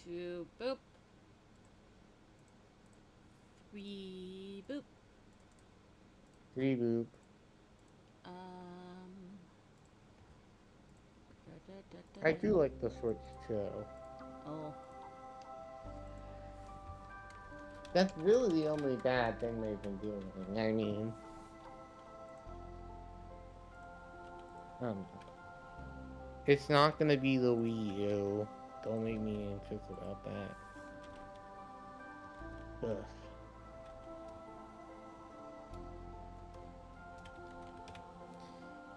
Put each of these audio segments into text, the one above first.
2, boop. 3, boop. Reboot. Um. I do like the Switch too. Oh. That's really the only bad thing they've been doing. I mean, um, it's not gonna be the Wii U. Don't make me anxious about that. Ugh.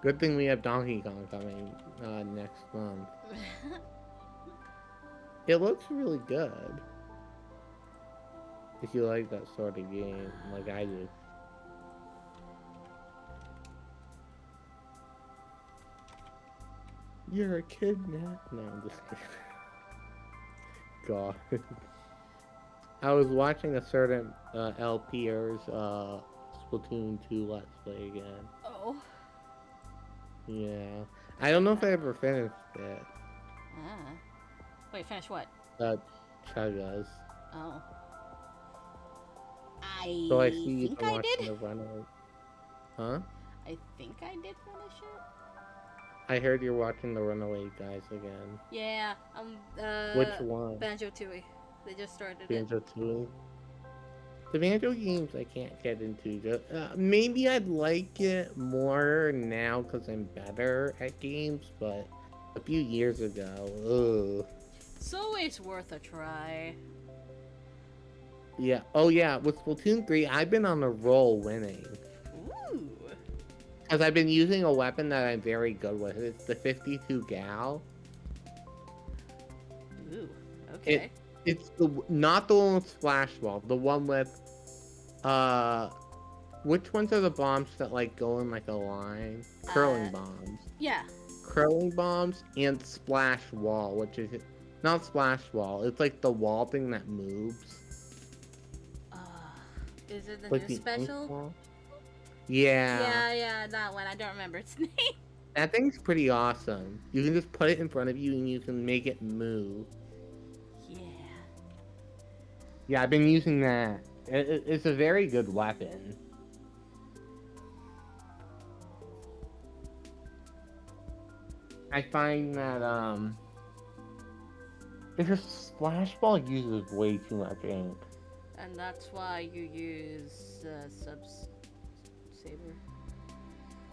Good thing we have Donkey Kong coming next month. It looks really good. If you like that sort of game, like I do. You're a kid now. No, I'm just kidding. God. I was watching a certain LPers Splatoon 2 Let's Play again. Oh. Yeah. I don't know if I ever finished it. Ah. Wait, finish what? Uh, Chuggas. Oh. So I I see you've think been I watching did. the Runaway. Huh? I think I did finish it. I heard you're watching the Runaway guys again. Yeah, Which one? Banjo Tooie. They just started it. Banjo Tooie? The Banjo games I can't get into. Maybe I'd like it more now because I'm better at games, but a few years ago, ugh. So it's worth a try. Yeah. Oh yeah, with Splatoon 3, I've been on a roll winning. Ooh. Because I've been using a weapon that I'm very good with. It's the 52 Gal. Ooh. Okay. It's not the one with Splash Ball, the one with which ones are the bombs that like go in like a line? Curling bombs. Yeah. Curling bombs and Splash Wall, which is not Splash Wall. It's like the wall thing that moves. Uh, is it the Like new the ink special? wall. Yeah. Yeah, that one. I don't remember its name. That thing's pretty awesome. You can just put it in front of you and you can make it move. Yeah. Yeah, I've been using that. It's a very good weapon. I find that it's just Splash Ball uses way too much ink. And that's why you use Subs Saber.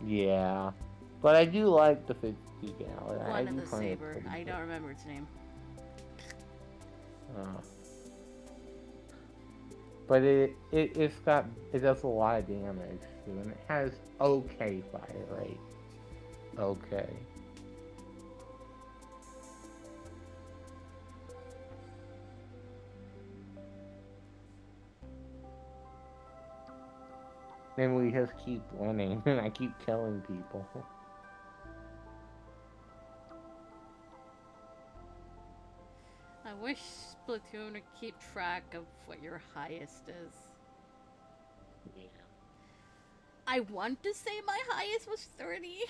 Yeah, but I do like the 50 gal. I One of do the find it Saber. pretty I good. don't remember its name. But it does a lot of damage too, and it has okay fire rate. Okay. Then we just keep winning, and I keep killing people. I wish Splatoon would keep track of what your highest is. Yeah. I want to say my highest was 30.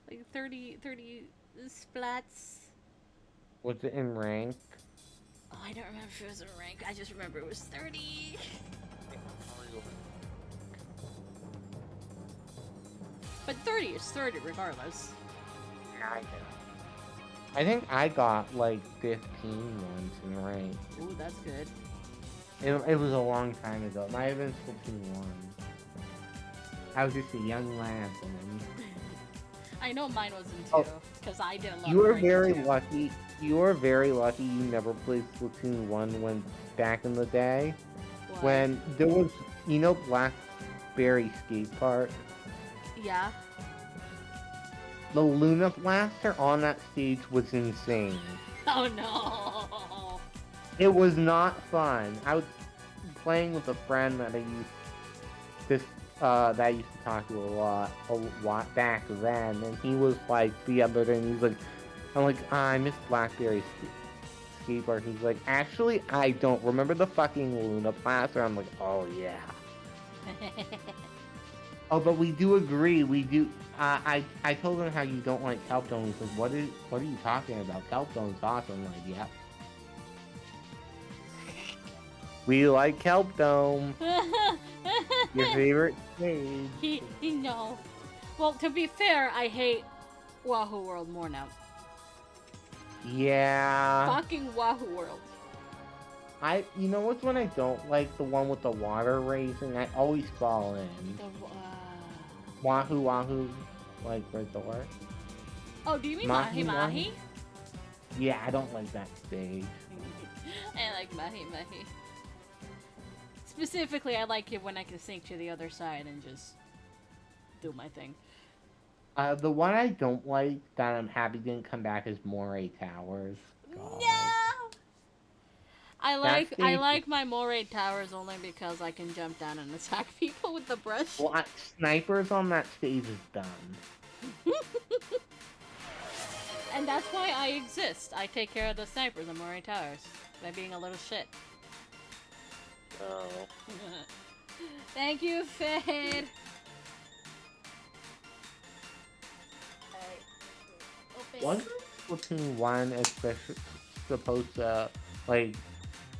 Like 30 splats. Was it in rank? Oh, I don't remember if it was a rank. I just remember it was 30. But 30 is 30 regardless. I know. I think I got like 15 once in rank. Ooh, that's good. It was a long time ago. It might have been Splatoon 1. I was just a young lad then. I know mine wasn't too, because I did a lot You of were ranking very too. lucky. You were very lucky you never played Splatoon 1 when back in the day. What? When there was, Blackberry Skate Park? Yeah. The Luna Blaster on that stage was insane. Oh no. It was not fun. I was playing with a friend that I used to talk to a lot back then, and he was like the other day, and he's like, I'm like, I miss Blackberry Skate Park. He's like, actually, I don't remember the fucking Luna Blaster. I'm like, oh yeah. Oh, but we do agree. We do. I told him how you don't like Kelpstone. He said, what are you talking about? Kelpstone's awesome." I'm like, yeah, we like Kelpstone. Your favorite stage. he no. Well, to be fair, I hate Wahoo World more now. Yeah. Fucking Wahoo World. You know what's one I don't like? The one with the water racing. I always fall in. Wahoo Wahoo, like right there. Oh, do you mean Mahi Mahi Mahi? Yeah, I don't like that stage. I like Mahi Mahi. Specifically, I like it when I can sink to the other side and just do my thing. The one I don't like that I'm happy didn't come back is Moray Towers. God. No! I That I stage. like my Moray Towers only because I can jump down and attack people with the brush. Well, snipers on that stage is dumb. And that's why I exist. I take care of the snipers on Moray Towers by being a little shit. Oh. Thank you, Fade. Wasn't Splatoon 1 especially supposed to, like,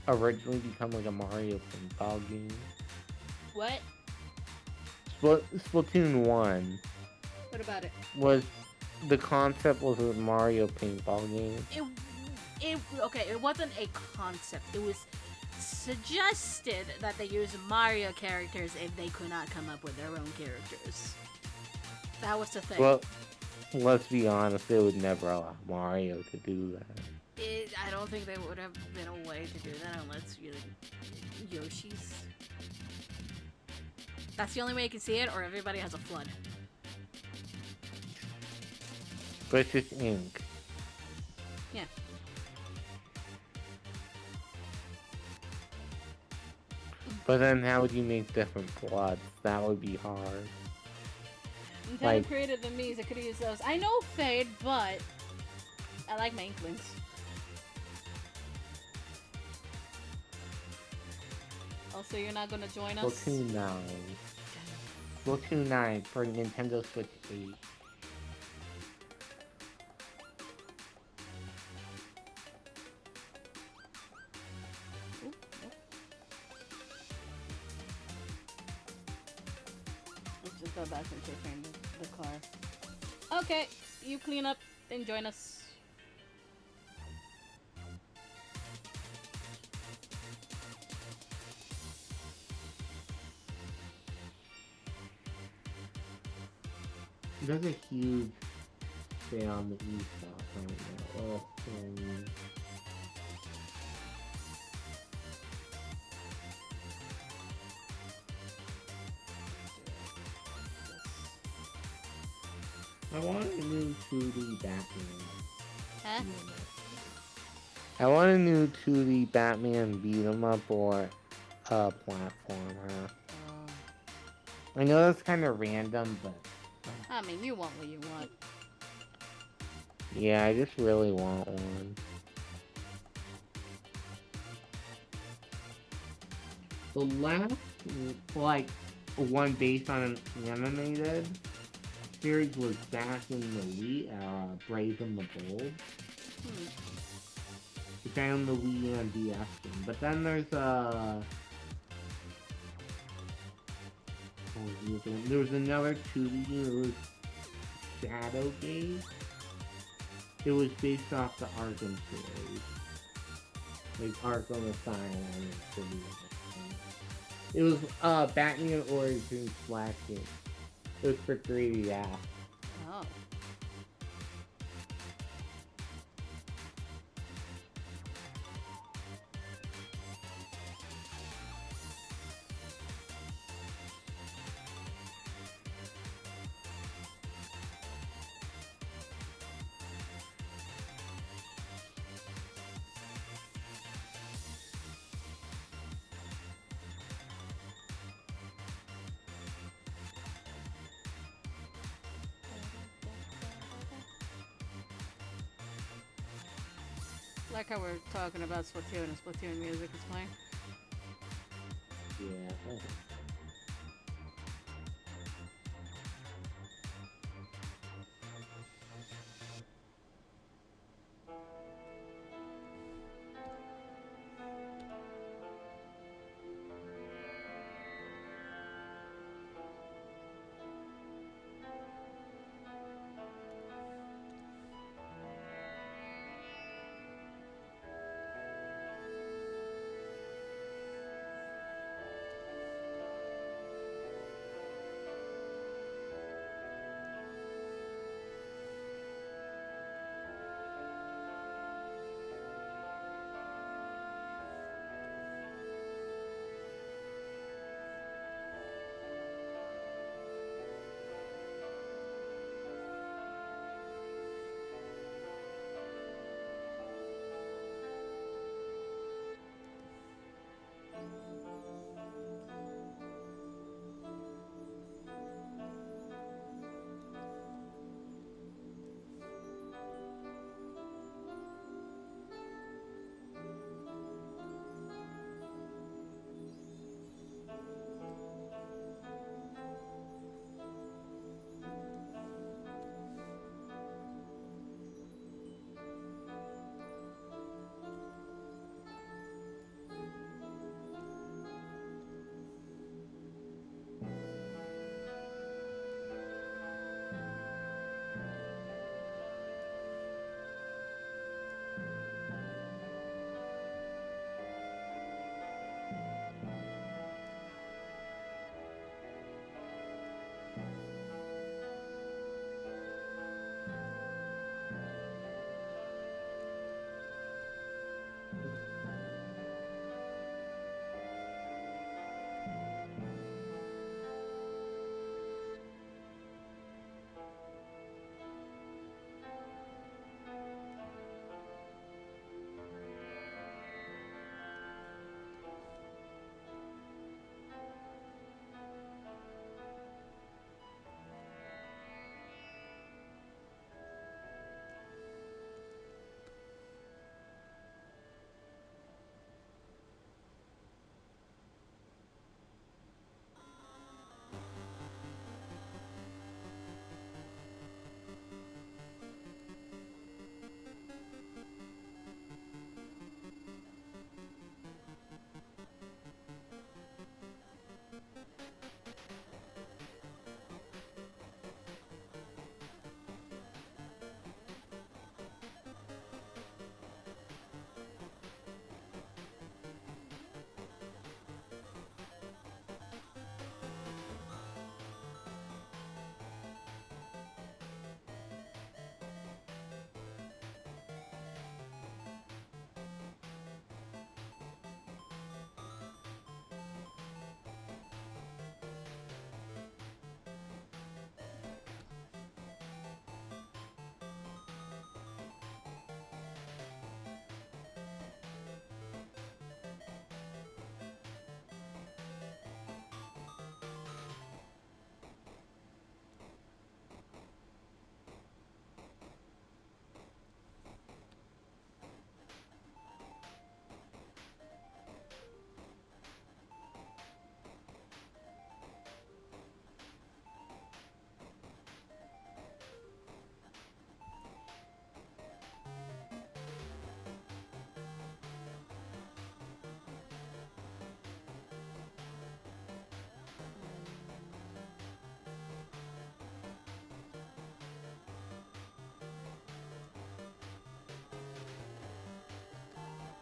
originally become like a Mario pinball game? What? Splatoon 1 What about it? was, the concept was a Mario paintball game. Okay, it wasn't a concept. It was suggested that they use Mario characters if they could not come up with their own characters. That was the thing. Well, let's be honest, they would never allow Mario to do that. I don't think there would have been a way to do that unless you're Yoshi's. That's the only way you can see it, or everybody has a flood. But it's just ink. Yeah. But then how would you make different floods? That would be hard. Nintendo Like- created the Mii's, I could use those. I know Fade, but I like my Inklings. Also, you're not gonna join us? Splatoon 9. Splatoon 9 for Nintendo Switch 8. Let's just go back and take care of the car. Okay, you clean up and join us. There's a huge sale on the eShop right now. Oh, I want a new 2D Batman. Huh? I want a new 2D Batman beat 'em up or a platformer. I know that's kind of random, but I mean, you want what you want. yeah, I just really want one. The last, like, one based on an animated series was back in the Wii era, Brave and the Bold. Which I own the Wii and DS game. But then there's there was another 2D game, it was Shadow Gate. It was based off the Arkham series. Like Arkham Asylum and it was Batman Origins Flash game. It was for 3DS. Oh. Like how we're talking about Splatoon and Splatoon music is playing. Yeah.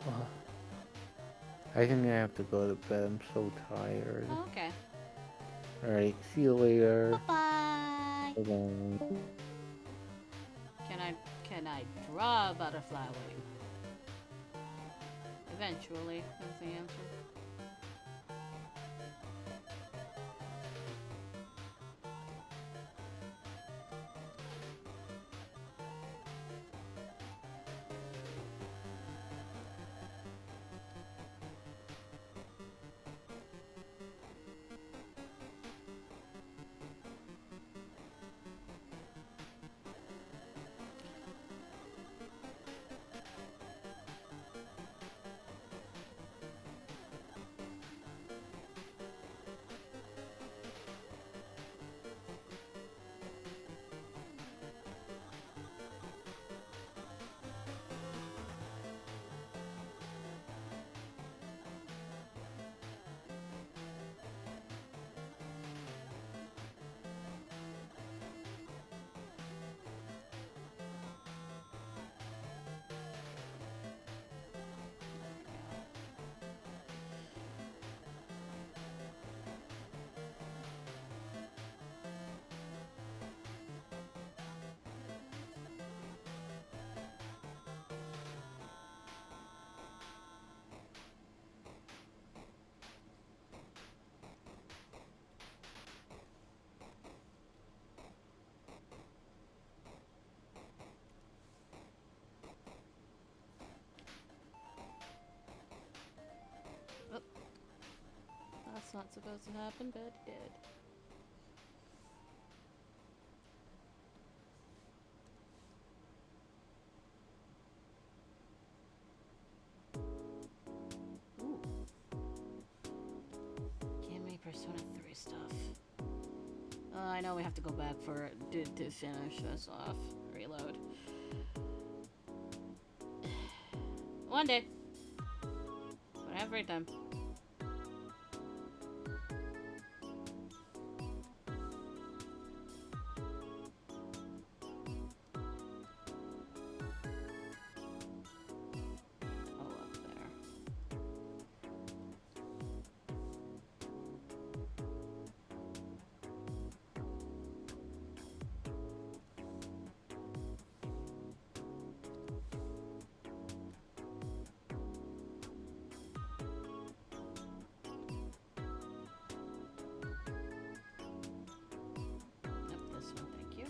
Ugh, I think I have to go to bed. I'm so tired. Oh, okay. Alright, see you later. Bye. Bye-bye. Can I draw a butterfly wing? Eventually, is the answer. Oh, that's not supposed to happen, but it did. Ooh. Give me Persona 3 stuff. I know we have to go back for to finish this off. Reload. One day. When I have free time. Oh, up there. Yep, this one, thank you.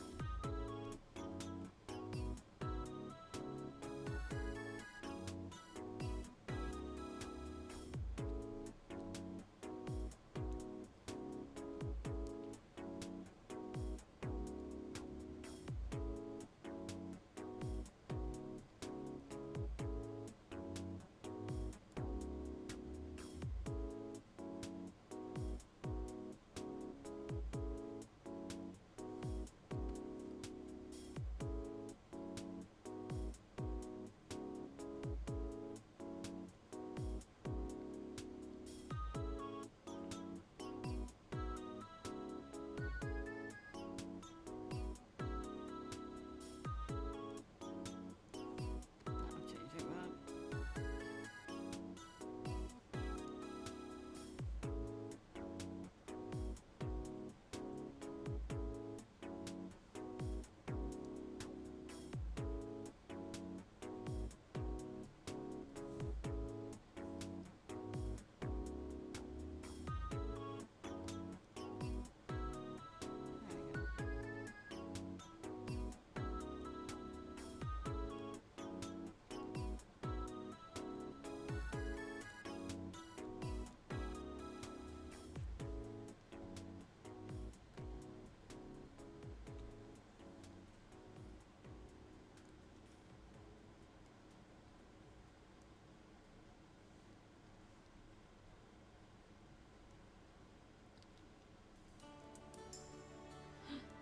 I'm changing that. There we go.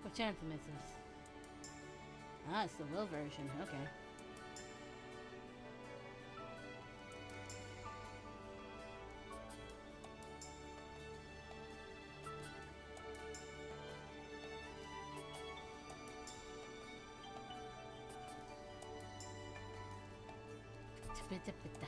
Which anthem is this? Ah, it's the Will version. Okay. Tip-a-tip-a-ta.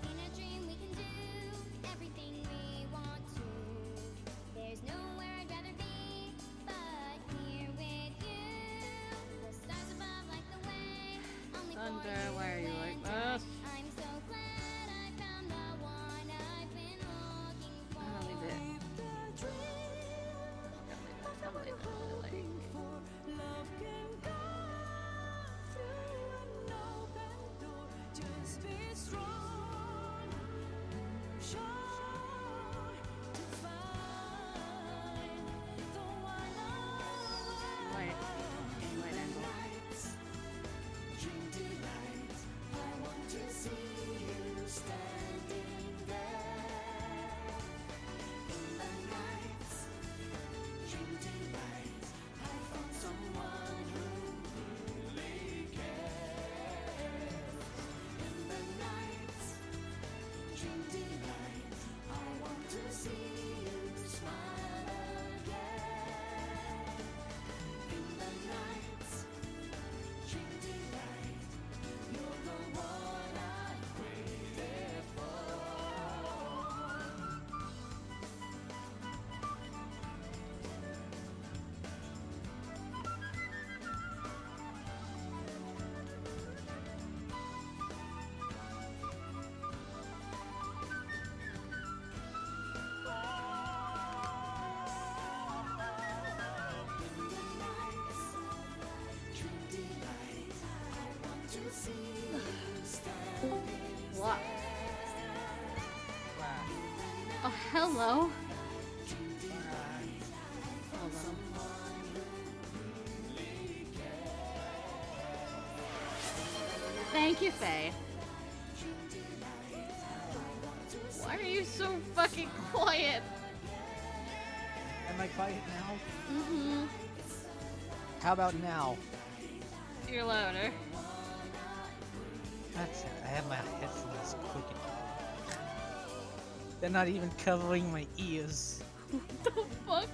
In a dream we can do everything we want to. There's nowhere I'd rather be but here with you. The stars above like the way only for Thunder, you why are you like and I. this? I'm so glad I found the one I've been looking for. I'm gonna leave it. I'm gonna leave it. Love can go through an open door. Just be strong, sure to find the one I Wait. Wait, angle. What? Oh, hello. Hold on. Thank you, Faye. Why are you so fucking quiet? Am I quiet now? Mm-hmm. How about now? You're louder. That's it. I have my headphones clicking. They're not even covering my ears. What the fuck?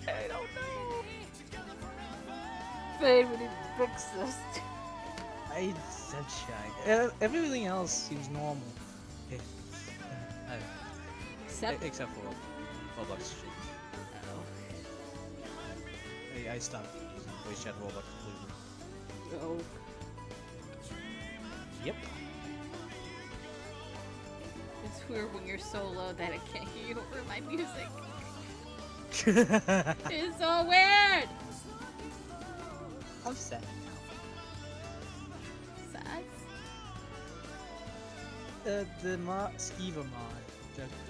I don't know. Faye, we need to fix this. I'm so shy. Everything else seems normal. Eh, Except. except for Roblox shit. Oh. I stopped using voice chat Roblox completely. Oh. Yep. It's weird when you're so low that I can't hear you over my music. It's so weird! I'm sad Sad? now. The Skiva mod.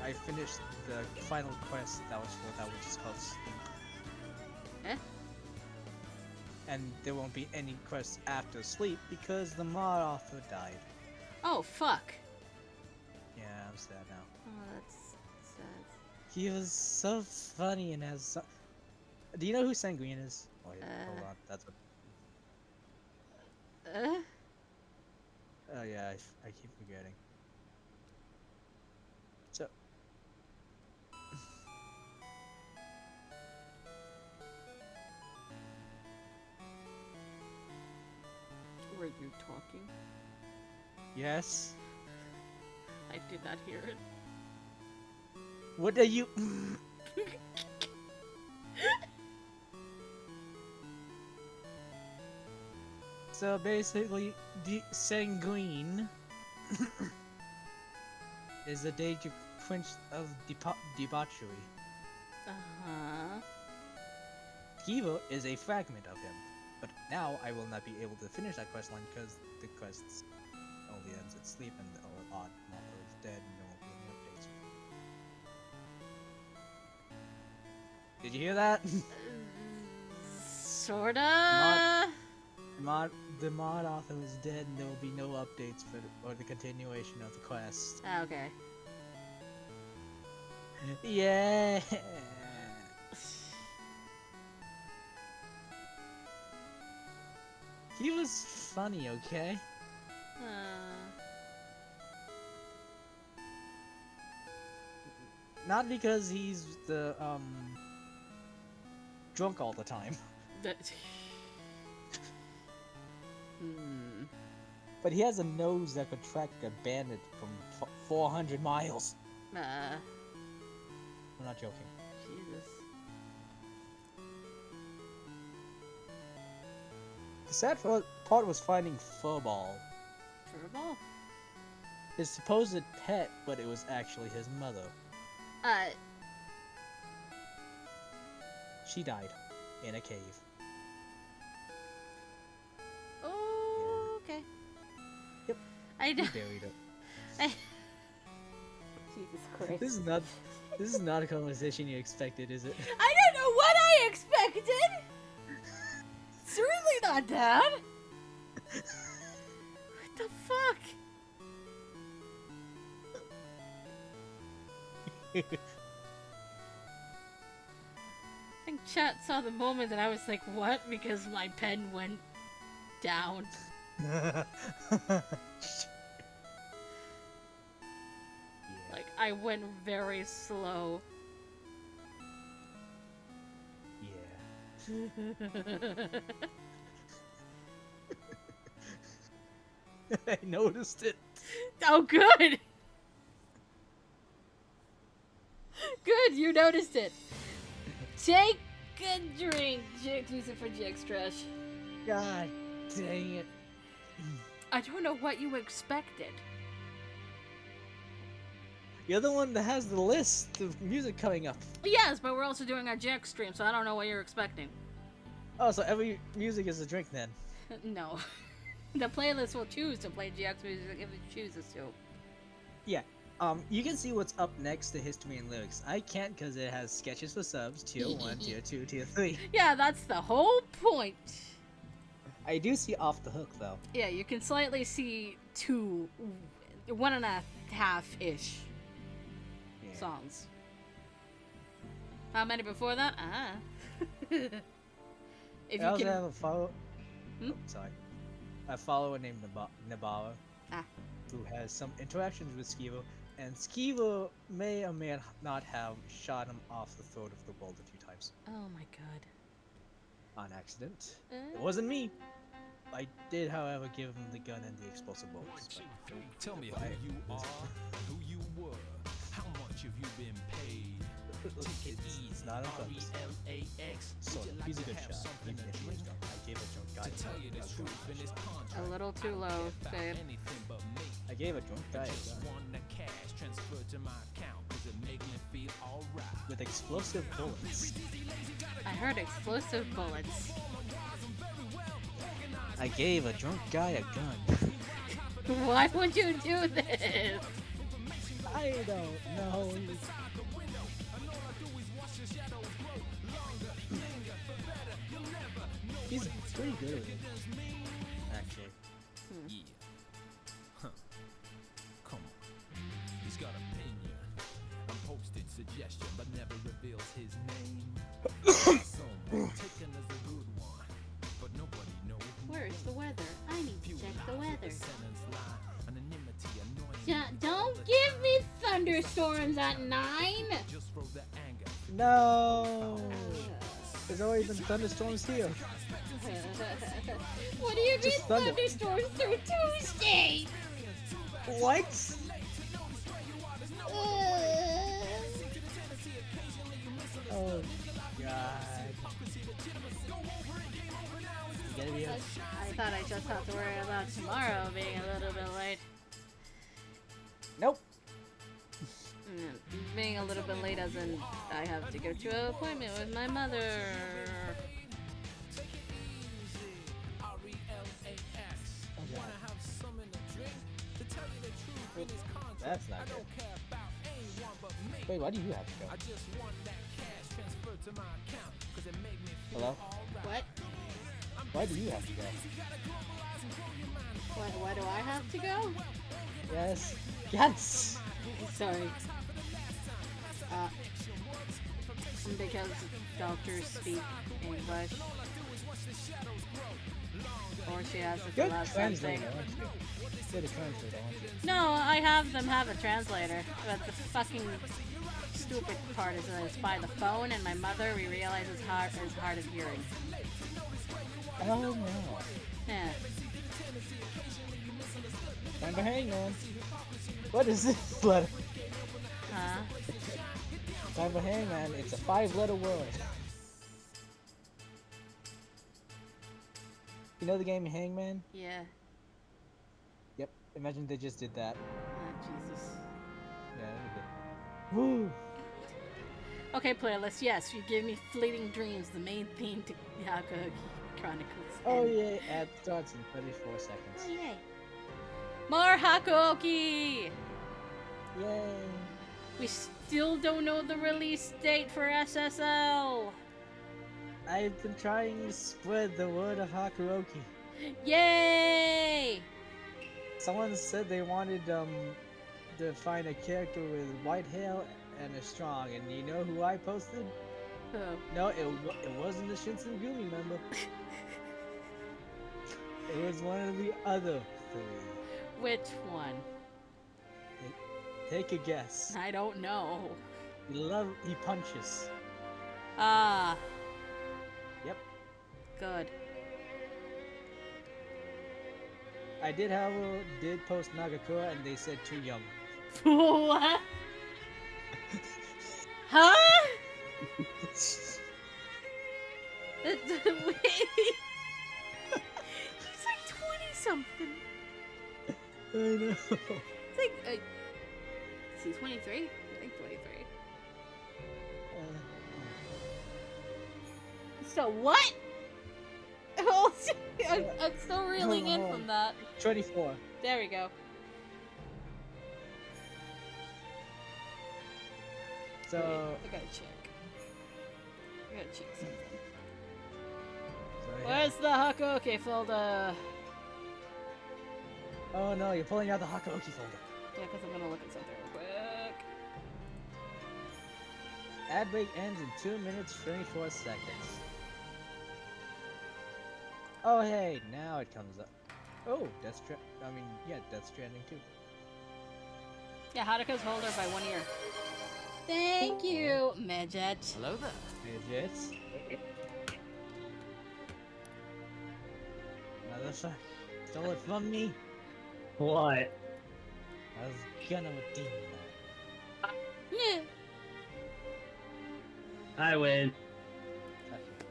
I finished the final quest that was for that, which is called Sleep. Eh? And there won't be any quests after Sleep because the mod author died. Oh, fuck. Yeah, I'm sad now. Oh, that's sad. He was so funny and has so... Do you know who Sanguine is? Oh yeah, hold on, that's what... Oh yeah, I keep forgetting. So... Were you talking? Yes? I did not hear it. What are you... So basically, the Sanguine is the day to quench of debauchery. Uh-huh. Skivo is a fragment of him. But now I will not be able to finish that quest line because the quest only ends at sleep and odd Motto is dead and no one will any updates. Did you hear that? Sorta. The mod author is dead and there will be no updates for the continuation of the quest. Ah, okay. Yeah. He was funny, okay? Not because he's the drunk all the time, That. Hmm. but he has a nose that could track a bandit from 400 miles. I'm not joking. Jesus. The sad part was finding Furball, Furball? his supposed pet, but it was actually his mother. She died in a cave. Oh, okay. Yep. I He don't. buried it. Jesus Christ. This is not a conversation you expected, is it? I don't know what I expected! Certainly not that! What the fuck? I think chat saw the moment and I was like, what? Because my pen went down. Like, I went very slow. Yeah. I noticed it. Oh, good! Good, you noticed it. Take a drink. Jake's music for Jake's trash. God dang it. I don't know what you expected. You're the one that has the list of music coming up. Yes, but we're also doing our Jack stream, so I don't know what you're expecting. Oh, so every music is a drink then. No. The playlist will choose to play Jack's music if it chooses to. Yeah. You can see what's up next to history and lyrics. I can't because it has sketches for subs, tier 1, tier 2, tier 3. Yeah, that's the whole point. I do see Off the Hook though. Yeah, you can slightly see 1.5-ish Yeah. songs. How many before that? If I you also can. have a follow. Hmm? Oh, sorry. A follower named Nabara, Ah. who has some interactions with Skivo, and Skivo may or may not have shot him off the throat of the world a few times Oh my god. on accident. It wasn't me. I did, however, give him the gun and the explosive bullets. Tell me who you are, who you were, how much have you been paid? Take it easy. It's not on purpose. RELAX. So Would you like he's a to good have shot. something Even to if he drink? is drunk. I gave a drunk guy. To tell you the truth, in this contract, A little too low, I don't care babe. about anything but me. I gave a drunk guy a Just gun want the cash transferred to my account, 'cause it make me feel alright. with explosive bullets. I heard explosive bullets. I gave a drunk guy a gun. Why would you do this? I don't know. He's pretty good at it, actually. Yeah. Huh. Come on. He's got opinion. A posted suggestion, but never reveals his name. Someone taken as a good one, but nobody knows who. Where's the weather? I need to check the weather. Sentence lie, anonymity annoying. Don't give me thunderstorms at 9! Just for the anger. No! There's always been thunderstorms here. What do you mean Just thunder. thunderstorms through Tuesday? What? Oh god. You gotta be I thought I just have to worry about tomorrow being a little bit late. Nope. Being a little bit late as in I have to go to an appointment with my mother. That's not good. Wait, why do you have to go? Hello? What? Why do you have to go? Why do I have to go? Yes. Yes! Sorry. Because doctors speak English. Or she has to You're fill a out something. translator, aren't you? You're the translator, aren't you? No, I have them have a translator. But the fucking stupid part is that it's by the phone, and my mother, we realize, is hard of hearing. Oh no. Yeah. Time for hangman. What is this letter? Huh? Time for hangman. It's a 5-letter word. You know the game Hangman? Yeah. Yep. Imagine they just did that. Jesus. Yeah, they did. Woo! Okay, playlist. Yes, you give me Fleeting Dreams, the main theme to Hakuoki Chronicles. Oh And- yeah, ad starts in 34 seconds. Oh, yay. More Hakuoki! Yay! We still don't know the release date for SSL. I've been trying to spread the word of Hakuoki. Yay! Someone said they wanted to find a character with white hair and a strong, and you know who I posted? Who? No, it wasn't the Shinsengumi member. It was one of the other 3. Which one? Take a guess. I don't know. He punches. Ah. Yep. Good. I did, however, post Nagakura, and they said too young. What? Huh? Wait. He's like 20-something. I know. It's like, is he 23? I think 23. So what? I'm still reeling in from that. 24. There we go. So, Wait, I gotta check. I gotta check something. yeah. Where's the Hakuoki folder? Oh no, you're pulling out the Hakuoki folder. Yeah, because I'm gonna look at something real quick. Ad break ends in 2 minutes 24 seconds. Oh hey, now it comes up. Oh, Death Stranding too. Yeah, Haruka's folder by 1 year. Thank you, Midget. Hello there. Midgets. Motherfucker, stole it from me. What? I was gonna redeem that. Yeah. I win. Fuck you.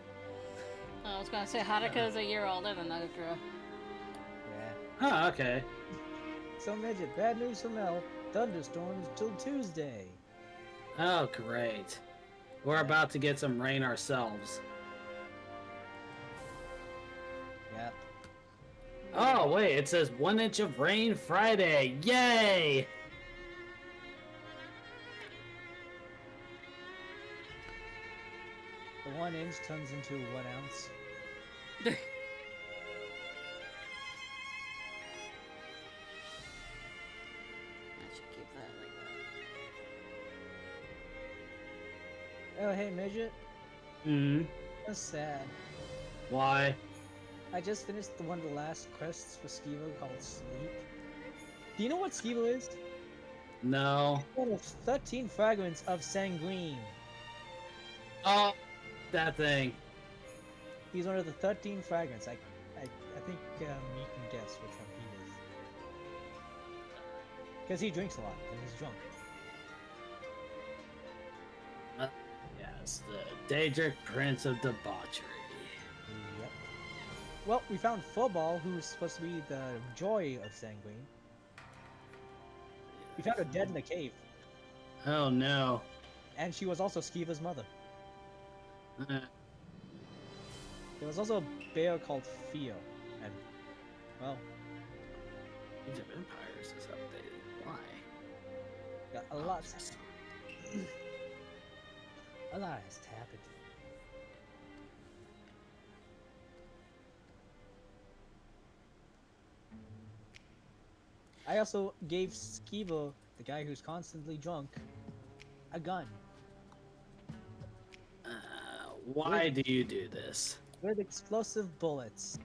I was gonna say Haruka's a year older than Nagakura. Yeah. Oh, okay. So Midget, bad news from Mel. Thunderstorms till Tuesday. Oh, great. We're about to get some rain ourselves. Yep. Oh, wait, it says 1 inch of rain Friday. Yay! The 1 inch turns into 1 ounce. I should keep that like Oh hey Midget. Hmm. That's sad. Why? I just finished one of the last quests for Skivo called Sleep. Do you know what Skivo is? No. One of 13 fragments of Sanguine. Oh, that thing. He's one of the 13 fragments. I think you can guess which one he is. Because he drinks a lot and he's drunk. Yes, the Daedric Prince of Debauchery. Yep. Well, we found Football, who's supposed to be the joy of Sanguine. We found her dead in a cave. Oh no. And she was also Skiva's mother. Uh, There was also a bear called Theo. And, well, Age of Empires is updated. Why? Yeah, a lot. A lot has happened. I also gave Skibo, the guy who's constantly drunk, a gun Why do you do this? with explosive bullets.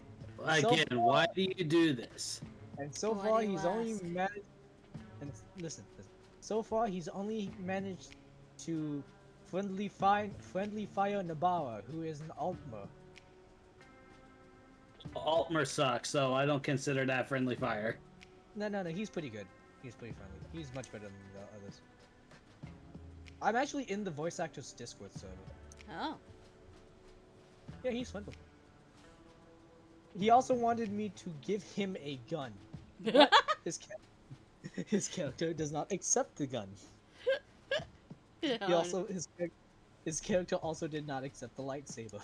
So Again, far- why do you do this? And so Why far, do you he's only ask? managed. And listen. So far, he's only managed to friendly fire Nabara, who is an Altmer. Altmer sucks, so I don't consider that friendly fire. No, he's pretty good. He's pretty friendly. He's much better than the others. I'm actually in the voice actor's Discord server. Oh. Yeah, he's friendly. He also wanted me to give him a gun. But his character does not accept the gun. He also his character also did not accept the lightsaber.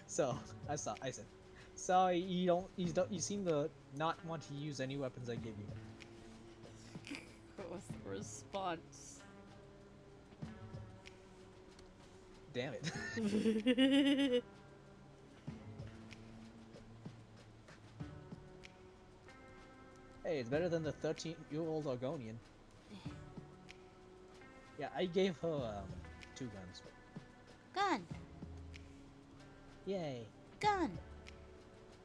So I said, sorry, you seem to not want to use any weapons I give you. What was the response? Damn it. Hey, it's better than the 13-year-old Argonian. Yeah, I gave her 2 guns. Gun. Yay, Gun.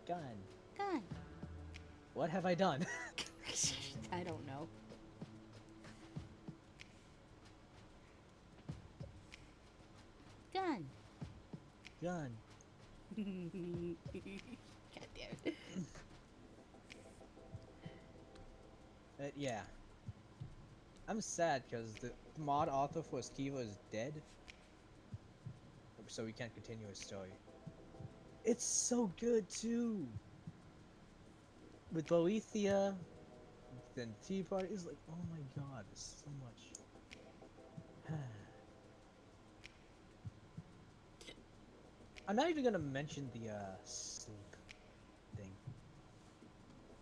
gun. Gun. What have I done? I don't know. Gun. Gun. God damn it. Yeah. I'm sad because the mod author for Skiva is dead. So we can't continue his story. It's so good too! With Boethia, then Tea Party is like, oh my god, there's so much. I'm not even gonna mention the sleep thing.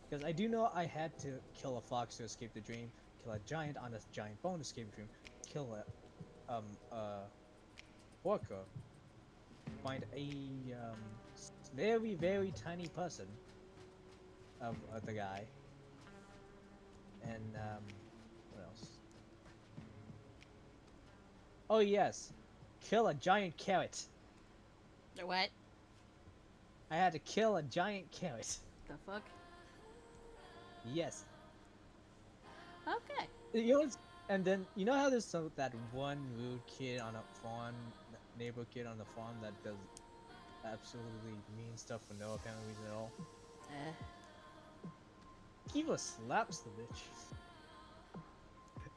Because I do know I had to kill a fox to escape the dream, kill a giant on a giant bone to escape the dream, kill a orca, find a very, very tiny person of the guy, and what else? Oh yes, kill a giant carrot. What? I had to kill a giant carrot. The fuck? Yes. Okay. You know, and then you know how there's that one rude kid on a farm, neighbor kid on the farm that does absolutely mean stuff for no apparent reason at all. Kiva slaps the bitch.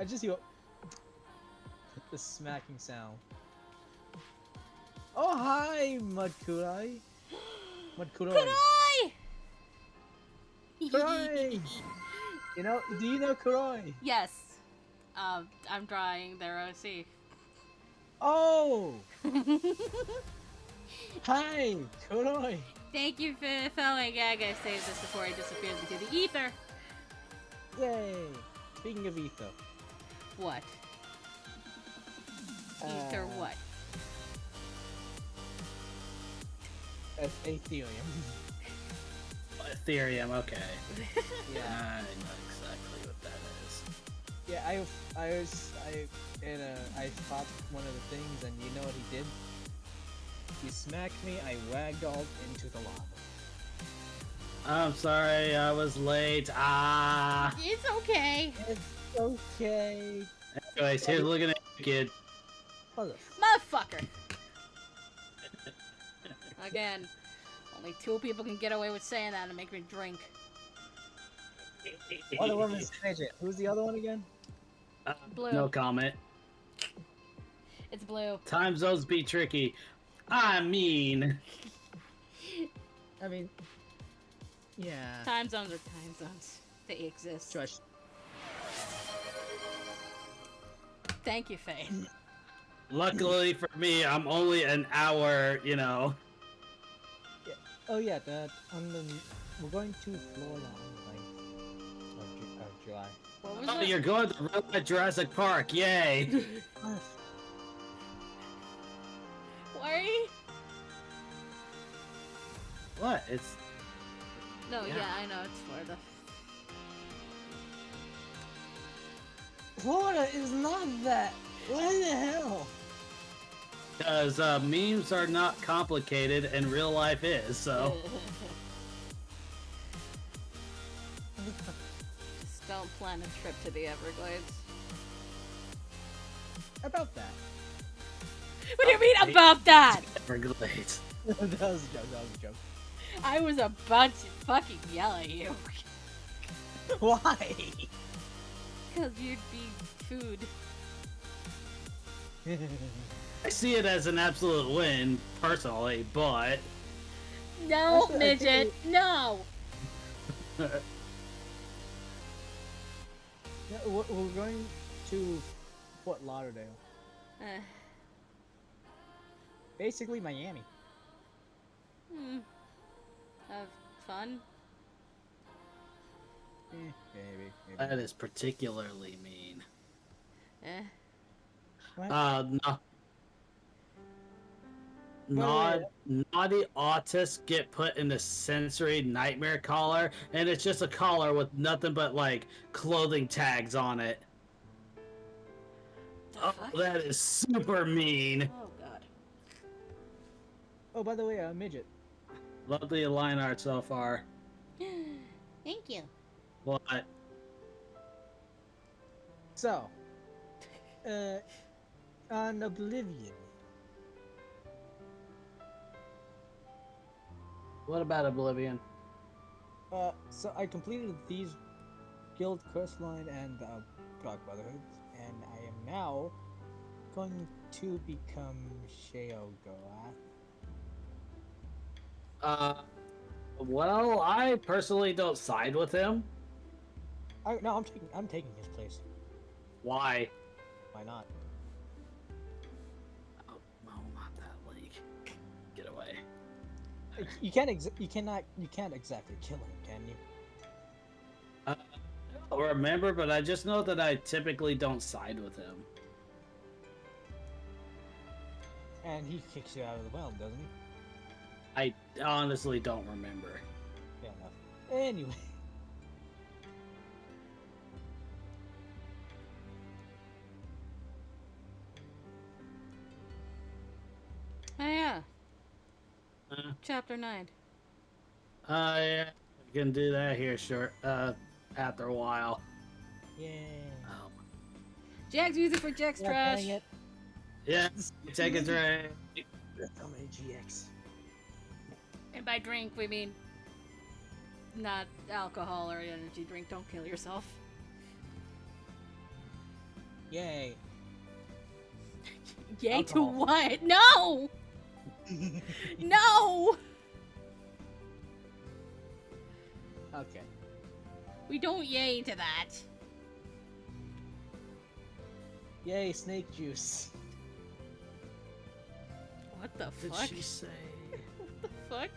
I just hear the smacking sound. Oh hi, Mudkurai. Mudkurai. Kurai! You know, do you know Kurai? Yes. I'm drawing their OC. Oh! Hi, Kurai! Thank you for following Gaga saves us before he disappears into the ether. Yay! Speaking of ether. What? Ether what? Ethereum. Ethereum, okay. Yeah. I know exactly what that is. Yeah, I fought one of the things, and you know what he did? He smacked me, I ragdolled into the lava. I'm sorry, I was late. Ah. It's okay. It's okay. Anyways, here's looking at you, kid. Motherfucker. Again, only 2 people can get away with saying that and make me drink. Oh, the one was Fidget. Who's the other one again? Blue. No comment. It's blue. Time zones be tricky. I mean, Yeah. Time zones are time zones. They exist. Josh. Thank you, Faye. luckily for me, I'm only an hour, you know. Oh yeah, we're going to Florida on I. What was Oh, it? you're going to real life Jurassic Park! Yay! Worry? What? It's No, Yeah. yeah, I know it's Florida. Florida is not that. What the hell? because memes are not complicated and real life is. So Just don't plan a trip to the Everglades. About that. What do you mean about that? Everglades. That was a joke. That was a joke. I was about to fucking yell at you. Why? Because you'd be food. I see it as an absolute win personally, but No, Actually, I midget, think no! Yeah, we're going to Fort Lauderdale. Uh, Basically Miami. have fun? Maybe. that is particularly mean. Eh. What? No. By Naughty autists get put in the sensory nightmare collar, and it's just a collar with nothing but like clothing tags on it. The Oh, fuck? that is super mean. Oh god. Oh, by the way, midget. Love the line art so far. Thank you. What? So, on Oblivion. What about Oblivion? So I completed the Thieves Guild quest line and Dark Brotherhood, and I am now going to become Sheo Goath. Well, I personally don't side with him. No, I'm taking his place. Why? Why not? Oh, no, not that league. Get away. You can't exactly kill him, can you? I don't remember, but I just know that I typically don't side with him. And he kicks you out of the realm, doesn't he? I honestly don't remember. Fair enough. Anyway. Oh yeah, Uh, chapter 9. yeah, we can do that here short. After a while. Yeah. Oh. Jack's music for Jack's Yeah, trash. playing it. Yeah, take a drink. So many GX. And by drink, we mean not alcohol or energy drink. Don't kill yourself. Yay. Yay Alcohol. to what? No! No! Okay. We don't yay to that. Yay, snake juice. What the Did fuck? she say? What the fuck?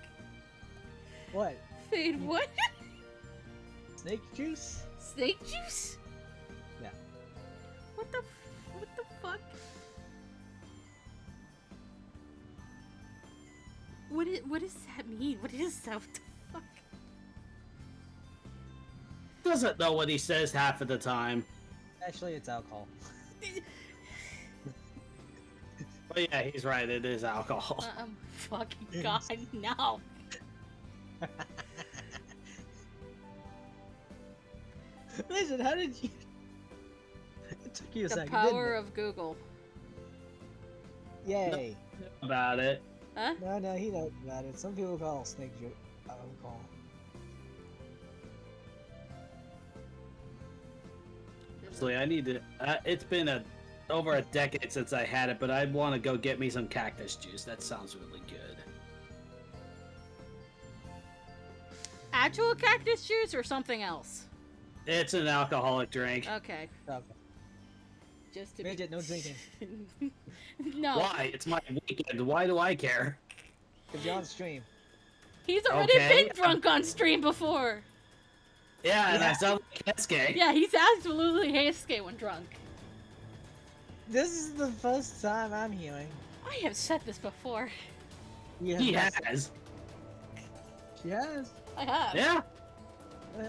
What? Fade what? Snake juice? Snake juice? Yeah. What the fuck? What does that mean? What is that? What the fuck? Doesn't know what he says half of the time. Actually, it's alcohol. But yeah, he's right. It is alcohol. Fucking god, no. Listen, how did you... It took you a The second, power didn't of Google. it? Yay. About it. Huh? No, he knows about it. Some people call snake juice alcohol. Honestly, I need to. It's been over a decade since I had it, but I want to go get me some cactus juice. That sounds really good. Actual cactus juice or something else? It's an alcoholic drink. Okay. Okay. Just to Midget, be... no drinking. No. Why? It's my weekend. Why do I care? Because you're on stream. He's already Okay. been drunk on stream before. Yeah, and I Yeah. sound like Kesuke. Yeah, he's absolutely Heisuke when drunk. This is the first time I'm hearing. I have said this before. Yeah, He yes, has. She has. I have. Yeah.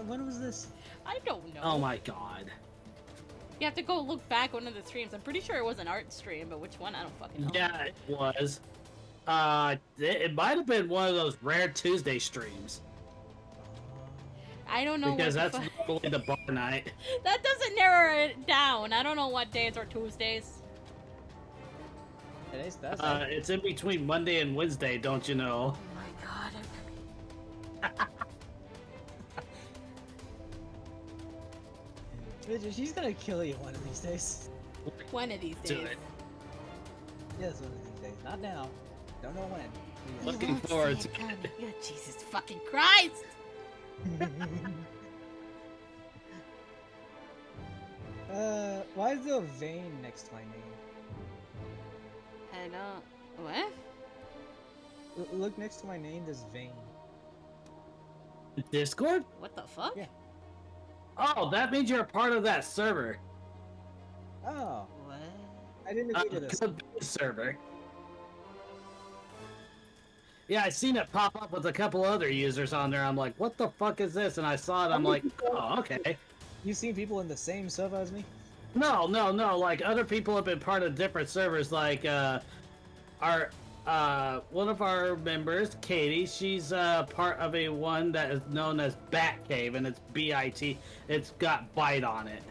When was this? I don't know. Oh my god. You have to go look back one of the streams. I'm pretty sure it was an art stream, but which one? I don't fucking know. Yeah, it was. It might have been one of those rare Tuesday streams I don't know because what that's the normally the bar night. That doesn't narrow it down. I don't know what days are Tuesdays. Today's Thursday. It's in between Monday and Wednesday, don't you know? Oh my god. Bitch, she's gonna kill you one of these days. One of these Do days. it. Yes, one of these days. Not now. Don't know when. You Looking won't see forward it to coming. Yeah, Jesus fucking Christ! Why is there a vein next to my name? I don't. What? Look next to my name, there's vein. Discord? What the fuck? Yeah. Oh, that means you're a part of that server. Oh, What? I didn't agree to this. Could be a server. Yeah, I seen it pop up with a couple other users on there. I'm like, what the fuck is this? And I saw it. I'm like, oh, okay. You seen people in the same server as me? No. Like other people have been part of different servers. Like our one of our members, Katie, she's part of a one that is known as Batcave, and it's BIT. It's got bite on it.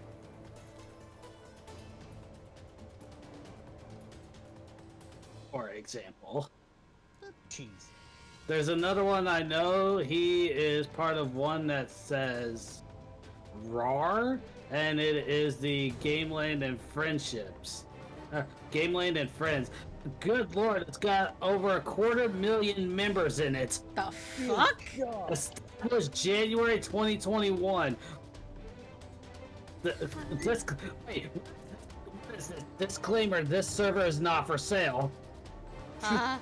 For example. Jeez. There's another one I know. He is part of one that says RAR, and it is the Gameland and Friendships. Gameland and Friends. Good lord, it's got over 250,000 members in it. The fuck? God. Established January 2021. This, wait, what is this? Disclaimer, this server is not for sale. Huh?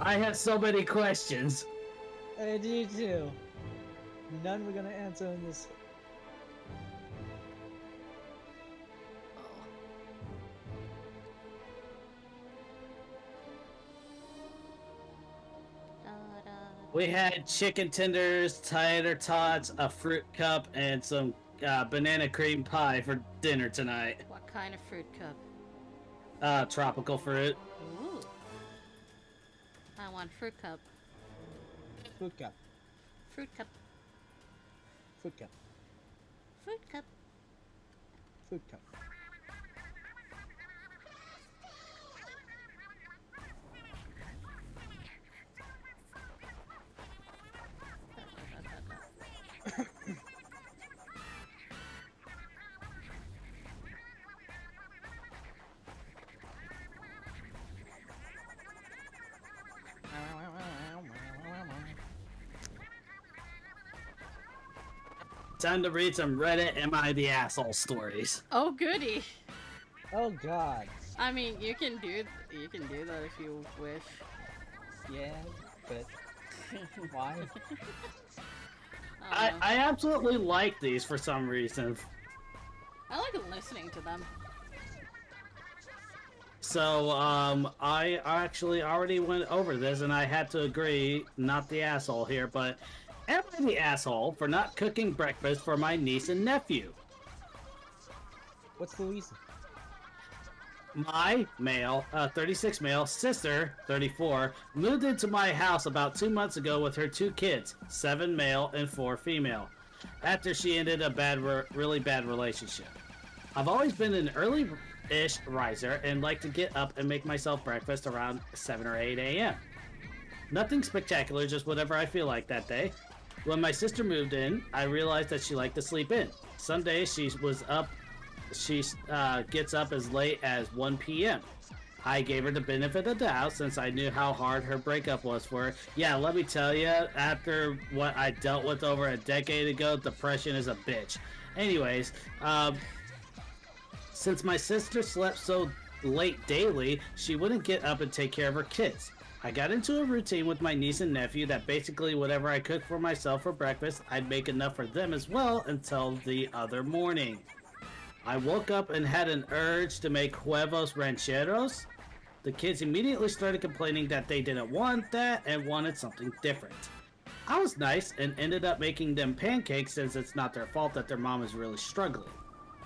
I have so many questions. I do too. None we're gonna answer in this. We had chicken tenders, tater tots, a fruit cup, and some banana cream pie for dinner tonight. What kind of fruit cup? Tropical fruit. Ooh. I want fruit cup. Food cup. Fruit cup. Food cup. Fruit cup. Food cup. Time to read some Reddit Am I the Asshole stories. Oh goody. Oh god. I mean, you can do that if you wish. Yeah, but why? I absolutely like these for some reason. I like listening to them. So, I actually already went over this, and I had to agree, not the asshole here, but am I the asshole for not cooking breakfast for my niece and nephew? What's the reason? My male, 36 male, sister, 34, moved into my house about 2 months ago with her 2 kids, 7 male and 4 female, after she ended a really bad relationship. I've always been an early-ish riser and like to get up and make myself breakfast around 7 or 8 a.m. Nothing spectacular, just whatever I feel like that day. When my sister moved in, I realized that she liked to sleep in. Some days she gets up as late as 1 p.m. I gave her the benefit of the doubt since I knew how hard her breakup was for her. Yeah, let me tell you, after what I dealt with over a decade ago, depression is a bitch. Anyways, since my sister slept so late daily, she wouldn't get up and take care of her kids. I got into a routine with my niece and nephew that basically whatever I cooked for myself for breakfast, I'd make enough for them as well until the other morning. I woke up and had an urge to make huevos rancheros. The kids immediately started complaining that they didn't want that and wanted something different. I was nice and ended up making them pancakes since it's not their fault that their mom is really struggling.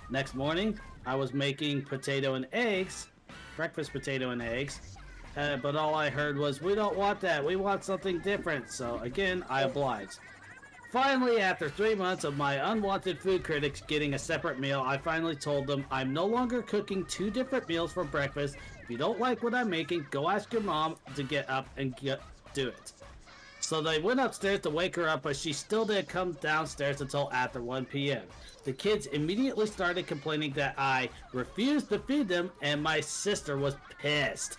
Next morning, I was making potato and eggs, breakfast potato and eggs, but all I heard was, "We don't want that, we want something different." So again, I obliged. Finally, after 3 months of my unwanted food critics getting a separate meal, I finally told them I'm no longer cooking 2 different meals for breakfast. If you don't like what I'm making, go ask your mom to get up and do it. So they went upstairs to wake her up, but she still didn't come downstairs until after 1 p.m. The kids immediately started complaining that I refused to feed them, and my sister was pissed.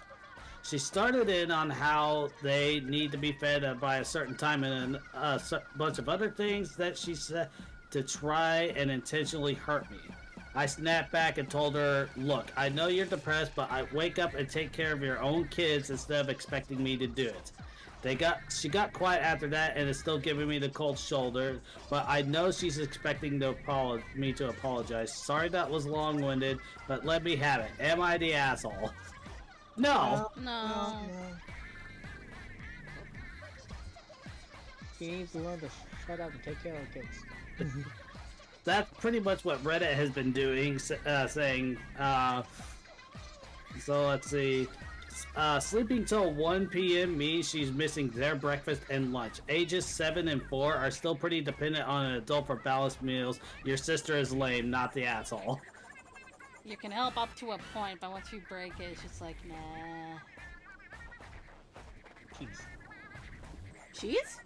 She started in on how they need to be fed by a certain time and a bunch of other things that she said to try and intentionally hurt me. I snapped back and told her, "Look, I know you're depressed, but I wake up and take care of your own kids instead of expecting me to do it." She got quiet after that and is still giving me the cold shoulder, but I know she's expecting me to apologize. Sorry that was long-winded, but let me have it. Am I the asshole? No. No. He needs to learn to shut up and take care of kids. That's pretty much what Reddit has been doing, saying, so let's see. Sleeping till 1 p.m. means she's missing their breakfast and lunch. Ages 7 and 4 are still pretty dependent on an adult for balanced meals. Your sister is lame, not the asshole. You can help up to a point, but once you break it, it's just like, nah. Cheese. Cheese?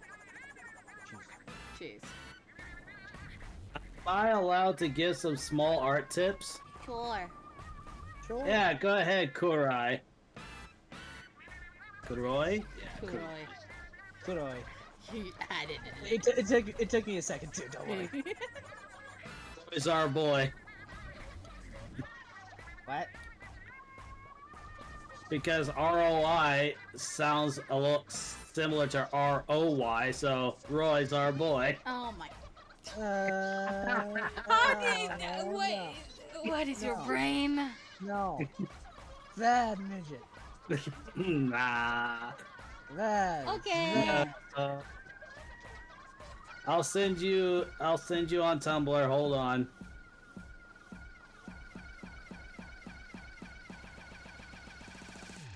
Cheese. Am I allowed to give some small art tips? Sure. Sure. Yeah, go ahead, Kurai. Kuroi? Kuroi. Kuroi. He added it. It took me a second too, don't worry. Is our boy. What? Because ROI sounds a little similar to ROY, so Roy's our boy. Oh my. Uh, How did wait? What is your No. brain? No. Bad midget. Nah. Bad. Okay. I'll send you on Tumblr. Hold on.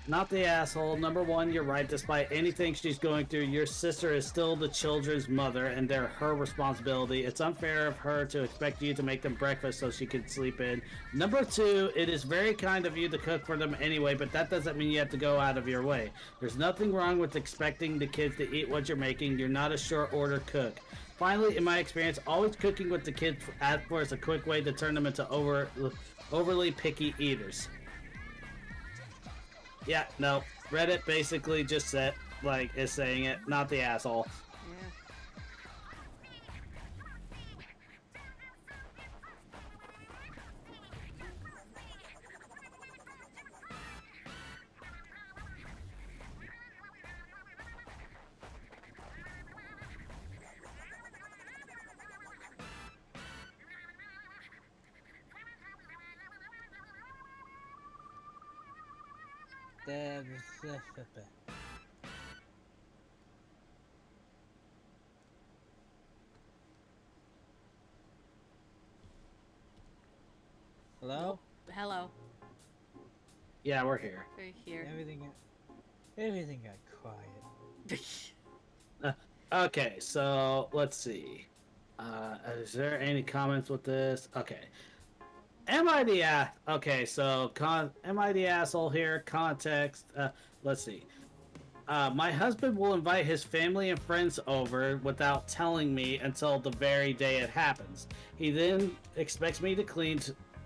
Not the asshole. Number one, you're right. Despite anything she's going through, your sister is still the children's mother, and they're her responsibility. It's unfair of her to expect you to make them breakfast so she can sleep in. Number two, it is very kind of you to cook for them anyway, but that doesn't mean you have to go out of your way. There's nothing wrong with expecting the kids to eat what you're making. You're not a short-order cook. Finally, in my experience, always cooking with the kids asked for is a quick way to turn them into overly picky eaters. Yeah, no. Reddit basically just said, is saying it, not the asshole. Hello? Hello. Yeah, we're here. We're here. Everything got quiet. Okay, so let's see. Is there any comments with this? Okay. Am I the asshole here? Context. Let's see. My husband will invite his family and friends over without telling me until the very day it happens. He then expects me to clean,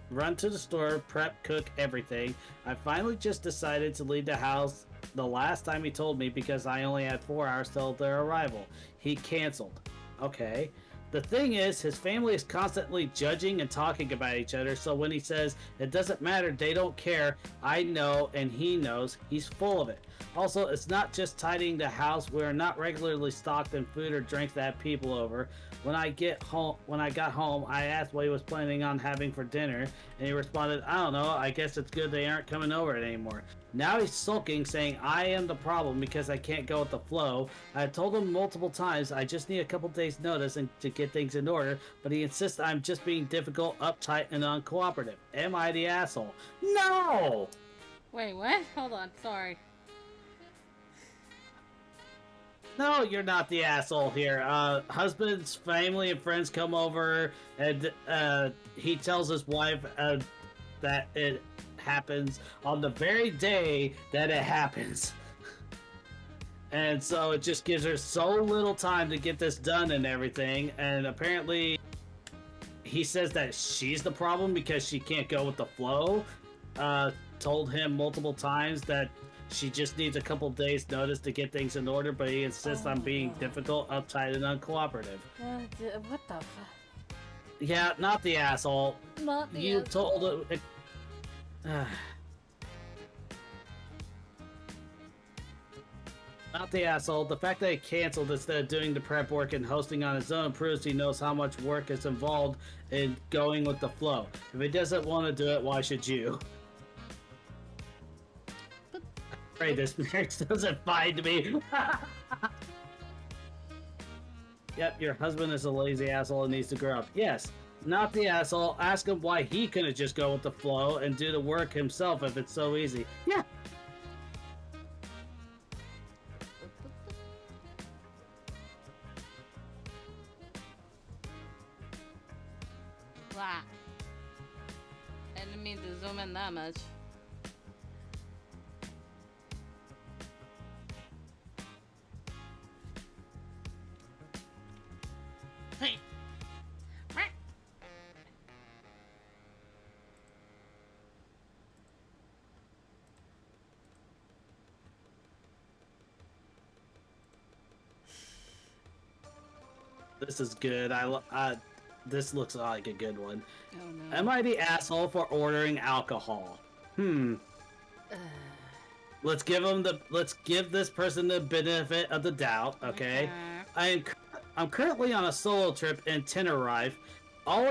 run to the store, prep, cook, everything. I finally just decided to leave the house the last time he told me because I only had 4 hours till their arrival. He canceled. Okay. The thing is, his family is constantly judging and talking about each other, so when he says it doesn't matter, they don't care, I know and he knows, he's full of it. Also, it's not just tidying the house. We're not regularly stocked in food or drinks that have people over. When I got home, I asked what he was planning on having for dinner, and he responded, I don't know, I guess it's good they aren't coming over anymore. Now he's sulking, saying I am the problem because I can't go with the flow. I told him multiple times I just need a couple days notice and to get things in order, but he insists I'm just being difficult, uptight, and uncooperative. Am I the asshole? No! Wait, what? Hold on, sorry. No, you're not the asshole here. Husband's family and friends come over, and he tells his wife that it happens on the very day that it happens. And so it just gives her so little time to get this done and everything. And apparently, he says that she's the problem because she can't go with the flow. Told him multiple times that she just needs a couple days notice to get things in order, but he insists on being difficult, uptight, and uncooperative. What the fuck? Yeah, not the asshole. Not the You asshole. told it. Not the asshole. The fact that he canceled instead of doing the prep work and hosting on his own proves he knows how much work is involved in going with the flow. If he doesn't want to do it, why should you? Pray this marriage doesn't find me. Yep, your husband is a lazy asshole and needs to grow up. Yes, not the asshole. Ask him why he couldn't just go with the flow and do the work himself if it's so easy. Yeah. Wow. I didn't mean to zoom in that much. Hey. This is good. This looks like a good one. Oh no. Am I the asshole for ordering alcohol? Let's give this person the benefit of the doubt, okay? I'm currently on a solo trip in Tenerife, all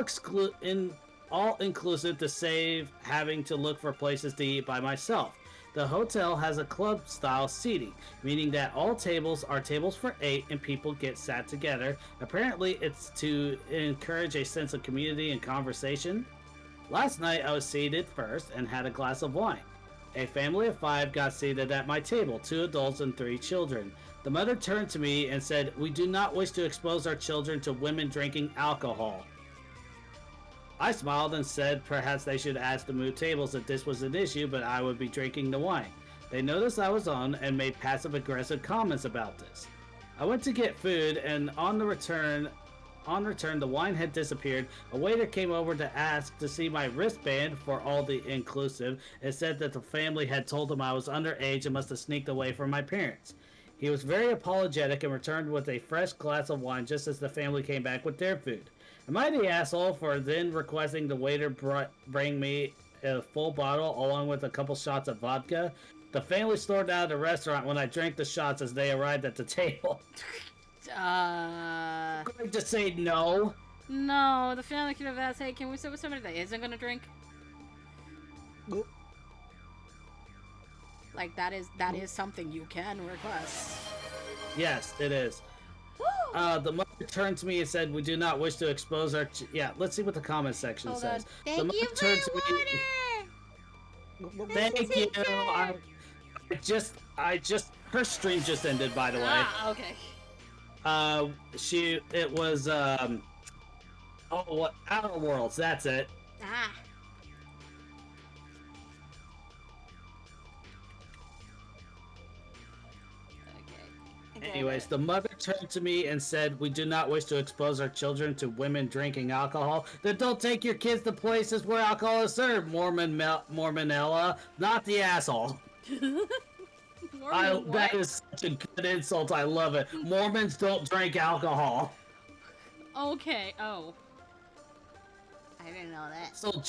inclusive to save having to look for places to eat by myself. The hotel has a club-style seating, meaning that all tables are tables for 8 and people get sat together. Apparently, it's to encourage a sense of community and conversation. Last night, I was seated first and had a glass of wine. A family of 5 got seated at my table, 2 adults and 3 children. The mother turned to me and said, "We do not wish to expose our children to women drinking alcohol." I smiled and said perhaps they should ask the mood tables if this was an issue, but I would be drinking the wine. They noticed I was on and made passive-aggressive comments about this. I went to get food, and on return, the wine had disappeared. A waiter came over to ask to see my wristband for all the inclusive and said that the family had told him I was underage and must have sneaked away from my parents. He was very apologetic and returned with a fresh glass of wine just as the family came back with their food. Am I the asshole for then requesting the waiter bring me a full bottle along with a couple shots of vodka? The family stormed out of the restaurant when I drank the shots as they arrived at the table. I'm going to say no. No, the family could have asked, hey, can we sit with somebody that isn't gonna drink? Nope. Like, that is something you can request. Yes, it is. The mother turned to me and said, "We do not wish to expose our." Yeah, let's see what the comment section Hold says. on. The Thank mother you turned for to me. Thank you. I just. Her stream just ended, by the way. Ah, okay. It was what Outer Worlds. That's it. Ah. Anyways, the mother turned to me and said, "We do not wish to expose our children to women drinking alcohol. Then don't take your kids to places where alcohol is served, Mormonella, not the asshole." That is such a good insult. I love it. Mormons don't drink alcohol. Okay. Oh. I didn't know that. So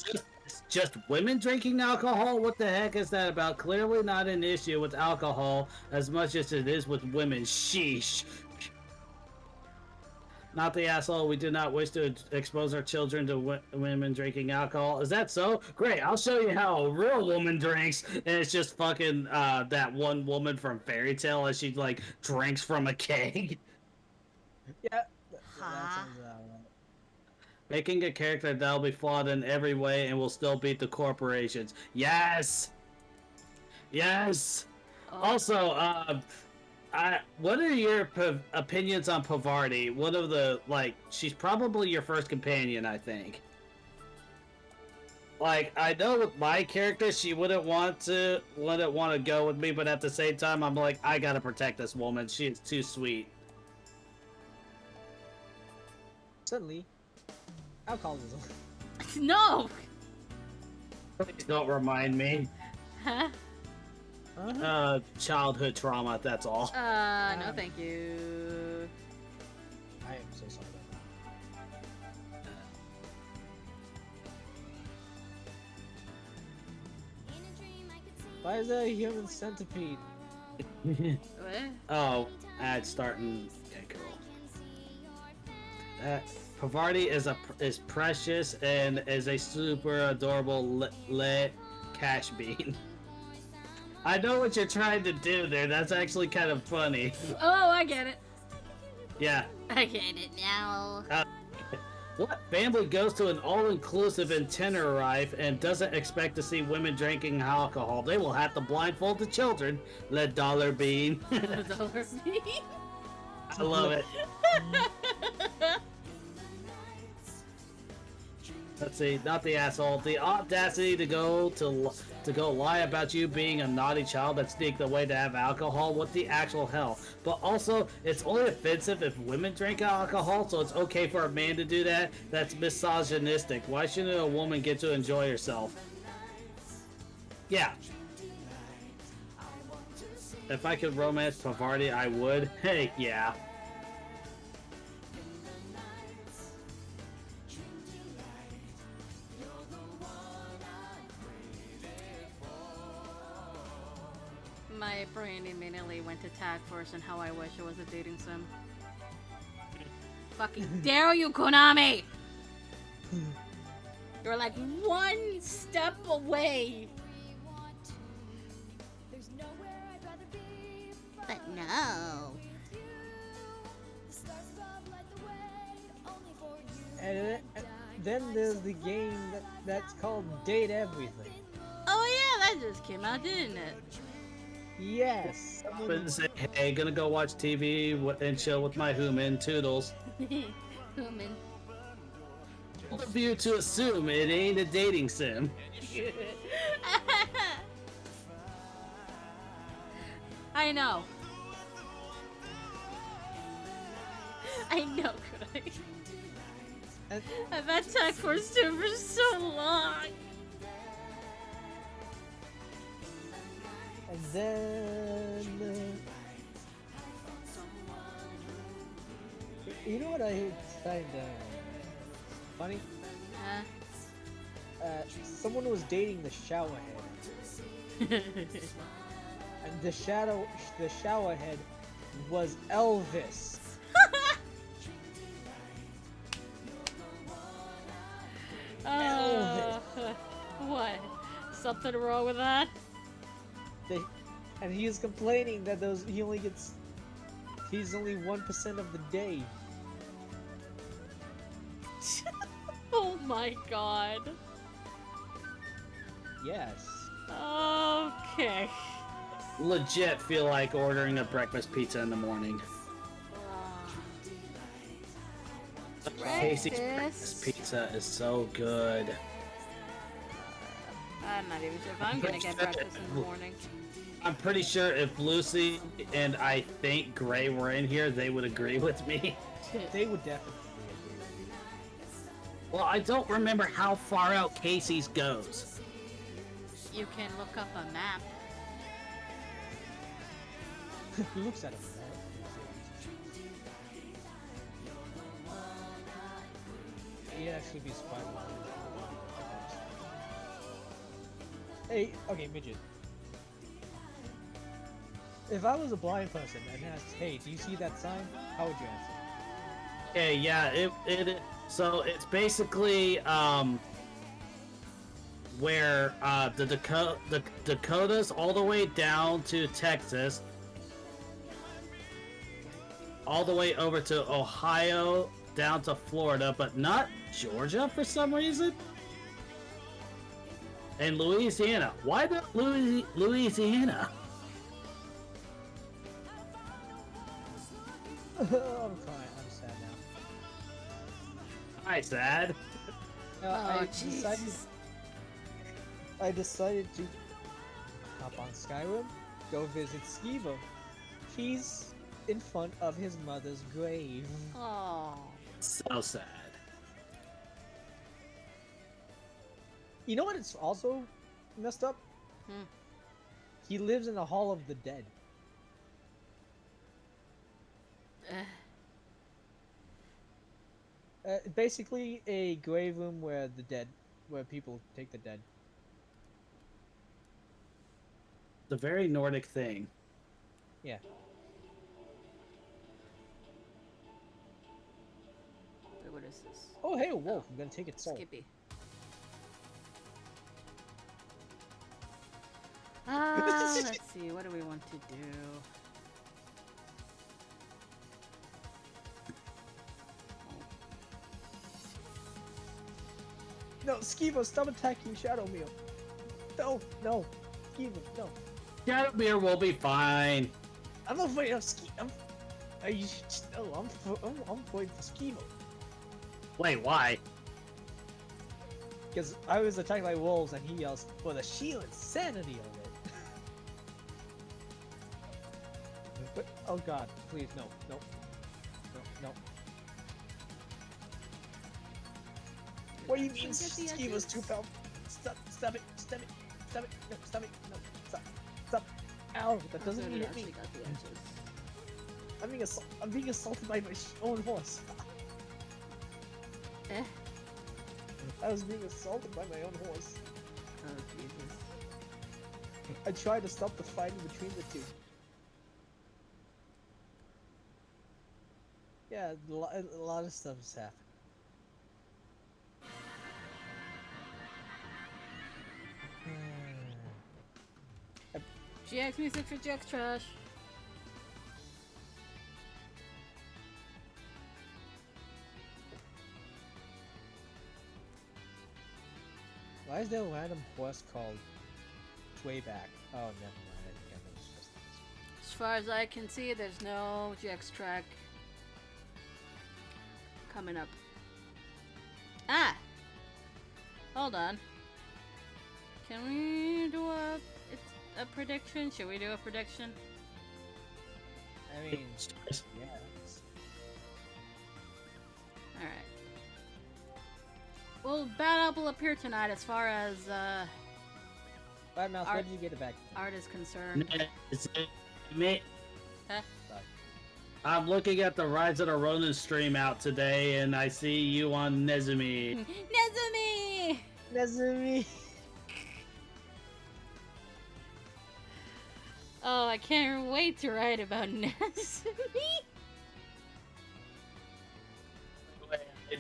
just women drinking alcohol? What the heck is that about? Clearly not an issue with alcohol as much as it is with women. Sheesh. Not the asshole. We do not wish to expose our children to women drinking alcohol. Is that so? Great. I'll show you how a real woman drinks. And it's just fucking that one woman from Fairy Tale as she like drinks from a keg. Yeah, that Huh? sounds right. Making a character that'll be flawed in every way and will still beat the corporations. Yes. Yes. Oh. Also, what are your opinions on Pavarti? One of the, like, she's probably your first companion, I think. Like, I know with my character, she wouldn't want to go with me, but at the same time, I'm like, I gotta protect this woman. She is too sweet. Suddenly, alcoholism. No. Please don't remind me. Huh? Childhood trauma, that's all. No, thank you. I am so sorry about In a dream I could see that. Why is there a human centipede? What? Oh, ad starting. Okay, cool. Pavarti is precious and is a super adorable lit cash bean. I know what you're trying to do there. That's actually kind of funny. Oh, I get it. Yeah. I get it now. What family goes to an all-inclusive in Tenerife and doesn't expect to see women drinking alcohol? They will have to blindfold the children. Let Dollar Bean. $1 fee. I love it. Let's see, not the asshole. The audacity to go lie about you being a naughty child that sneaked away to have alcohol. What the actual hell? But also, it's only offensive if women drink alcohol, so it's okay for a man to do that. That's misogynistic. Why shouldn't a woman get to enjoy herself? Yeah. If I could romance Pavarti, I would. Hey, yeah. My brain immediately went to Tag Force and how I wish it was a dating sim. Fucking dare you, Konami! You're like one step away. there's nowhere I'd rather be. But no. The stars above light the way, only for you. And then there's the game that's called Date Everything. Oh yeah, that just came out, didn't it? Yes. But say, hey, gonna go watch TV and chill with my human Toodles. Human. The view to assume it ain't a dating sim. I know. I know, Craig. I've had Tag Force 2 for so long. And then... you know what I find funny? Someone was dating the shower head. And the shower head was Elvis. What? Something wrong with that? And he was complaining that he's only 1% of the day. Oh my god. Yes. Okay. Legit feel like ordering a breakfast pizza in the morning. Casey's breakfast pizza is so good. I'm not even sure if I'm gonna get breakfast in the morning. I'm pretty sure if Lucy and I think Gray were in here, they would agree with me. They would definitely agree. Well, I don't remember how far out Casey's goes. You can look up a map. He looks at him. You'd actually be surprised. Hey, okay, midget. If I was a blind person and asked, "Hey, do you see that sign?" How would you answer? Okay, yeah, so it's basically where the Dakotas all the way down to Texas, all the way over to Ohio, down to Florida, but not Georgia for some reason. And Louisiana. Why not Louisiana? I'm fine. I'm sad now. Hi, sad. Oh, Jesus. I decided to hop on Skyrim, go visit Skivo. He's in front of his mother's grave. Oh. So sad. You know what? It's also messed up. Hmm. He lives in the Hall of the Dead. Basically, a grave room where people take the dead. It's a very Nordic thing. Yeah. Wait, what is this? Oh, hey, a wolf! I'm gonna take its soul. Skippy. Let's see. What do we want to do? No, Skivo, stop attacking Shadowmeal. No, Skivo, no. Shadowmere will be fine. I'm afraid of Skivo. I'm afraid for Skivo. Wait, why? Because I was attacked by wolves and he yells for the sheer insanity of it. But, oh god, please, no. What do you mean Skivo's too powerful? Stop it, no, stop it, no, stop. Ow, that doesn't mean hit me. Got the edges. I'm being assaulted by my own horse. Eh? I was being assaulted by my own horse. Oh, Jesus. I tried to stop the fighting between the two. Yeah, a lot of stuff has happened. GX music for GX Trash. Why is there a random horse called Swayback? Oh, never mind. I think I know this. As far as I can see, there's no GX track coming up. Ah! Hold on. Can we do a prediction? Should we do a prediction? I mean, yes. Alright. Well, Bad Apple appear tonight as far as Bad Mouse, where did you get it back? art is concerned. Me. Huh? I'm looking at the Rise of the Ronin stream out today, and I see you on Nezumi. Nezumi! Nezumi! Oh, I can't wait to write about Nezumi. I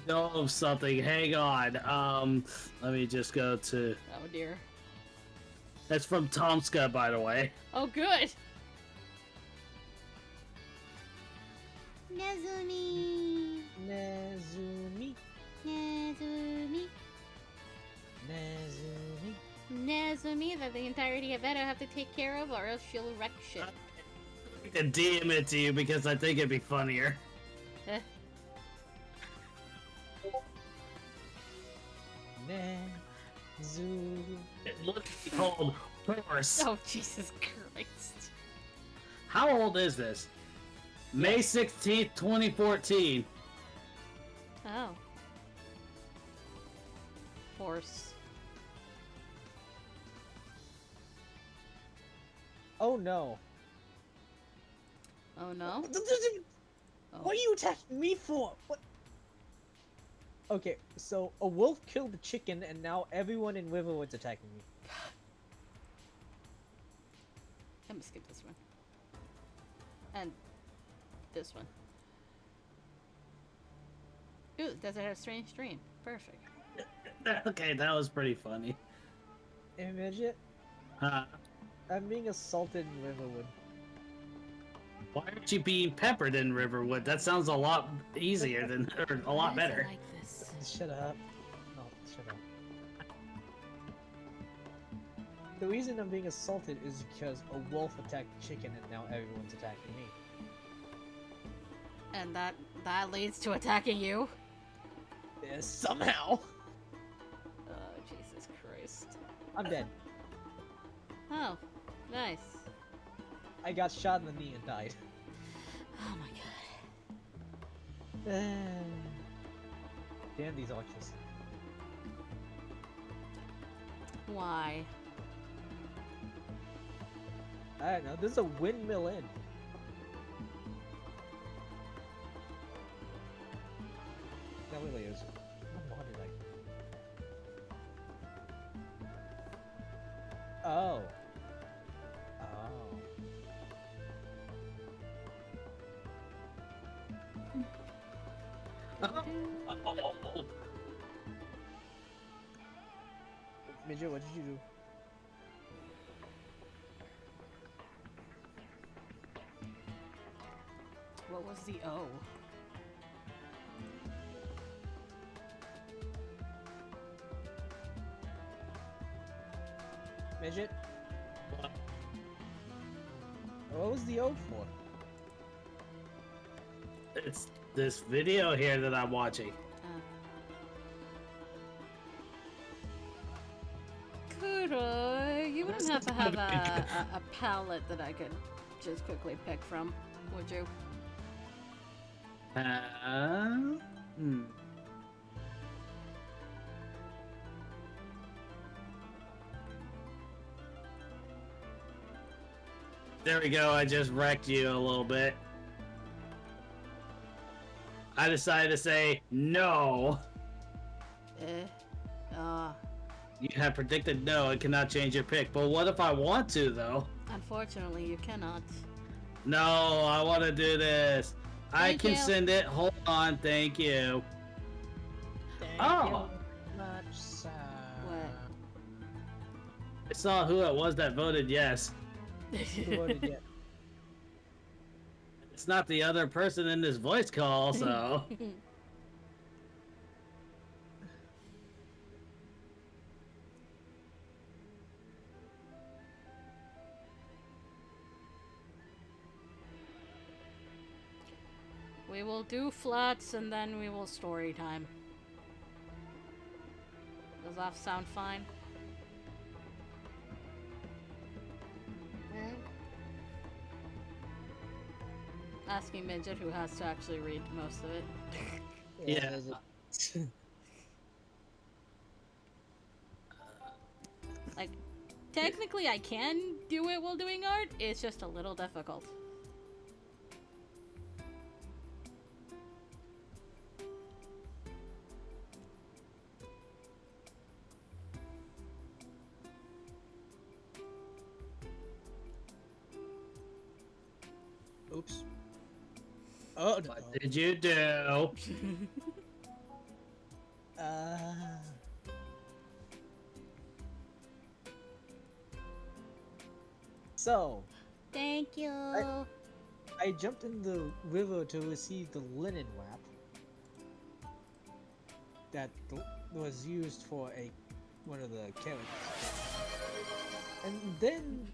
know of something. Hang on. Let me just go to. Oh dear. That's from Tomska, by the way. Oh, good. Nezumi. Nezumi. Nezumi. Nezumi. Nezumi that the entirety of Edo have to take care of, or else she'll wreck shit. I'm going to DM it to you because I think it'd be funnier. Eh? Nezumi. It looks called Horse. Oh, Jesus Christ. How old is this? May 16th, 2014. Oh. Horse. Oh no. Oh no? What are you attacking me for? What? Okay, so a wolf killed the chicken, and now everyone in Riverwood's attacking me. I'm gonna skip this one. And this one. Ooh, does it have strange dream? Perfect. Okay, that was pretty funny. Hey, midget, Huh? I'm being assaulted in Riverwood. Why aren't you being peppered in Riverwood? That sounds a lot easier than, or a lot Why is it better. like this? Shut up. No, shut up. The reason I'm being assaulted is because a wolf attacked the chicken, and now everyone's attacking me. And that leads to attacking you? Yes, somehow. Oh, Jesus Christ. I'm dead. Oh, nice. I got shot in the knee and died. Oh my god. Damn these archers. Why? I don't know. There's a windmill in. No, really is. What mod did I? Oh. Oh. Midget, what did you do? What was the O? Midget? What was the O for? It's this video here that I'm watching. Kuro, you wouldn't have to have a palette that I could just quickly pick from, would you? Hmm. There we go. I just wrecked you a little bit. I decided to say no. You have predicted no. I cannot change your pick. But what if I want to, though? Unfortunately, you cannot. No, I want to do this. I Thank can you. send it. Hold on. Thank you. Thank Oh. you much, sir. What? I saw who it was that voted yes. Who voted yes? It's not the other person in this voice call, so. We will do flats and then we will story time. Does that sound fine? Asking Midget, who has to actually read most of it. Yeah. there's a- Like, technically I can do it while doing art, it's just a little difficult. Oops. Oh no. What did you do? So, Thank you. I jumped in the river to receive the linen wrap that was used for one of the characters. And then,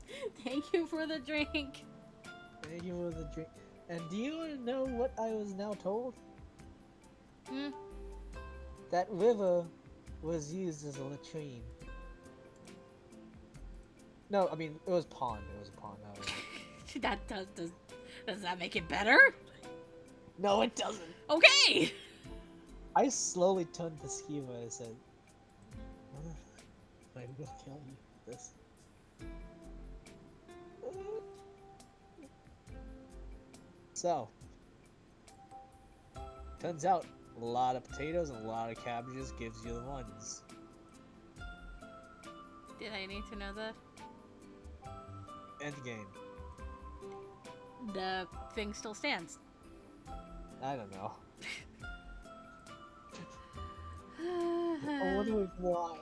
Thank you for the drink. thank you for the drink. And do you want to know what I was now told? Hmm? That river was used as a latrine. No, I mean, it was pond. It was a pond. Not a river. That does that make it better? No, it doesn't. Okay. I slowly turned to Skiva and said, I will kill you for this. So, turns out A lot of potatoes and a lot of cabbages gives you the ones. Did I need to know that? End game. The thing still stands. I don't know. I wonder why.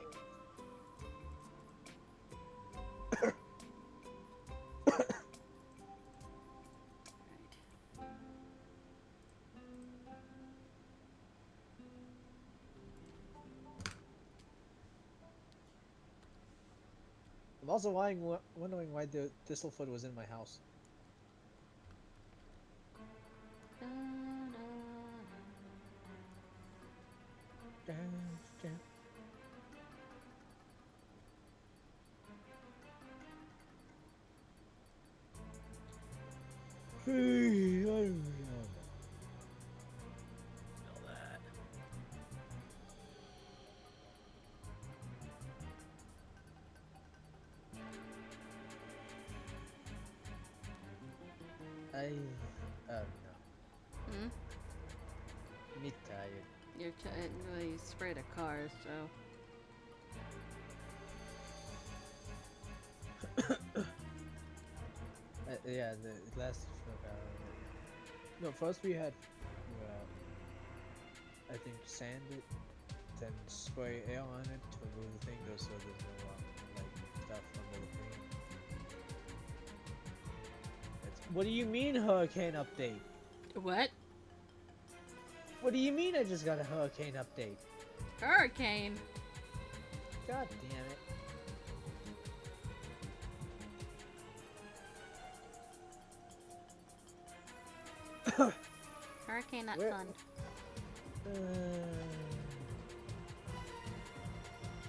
I'm also wondering why the Thistlefoot was in my house. Oh no. Hmm? Me tired. You're well, you sprayed a car, so. Yeah, the last no, first we had I think sand it, then spray air on it to remove the thing so there's no like stuff under the thing. What do you mean hurricane update? What? What do you mean I just got a hurricane update? Hurricane? God damn it. Hurricane, not Where- fun.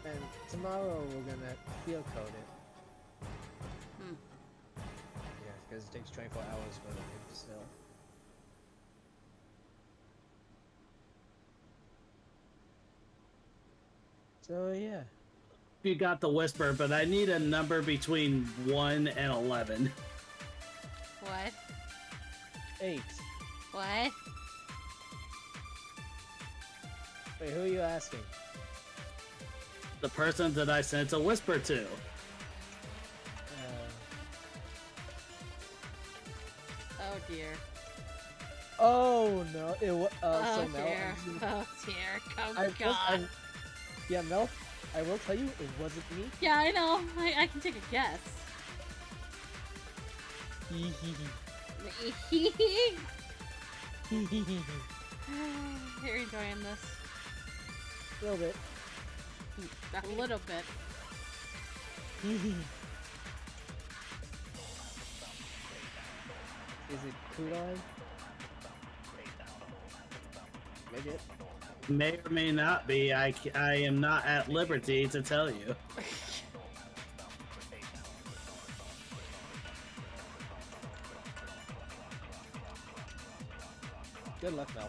And tomorrow we're gonna field code it. Hmm. Yeah, because it takes 24 hours for the thing to sell. So yeah. You got the whisper, but I need a number between 1 and 11. What? 8. What? Wait, who are you asking? The person that I sent a whisper to. Oh dear. Oh no! It was Oh so Mel. dear. Oh dear. Oh I, god. yeah, Mel. I will tell you, it wasn't me. Yeah, I know. I can take a guess. You're enjoying this. A little bit. A little bit. Is it Kudai? Maybe it. May or may not be. I am not at liberty to tell you. Good luck, Mel.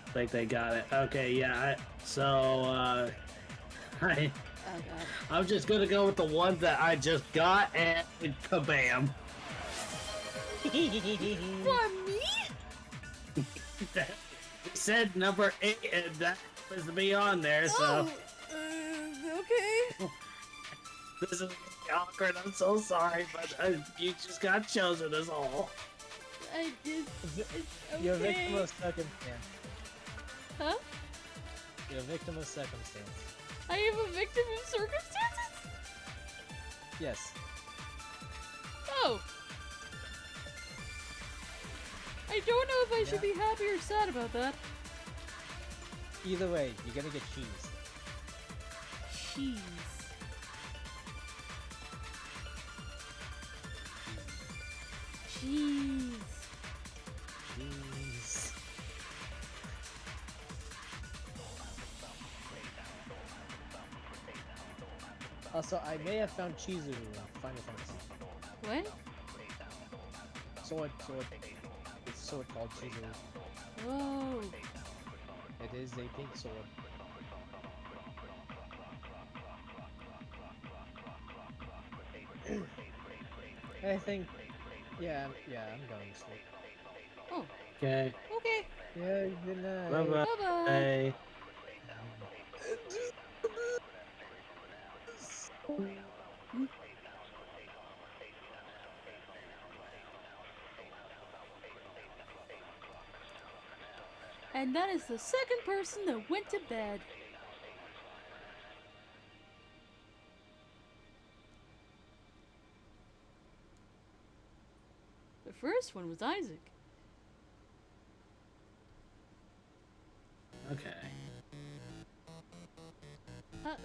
I think they got it. Okay, yeah. I, Oh god. I'm just gonna go with the one that I just got and kabam. For me? It said number 8 and that was to be on there, so Okay. this is awkward. I'm so sorry, but you just got chosen as all. I just. You're a victim of circumstance. Huh? You're a victim of circumstance. I am a victim of circumstances? Yes. Oh. I don't know if I should be happy or sad about that. Either way, you're gonna get cheese. Cheese. Cheese. Cheese. Also, I may have found Chizu in Final Fantasy. What? Sword. It's a sword called Chizu. Whoa. It is a pink sword. I think. Yeah, I'm going to sleep. Oh, Okay. okay. Yeah, good night. Bye bye. Bye-bye. And that is the second person that went to bed. The first one was Isaac. Okay. Uh-oh.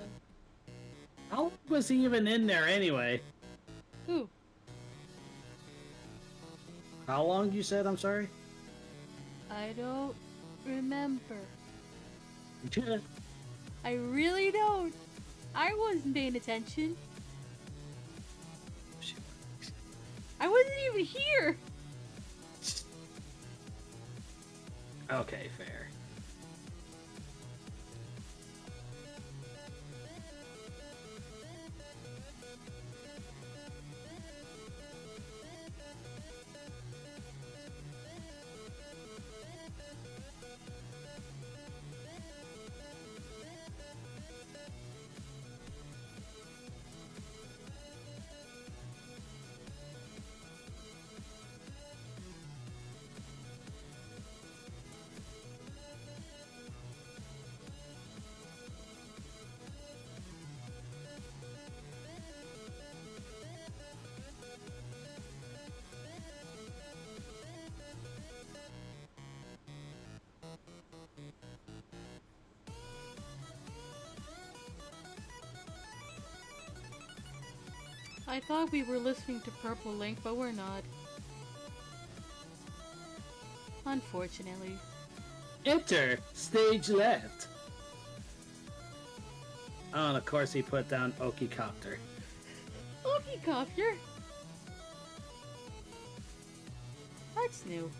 How long was he even in there anyway? Who? How long you said? I'm sorry. I don't remember. Yeah. I really don't. I wasn't paying attention. I wasn't even here. Okay, fair. I thought we were listening to Purple Link, but we're not. Unfortunately. Enter stage left. Oh, and of course he put down Okicopter. Okay, Copter. That's new.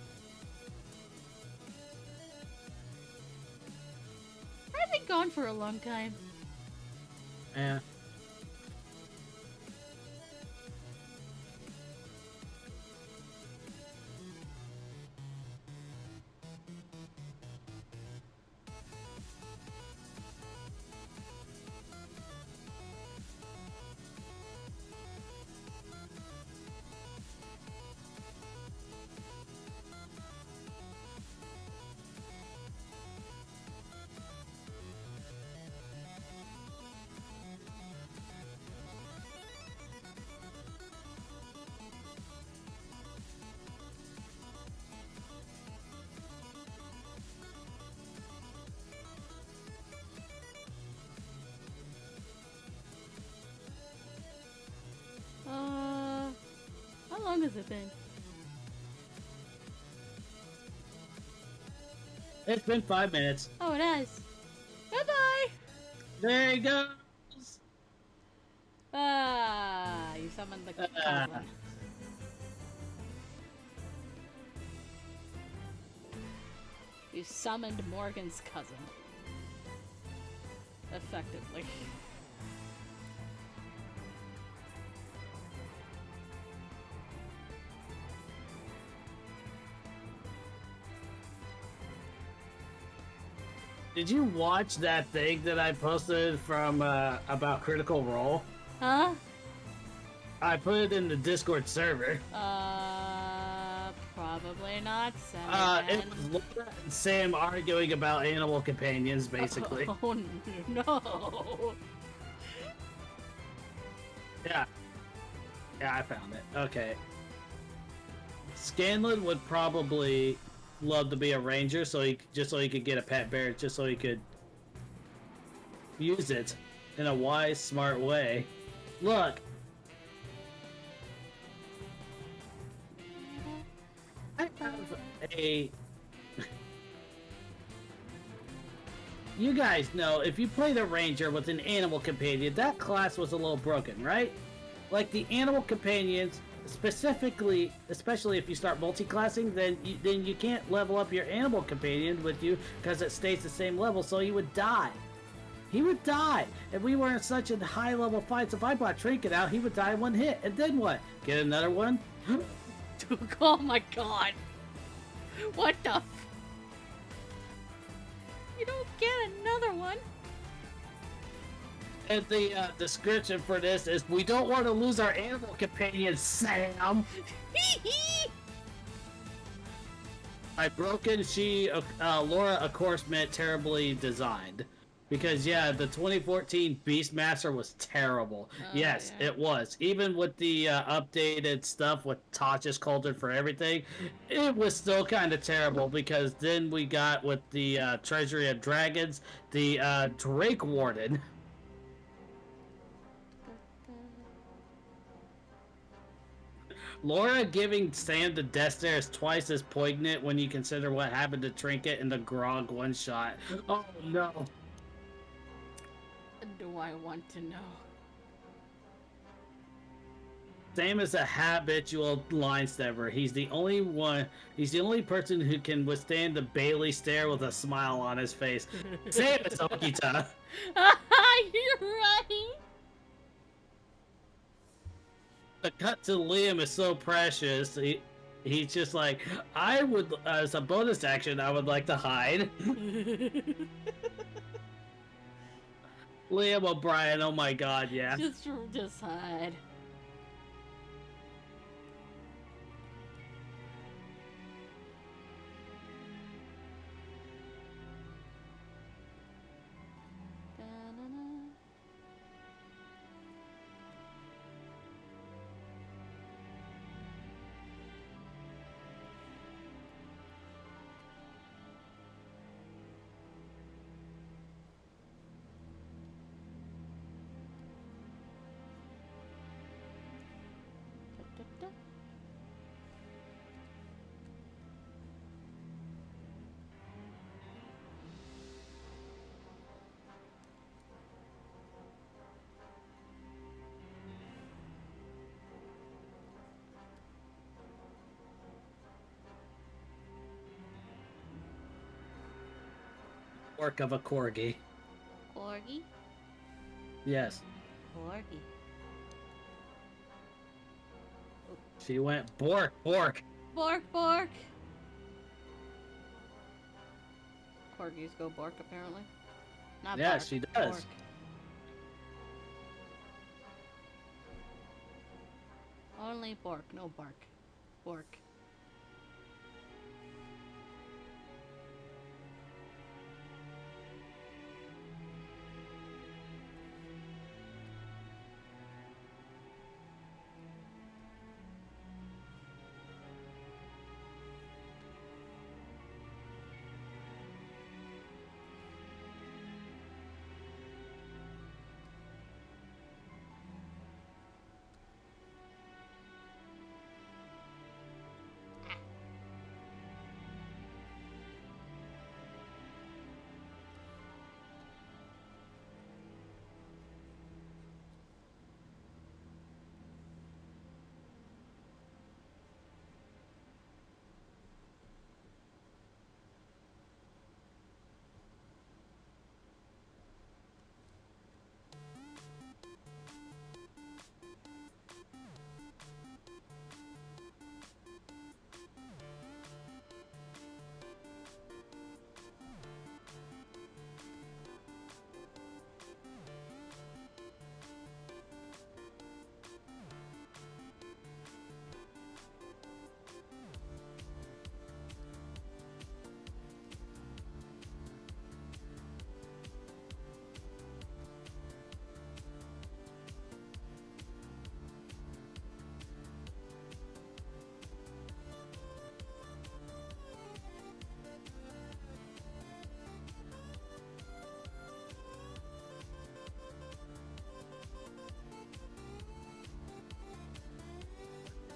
I've been gone for a long time. Yeah. How long has it been? It's been 5 minutes. Oh, it has. Bye-bye! There he goes. Ah, you summoned the cousin. You summoned Morgan's cousin. Effectively. Did you watch that thing that I posted from about Critical Role? Huh? I put it in the Discord server. Probably not. Send It again. was Laura and Sam arguing about animal companions, basically. Oh no! Yeah. Yeah, I found it. Okay. Scanlan would probably love to be a ranger, so he could get a pet bear, just so he could use it in a wise, smart way. Look. I have a... You guys know, if you played a ranger with an animal companion, that class was a little broken, right? Like, the animal companions, specifically, especially if you start multi-classing, then you can't level up your animal companion with you, because it stays the same level, so you would die. he would die. If we were in such a high-level fights, if I brought Trinket out, he would die in one hit. And then what? Get another one? Oh my god. What the You don't get another one. And the description for this is, we don't want to lose our animal companion, Sam. By broken, Laura, of course, meant terribly designed. Because, yeah, the 2014 Beastmaster was terrible. Yes, yeah. it was. Even with the updated stuff with Tasha's Cauldron for everything, it was still kind of terrible, because then we got, with the Treasury of Dragons, the Drake Warden. Laura giving Sam the Death Stare is twice as poignant when you consider what happened to Trinket in the Grog one-shot. Oh, no. Do I want to know? Sam is a habitual line stepper. He's the only person who can withstand the Bailey stare with a smile on his face. Sam is Okita. You're right. The cut to Liam is so precious. He's just like, I would, as a bonus action, I would like to hide. Liam O'Brien, oh my god, yeah. Just hide. Work of a corgi. Corgi? Yes. Corgi. She went bork, bork. Bork, bork. Corgis go bork, apparently. Not Yeah, bark, she does. Bork. Only bork, no bark. Bork.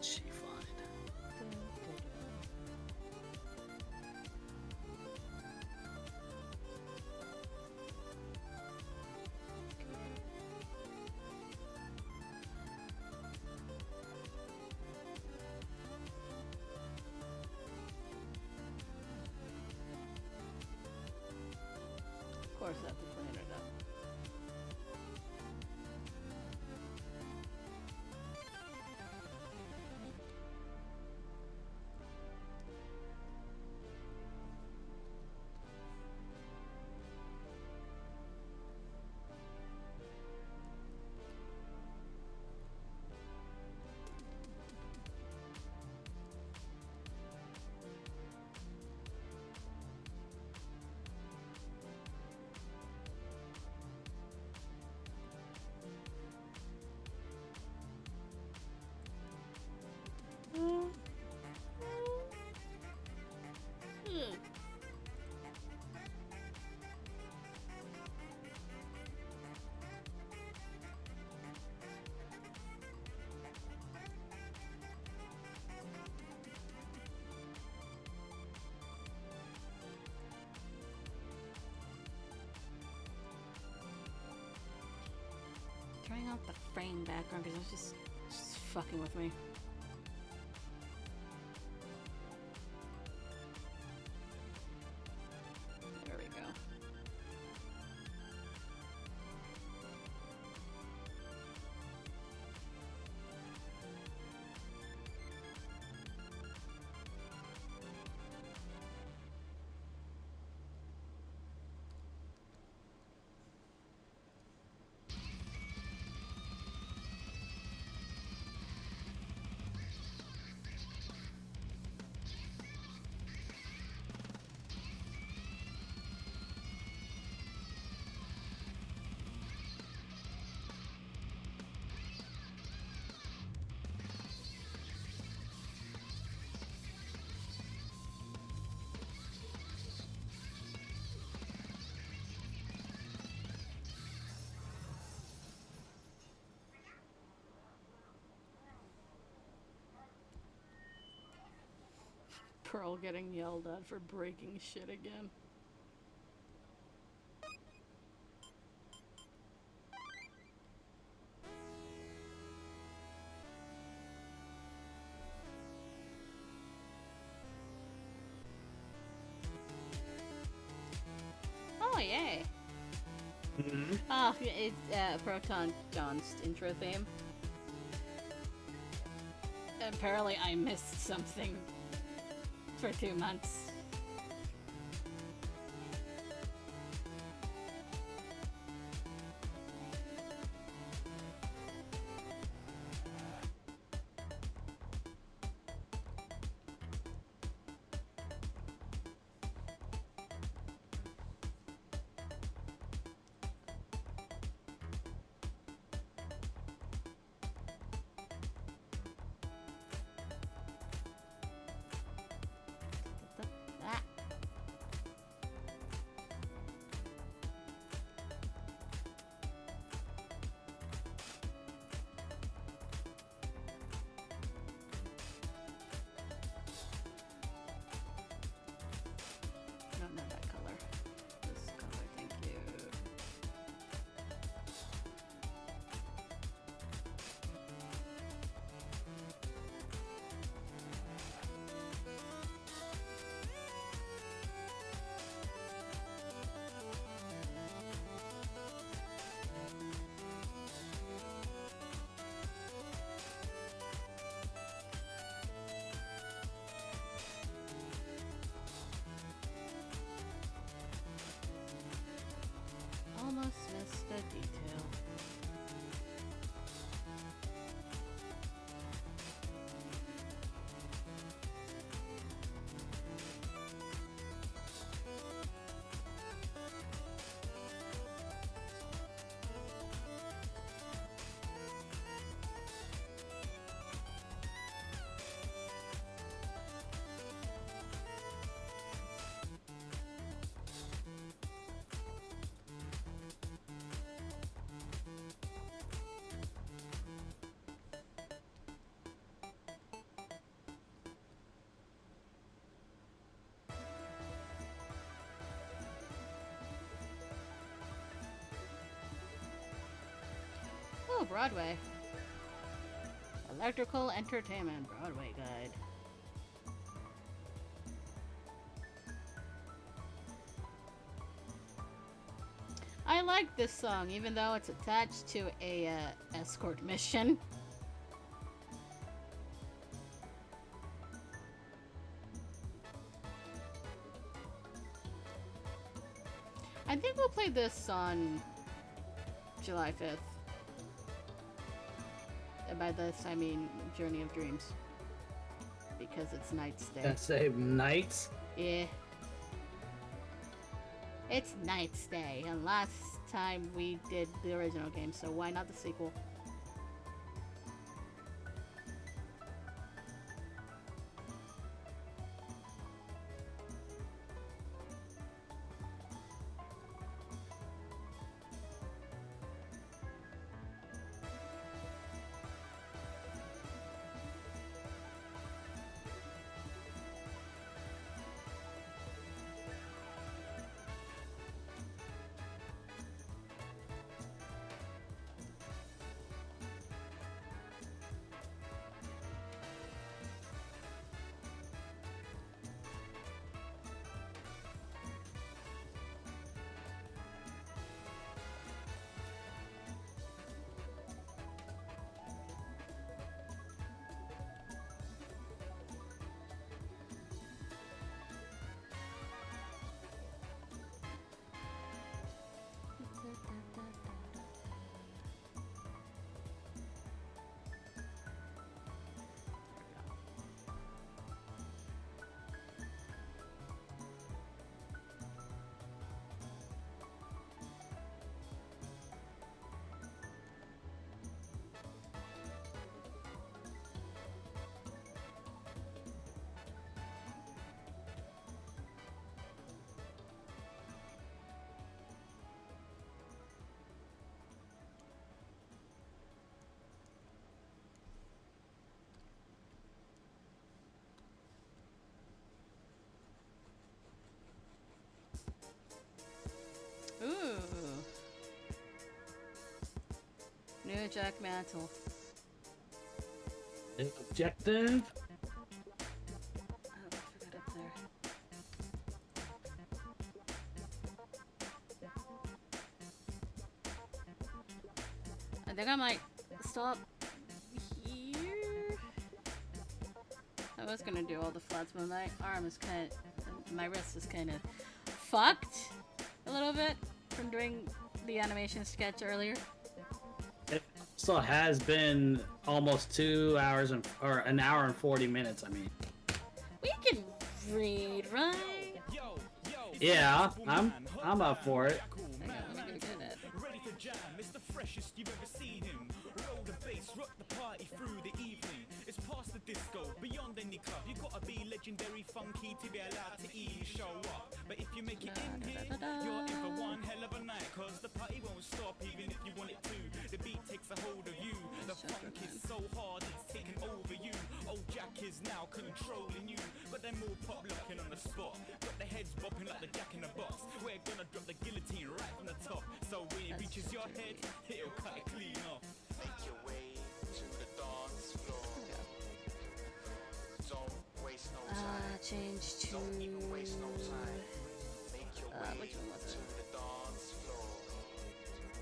She find. Of course, that's a planet up. not the frame background because it's just fucking with me. There we go. Pearl getting yelled at for breaking shit again. Oh, yay. Oh, it's Proton John's intro theme. Apparently I missed something for 2 months. Ah. No, not that color. This color, thank you. Almost missed a detail. Oh, Broadway. Electrical Entertainment Broadway Guide. I like this song, even though it's attached to a escort mission. I think we'll play this on July 5th. And by this, I mean Journey of Dreams. Because it's Knight's Day. That's a Knights. Yeah. It's Knight's Day, and last time we did the original game, so why not the sequel? New Jack Mantle. Objective? Oh, I forgot up there. I think I might stop here. I was gonna do all the floods, but my arm is my wrist is kind of fucked a little bit from doing the animation sketch earlier. It also has been almost 2 hours or an hour and 40 minutes. I mean, We can read, right? yeah, I'm up for it. Hang on, let me go get it. Ready to jam, it's the freshest you've ever seen him. Roll the bass, rock the party through the evening. It's past the disco, beyond any club. You gotta be legendary funky to be allowed to eat and show up. But if you make it in here, you're in for one hell of a night. Cause the party won't stop even if you want it to. The beat takes a hold of you. The funk is so hard it's taking over you. Old Jack is now controlling you. But they're more pop locking on the spot. Got the heads bopping like the Jack in the Box. We're gonna drop the guillotine right from the top. So when it reaches your head, it'll cut it clean off. Make your way to the dance floor. Don't waste no time. Change to. Don't even waste no time. Make your way which one was to it? the dance floor.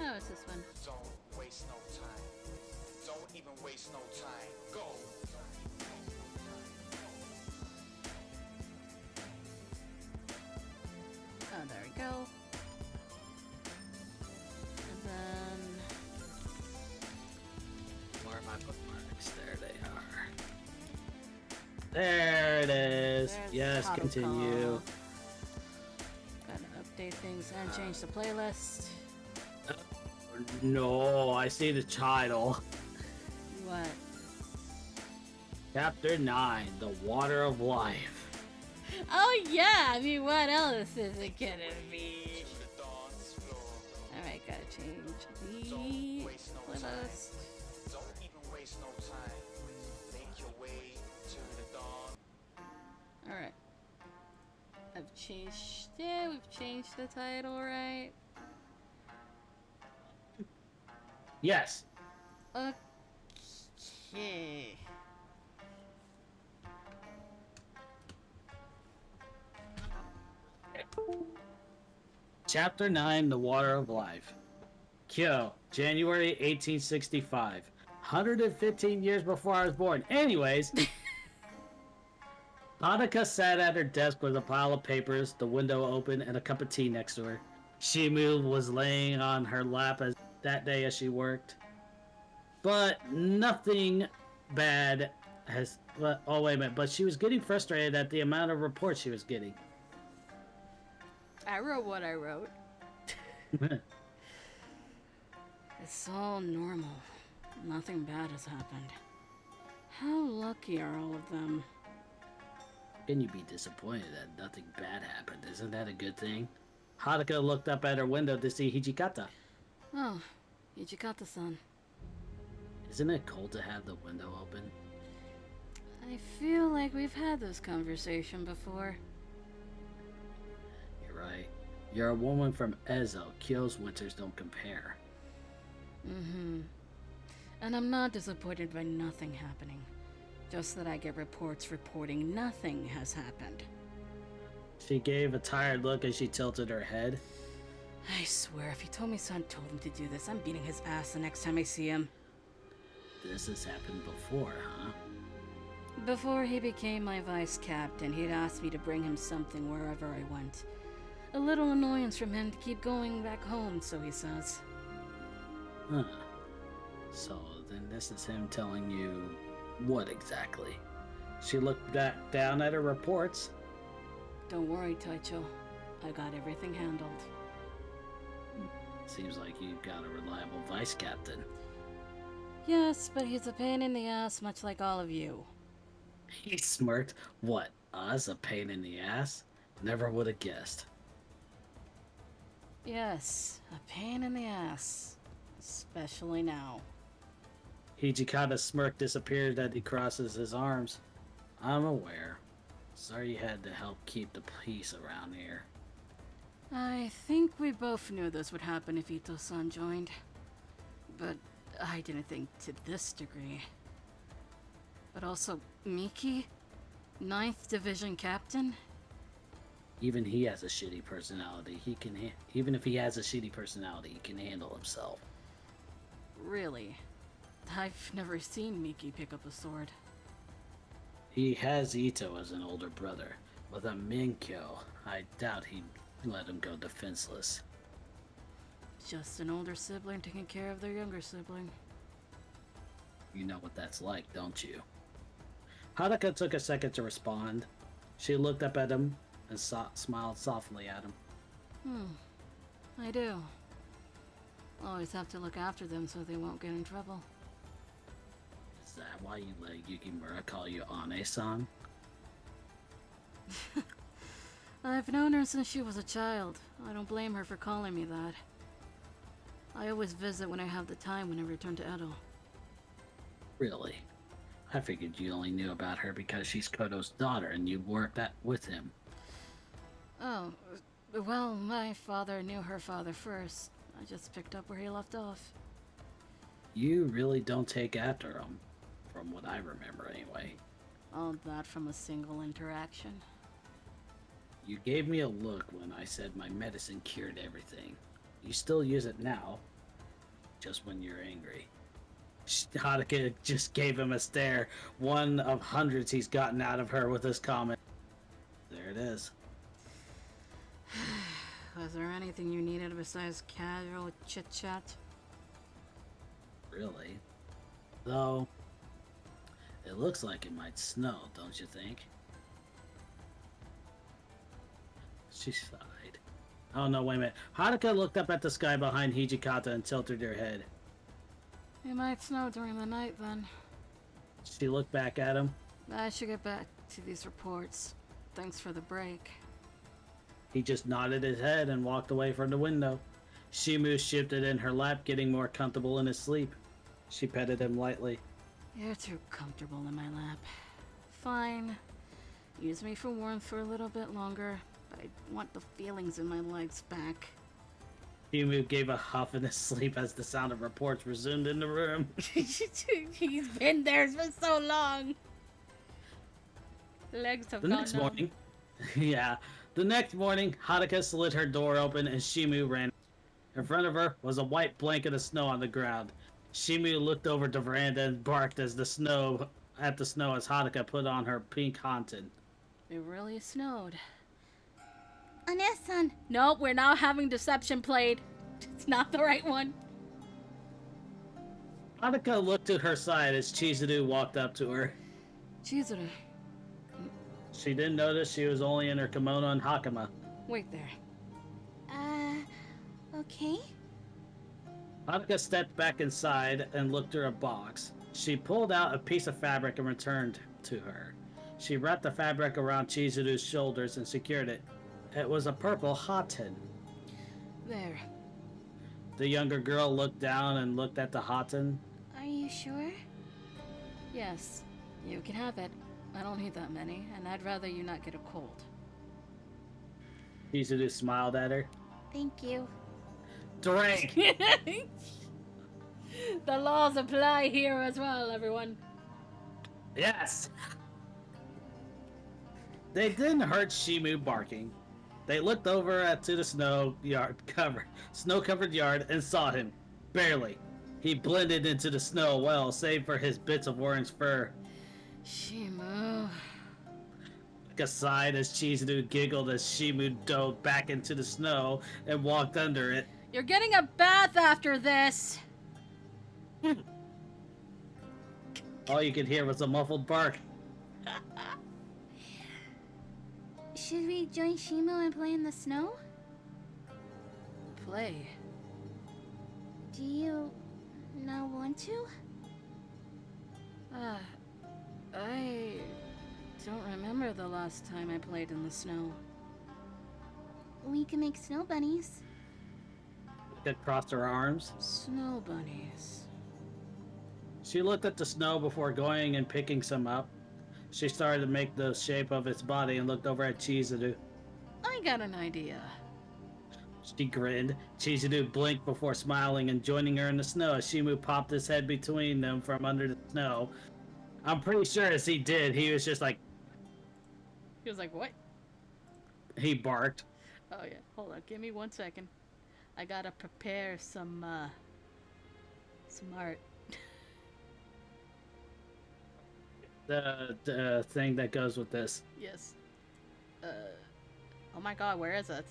Oh, it's this one. Don't waste no time. Don't even waste no time. Go. Oh, there we go. And then. Where are my bookmarks? There they are. There it is. There's Yes, Hakuoki. continue. Gotta update things and change the playlist. No, I see the title. What? Chapter 9, The Water of Life. Oh yeah, I mean, what else is it gonna be? To the dance floor. Alright, gotta change the Don't waste no time. playlist. Don't even waste no time. Make your way to the dawn. Alright. I've changed it, we've changed the title, right? Yes. Okay. Chapter 9, The Water of Life. Kyo, January 1865. 115 years before I was born. Anyways, Hanukkah sat at her desk with a pile of papers, the window open, and a cup of tea next to her. Shimu was laying on her lap that day as she worked. But nothing bad has... Oh, wait a minute. But she was getting frustrated at the amount of reports she was getting. I wrote what I wrote. It's all normal. Nothing bad has happened. How lucky are all of them? Can you be disappointed that nothing bad happened? Isn't that a good thing? Haruka looked up at her window to see Hijikata. Oh, Hijikata-san. Isn't it cold to have the window open? I feel like we've had this conversation before. You're right. You're a woman from Ezo. Kyo's winters don't compare. Mm-hmm. And I'm not disappointed by nothing happening. Just that I get reports reporting nothing has happened. She gave a tired look as she tilted her head. I swear, if he told me son told him to do this, I'm beating his ass the next time I see him. This has happened before, huh? Before he became my vice captain, he'd asked me to bring him something wherever I went. A little annoyance from him to keep going back home, so he says. Huh. So then this is him telling you what exactly? She looked back down at her reports. Don't worry, Taicho. I got everything handled. Seems like you've got a reliable vice captain. Yes, but he's a pain in the ass, much like all of you. He smirked. What, us a pain in the ass? Never would have guessed. Yes, a pain in the ass. Especially now. Hijikata's smirk disappeared as he crosses his arms. I'm aware. Sorry you had to help keep the peace around here. I think we both knew this would happen if Ito-san joined. But I didn't think to this degree. But also, Miki? 9th Division Captain? Even he has a shitty personality. Even if he has a shitty personality, he can handle himself. Really? I've never seen Miki pick up a sword. He has Ito as an older brother. With a Minkyo, I doubt he'd let him go defenseless. Just an older sibling taking care of their younger sibling. You know what that's like, don't you? Haruka took a second to respond. She looked up at him and smiled softly at him. I do. Always have to look after them so they won't get in trouble. Is that why you let Yukimura call you Ane-san? I've known her since she was a child. I don't blame her for calling me that. I always visit when I have the time when I return to Edo. Really? I figured you only knew about her because she's Koto's daughter and you worked with him. Oh, well, my father knew her father first. I just picked up where he left off. You really don't take after him, from what I remember anyway. All that from a single interaction. You gave me a look when I said my medicine cured everything. You still use it now, just when you're angry. Haruka just gave him a stare, one of hundreds he's gotten out of her with his comment. There it is. Was there anything you needed besides casual chit-chat? Really? Though, it looks like it might snow, don't you think? She sighed. Oh no, wait a minute. Haruka looked up at the sky behind Hijikata and tilted her head. It might snow during the night then. She looked back at him. I should get back to these reports. Thanks for the break. He just nodded his head and walked away from the window. Shimu shifted in her lap, getting more comfortable in his sleep. She petted him lightly. You're too comfortable in my lap. Fine. Use me for warmth for a little bit longer, but I want the feelings in my legs back. Shimu gave a huff in his sleep as the sound of reports resumed in the room. He's been there for so long. Legs have The gone next numb. morning, yeah, the next morning, Haruka slid her door open and Shimu ran. In front of her was a white blanket of snow on the ground. Shimu looked over the veranda and barked at the snow as Haruka put on her pink hanten. It really snowed. Ane-san! Nope, we're now having deception played. It's not the right one. Haruka looked to her side as Chizuru walked up to her. Chizuru, She didn't notice she was only in her kimono and hakama. wait there. Okay? Haruka stepped back inside and looked through a box. She pulled out a piece of fabric and returned to her. She wrapped the fabric around Chizuru's shoulders and secured it. It was a purple haten. There. The younger girl looked down and looked at the haten. Are you sure? Yes, you can have it. I don't need that many, and I'd rather you not get a cold. Chizuru smiled at her. Thank you. Drink! The laws apply here as well, everyone. Yes! They didn't hurt Shimu barking. They looked over to the snow-covered yard and saw him. Barely. He blended into the snow well, save for his bits of orange fur. Shimu. Haruka sighed as Chizuru giggled as Shimu dove back into the snow and walked under it. You're getting a bath after this. All you could hear was a muffled bark. Should we join Shimo and play in the snow? Play. Do you not want to? I don't remember the last time I played in the snow. We can make snow bunnies. Haruka crossed her arms. Snow bunnies. She looked at the snow before going and picking some up. She started to make the shape of its body and looked over at Chizuru. I got an idea. She grinned. Chizuru blinked before smiling and joining her in the snow as Shimu popped his head between them from under the snow. I'm pretty sure as he did, he was just like, He was like, what? he barked. Oh yeah, hold on, give me 1 second. I gotta prepare some art. The thing that goes with this. Yes. Oh my god, where is it?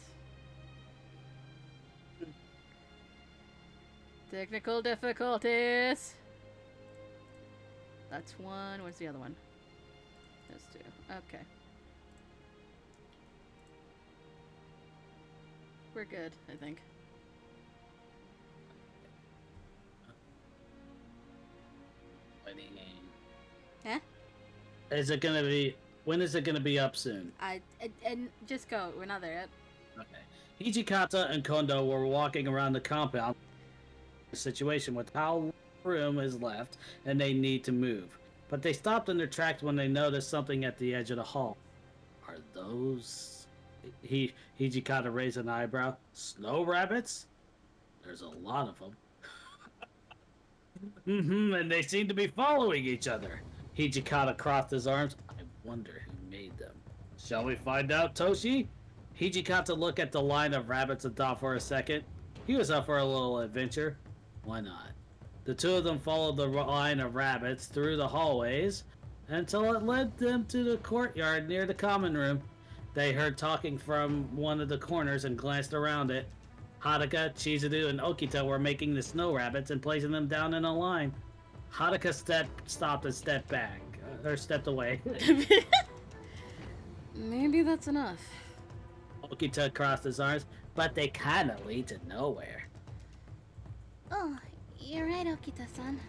Technical difficulties! That's one. Where's the other one? That's two. Okay. We're good, I think. Huh? Is it gonna be? When is it gonna be up soon? And just go. We're not there yet. Okay. Hijikata and Kondo were walking around the compound. The situation with how room is left, and they need to move. But they stopped in their tracks when they noticed something at the edge of the hall. Are those? Hijikata raised an eyebrow. Snow rabbits? There's a lot of them. And they seem to be following each other. Hijikata crossed his arms. I wonder who made them. Shall we find out, Toshi? Hijikata looked at the line of rabbits and thought for a second. He was up for a little adventure. Why not? The two of them followed the line of rabbits through the hallways until it led them to the courtyard near the common room. They heard talking from one of the corners and glanced around it. Haruka, Chizuru, and Okita were making the snow rabbits and placing them down in a line. Haruka stopped and stepped back, or stepped away. Maybe that's enough. Okita crossed his arms, but they kinda lead to nowhere. Oh, you're right, Okita-san.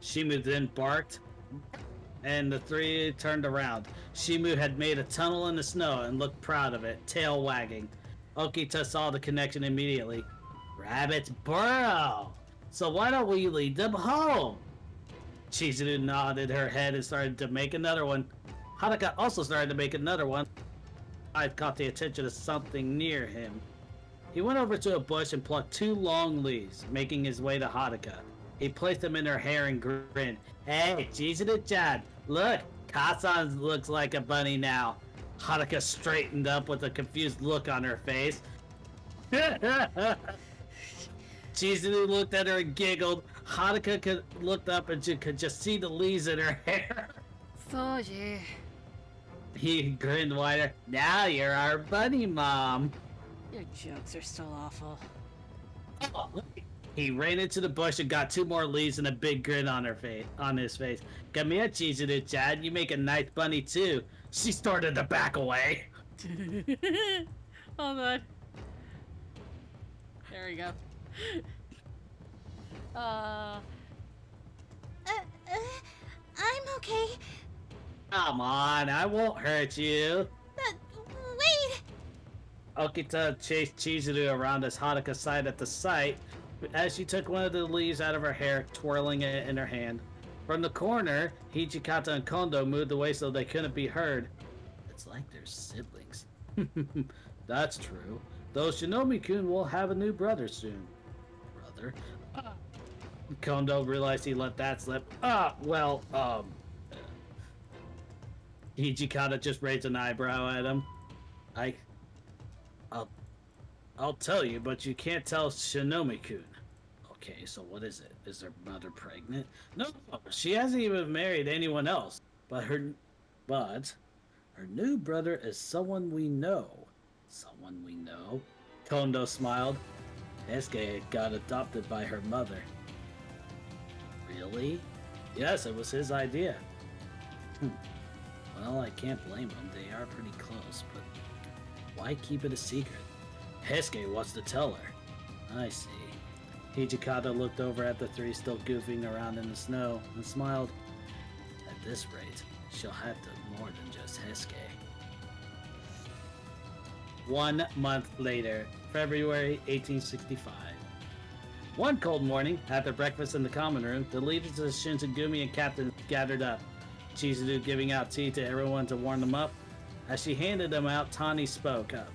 Shimu then barked, and the three turned around. Shimu had made a tunnel in the snow and looked proud of it, tail wagging. Okita saw the connection immediately. Rabbits burrow! So why don't we lead them home? Chizuru nodded her head and started to make another one. Haruka also started to make another one. I caught the attention of something near him. He went over to a bush and plucked two long leaves, making his way to Haruka. He placed them in her hair and grinned. Hey, Chizuru-chan, look! Kasan looks like a bunny now. Haruka straightened up with a confused look on her face. Chizuru looked at her and giggled. Haruka looked up and she could just see the leaves in her hair. Soji. He grinned wider. Now you're our bunny mom. Your jokes are still awful. Oh, he ran into the bush and got two more leaves and a big grin on his face. Come here, Chizuru-chan. You make a nice bunny too. She started to back away. Hold on. There we go. I'm okay. Come on, I won't hurt you. Wait! Okita chased Chizuru around as Haruka sighed at the sight as she took one of the leaves out of her hair, twirling it in her hand. From the corner, Hijikata and Kondo moved away so they couldn't be heard. It's like they're siblings. That's true. Though Shinomi-kun will have a new brother soon. Brother? Kondo realized he let that slip. Hijikata just raised an eyebrow at him. I'll tell you, but you can't tell Shinomi-kun. Okay, so what is it? Is their mother pregnant? No, she hasn't even married anyone else. But her new brother is someone we know. Someone we know? Kondo smiled. Esuke got adopted by her mother. Really? Yes, it was his idea. Well, I can't blame him. They are pretty close, but why keep it a secret? Esuke wants to tell her. I see. Hijikata looked over at the three still goofing around in the snow and smiled. At this rate, she'll have to more than just Esuke. 1 month later, February 1865. One cold morning, after breakfast in the common room, the leaders of Shinsengumi and captains gathered up. Chizuru giving out tea to everyone to warm them up. As she handed them out, Tani spoke up.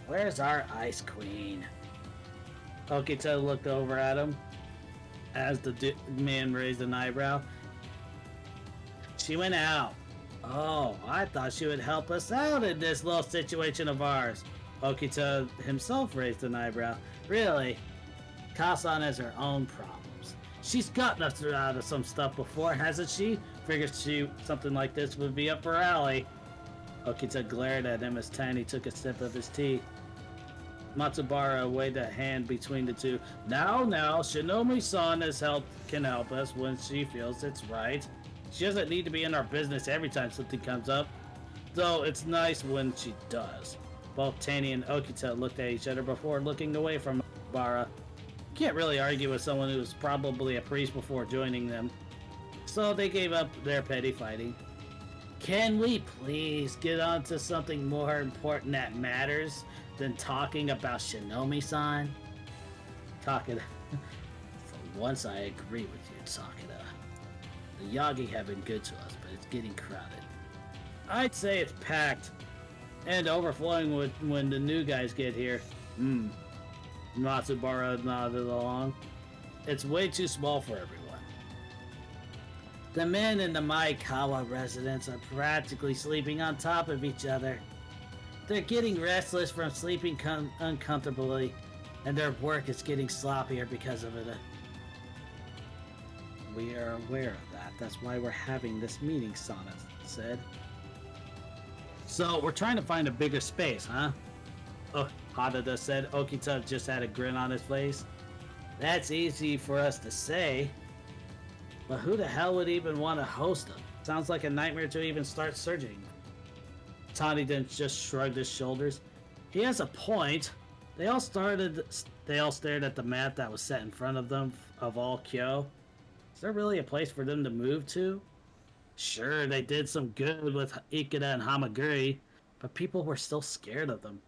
Where's our ice queen? Okita looked over at him as the man raised an eyebrow. She went out. Oh, I thought she would help us out in this little situation of ours. Okita himself raised an eyebrow. Really? Kasan has her own problems. She's gotten us out of some stuff before, hasn't she? Figures something like this would be up her alley. Okita glared at him as Tiny took a sip of his tea. Matsubara waved a hand between the two. Now, Shinomi-san can help us when she feels it's right. She doesn't need to be in our business every time something comes up, though it's nice when she does. Both Tani and Okita looked at each other before looking away from Matsubara. You can't really argue with someone who was probably a priest before joining them, so they gave up their petty fighting. Can we please get on to something more important that matters than talking about Shinomi-san? Takeda. For once I agree with you, Takeda. The Yagi have been good to us, but it's getting crowded. I'd say it's packed and overflowing when the new guys get here. Matsubara nodded along. It's way too small for everyone. The men in the Maekawa residence are practically sleeping on top of each other. They're getting restless from sleeping uncomfortably, and their work is getting sloppier because of it. We are aware of that. That's why we're having this meeting, Sana said. So, we're trying to find a bigger space, huh? Oh, Hadada said. Okita just had a grin on his face. That's easy for us to say. But who the hell would even want to host them? Sounds like a nightmare to even start searching. Tani then just shrugged his shoulders. He has a point. They all stared at the map that was set in front of them of all Kyo. Is there really a place for them to move to? Sure, they did some good with Ikeda and Hamaguri, but people were still scared of them.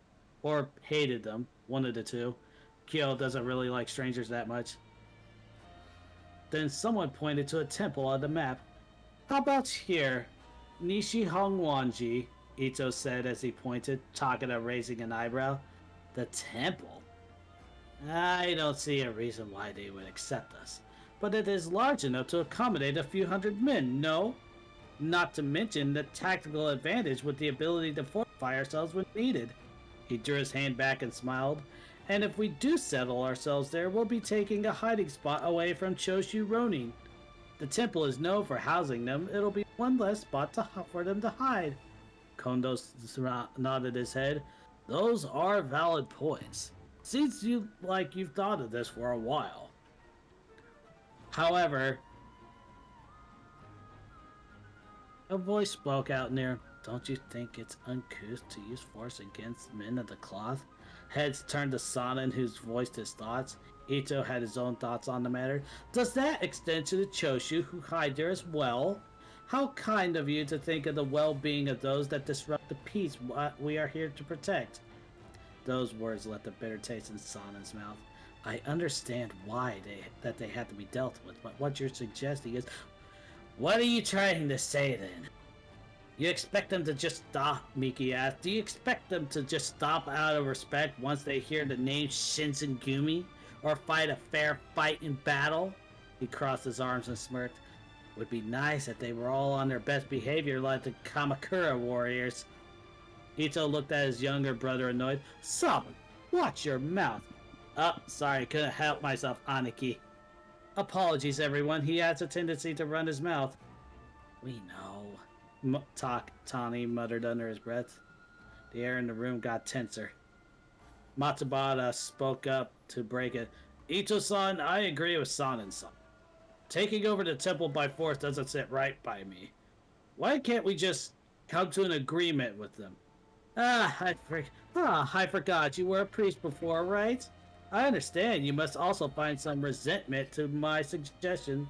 Or hated them, one of the two. Kyo doesn't really like strangers that much. Then someone pointed to a temple on the map. How about here? Nishi Hongwanji, Ito said as he pointed, Takeda raising an eyebrow. The temple? I don't see a reason why they would accept us. But it is large enough to accommodate a few hundred men, no? Not to mention the tactical advantage with the ability to fortify ourselves when needed. He drew his hand back and smiled. And if we do settle ourselves there, we'll be taking a hiding spot away from Choshu Ronin. The temple is known for housing them. It'll be one less spot for them to hide. Kondo nodded his head. Those are valid points. Seems like you've thought of this for a while. However, a voice spoke out near. Don't you think it's uncouth to use force against men of the cloth? Heads turned to Sanan, who's voiced his thoughts. Ito had his own thoughts on the matter. Does that extend to the Choshu who hide there as well? How kind of you to think of the well-being of those that disrupt the peace we are here to protect. Those words left a bitter taste in Sanan's mouth. I understand why they have to be dealt with, but what you're suggesting is... What are you trying to say then? You expect them to just stop, Miki asked. Do you expect them to just stop out of respect once they hear the name Shinsengumi? Or fight a fair fight in battle? He crossed his arms and smirked. Would be nice if they were all on their best behavior like the Kamakura warriors. Ito looked at his younger brother annoyed. Someone, watch your mouth. Oh, sorry, couldn't help myself, Aniki. Apologies, everyone. He has a tendency to run his mouth. We know. Tani muttered under his breath. The air in the room got tenser. Matsubara spoke up to break it. Ito-san, I agree with Sanan-san. Taking over the temple by force doesn't sit right by me. Why can't we just come to an agreement with them? I forgot you were a priest before, right? I understand you must also find some resentment to my suggestion.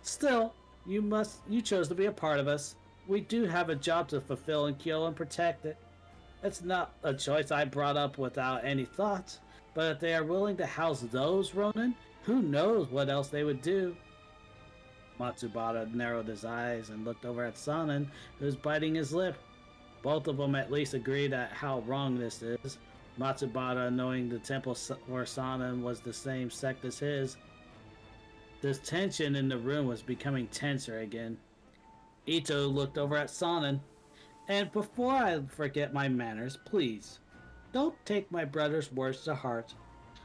Still, you chose to be a part of us. We do have a job to fulfill and kill and protect it. It's not a choice I brought up without any thought, but if they are willing to house those Ronin, who knows what else they would do. Matsubara narrowed his eyes and looked over at Sanan, who was biting his lip. Both of them at least agreed at how wrong this is. Matsubara, knowing the temple where Sanan was the same sect as his, the tension in the room was becoming tenser again. Ito looked over at Sanan. And before I forget my manners, please, don't take my brother's words to heart.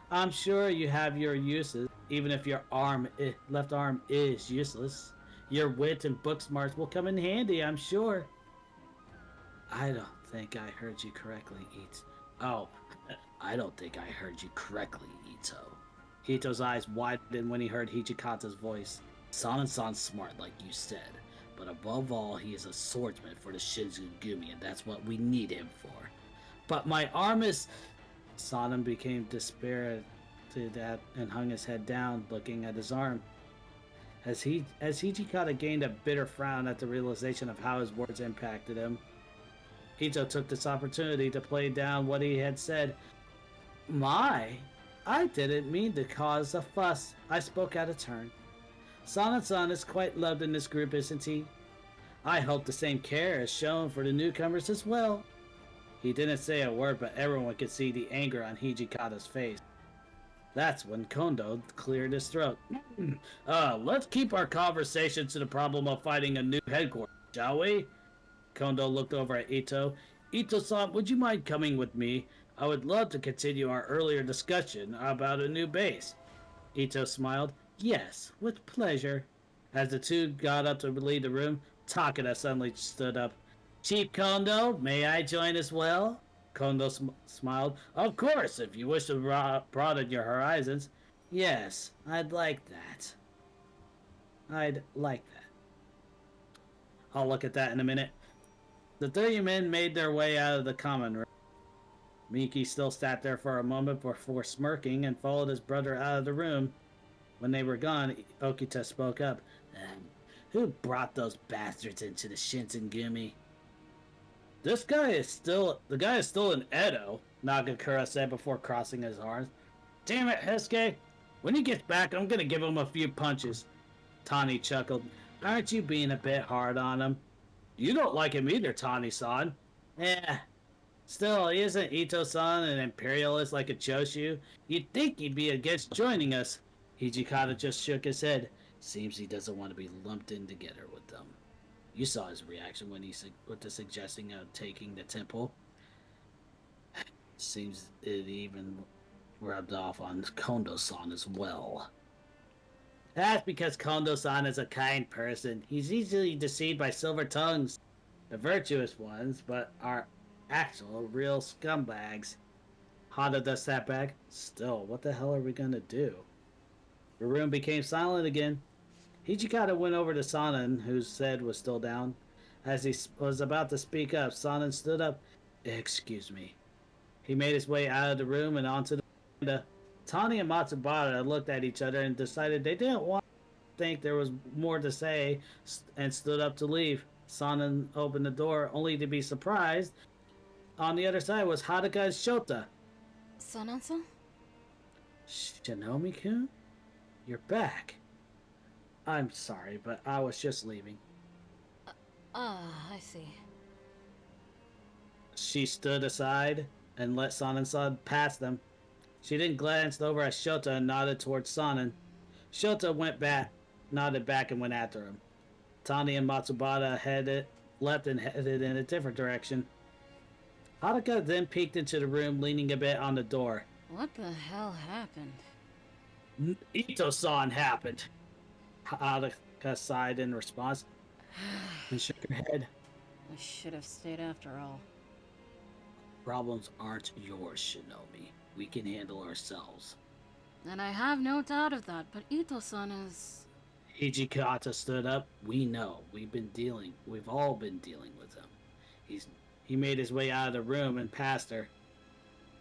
I'm sure you have your uses, even if your left arm is useless. Your wit and book smarts will come in handy, I'm sure. I don't think I heard you correctly, Ito. Oh, I don't think I heard you correctly, Ito. Ito's eyes widened when he heard Hijikata's voice. Sanan-san's smart, like you said, but above all, he is a swordsman for the Shinzugumi, and that's what we need him for. But my arm is... Sanan became despaired at and hung his head down, looking at his arm. As Hijikata gained a bitter frown at the realization of how his words impacted him, Ito took this opportunity to play down what he had said. I didn't mean to cause a fuss. I spoke out of turn. Sanan-san is quite loved in this group, isn't he? I hope the same care is shown for the newcomers as well. He didn't say a word, but everyone could see the anger on Hijikata's face. That's when Kondo cleared his throat. Let's keep our conversation to the problem of finding a new headquarters, shall we? Kondo looked over at Ito. Ito-san, would you mind coming with me? I would love to continue our earlier discussion about a new base. Ito smiled. Yes, with pleasure. As the two got up to leave the room, Takeda suddenly stood up. Chief Kondo, may I join as well? Kondo smiled. Of course, if you wish to broaden your horizons. Yes, I'd like that. I'll look at that in a minute. The 30 men made their way out of the common room. Miki still sat there for a moment before smirking and followed his brother out of the room. When they were gone, Okita spoke up. Who brought those bastards into the Shinsengumi? The guy is still in Edo, Nagakura said before crossing his arms. Damn it, Hesuke. When he gets back, I'm gonna give him a few punches. Tani chuckled. Aren't you being a bit hard on him? You don't like him either, Tani-san. Still, isn't Ito-san an imperialist like a Choshu? You'd think he'd be against joining us. Hijikata just shook his head. Seems he doesn't want to be lumped in together with them. You saw his reaction when with the suggesting of taking the temple. Seems it even rubbed off on Kondo-san as well. That's because Kondo-san is a kind person. He's easily deceived by silver tongues. The virtuous ones, but are actual real scumbags. Hanada sat back. Still, what the hell are we gonna do? The room became silent again. Hijikata went over to Sanan, whose head was still down. As he was about to speak up, Sanan stood up. Excuse me. He made his way out of the room and onto the veranda. Tani and Matsubara looked at each other and decided they didn't want to think there was more to say and stood up to leave. Sanan opened the door only to be surprised. On the other side was Haruka and Shota. Sanan-san? Shinomi-kun? You're back. I'm sorry, but I was just leaving. I see. She stood aside and let Sanan-san pass them. She then glanced over at Shota and nodded towards Sanan. Shota nodded back and went after him. Tani and Matsubara left and headed in a different direction. Haruka then peeked into the room, leaning a bit on the door. What the hell happened? Ito-san happened. Haruka sighed in response and shook her head. I should have stayed after all. Problems aren't yours, Shinobi. We can handle ourselves. And I have no doubt of that, but Ito-san is... Hijikata stood up. We know. We've all been dealing with him. He made his way out of the room and past her.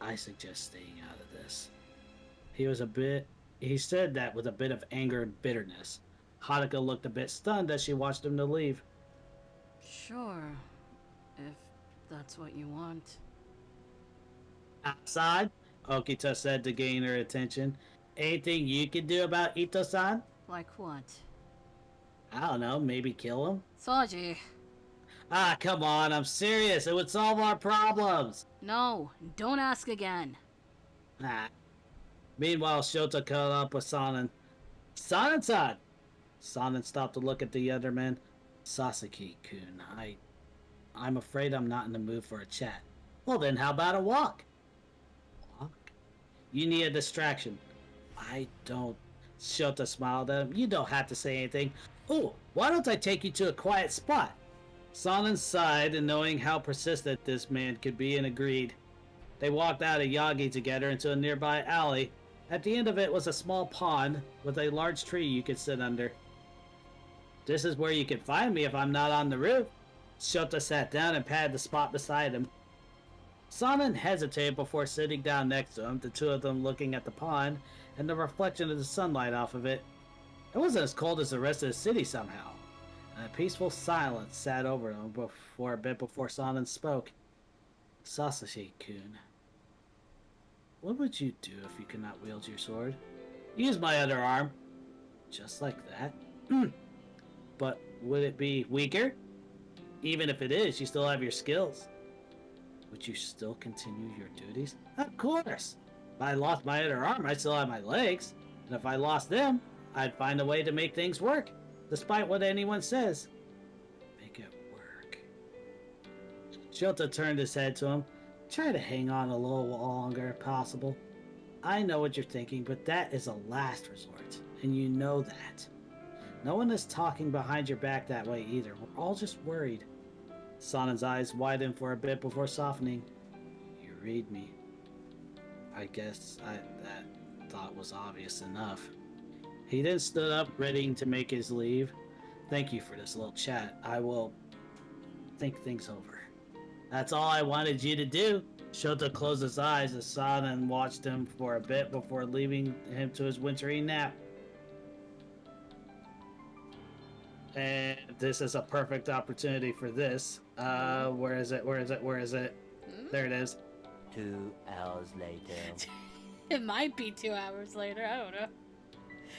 I suggest staying out of this. He said that with a bit of anger and bitterness. Haruka looked a bit stunned as she watched him to leave. Sure, if that's what you want. Outside, Okita said to gain her attention. Anything you can do about Ito-san? Like what? I don't know, maybe kill him? Saji. Ah, come on, I'm serious. It would solve our problems. No, don't ask again. Ah. Meanwhile, Shota caught up with Sanan. Sanan-san! Sanan stopped to look at the other man. Sasaki-kun, I'm afraid I'm not in the mood for a chat. Well then, how about a walk? Walk? You need a distraction. I don't. Shota smiled at him. You don't have to say anything. Oh, why don't I take you to a quiet spot? Sanan sighed, and knowing how persistent this man could be, and agreed. They walked out of Yagi together into a nearby alley. At the end of it was a small pond with a large tree you could sit under. This is where you can find me if I'm not on the roof. Shota sat down and patted the spot beside him. Sanan hesitated before sitting down next to him, the two of them looking at the pond and the reflection of the sunlight off of it. It wasn't as cold as the rest of the city somehow, and a peaceful silence sat over them a bit before Sanan spoke. Sasaki-kun, what would you do if you could not wield your sword? Use my other arm. Just like that? But would it be weaker? Even if it is, you still have your skills. Would you still continue your duties? Of course! If I lost my other arm, I still have my legs. And if I lost them, I'd find a way to make things work, despite what anyone says. Make it work. Shota turned his head to him. Try to hang on a little longer if possible. I know what you're thinking, but that is a last resort, and you know that. No one is talking behind your back that way either. We're all just worried. Sanan's eyes widened for a bit before softening. You read me. I guess that thought was obvious enough. He then stood up, ready to make his leave. Thank you for this little chat. I will think things over. That's all I wanted you to do. Shota closed his eyes as Sanan watched him for a bit before leaving him to his wintry nap. And this is a perfect opportunity for this. Where is it? There it is. 2 hours later. It might be 2 hours later, I don't know.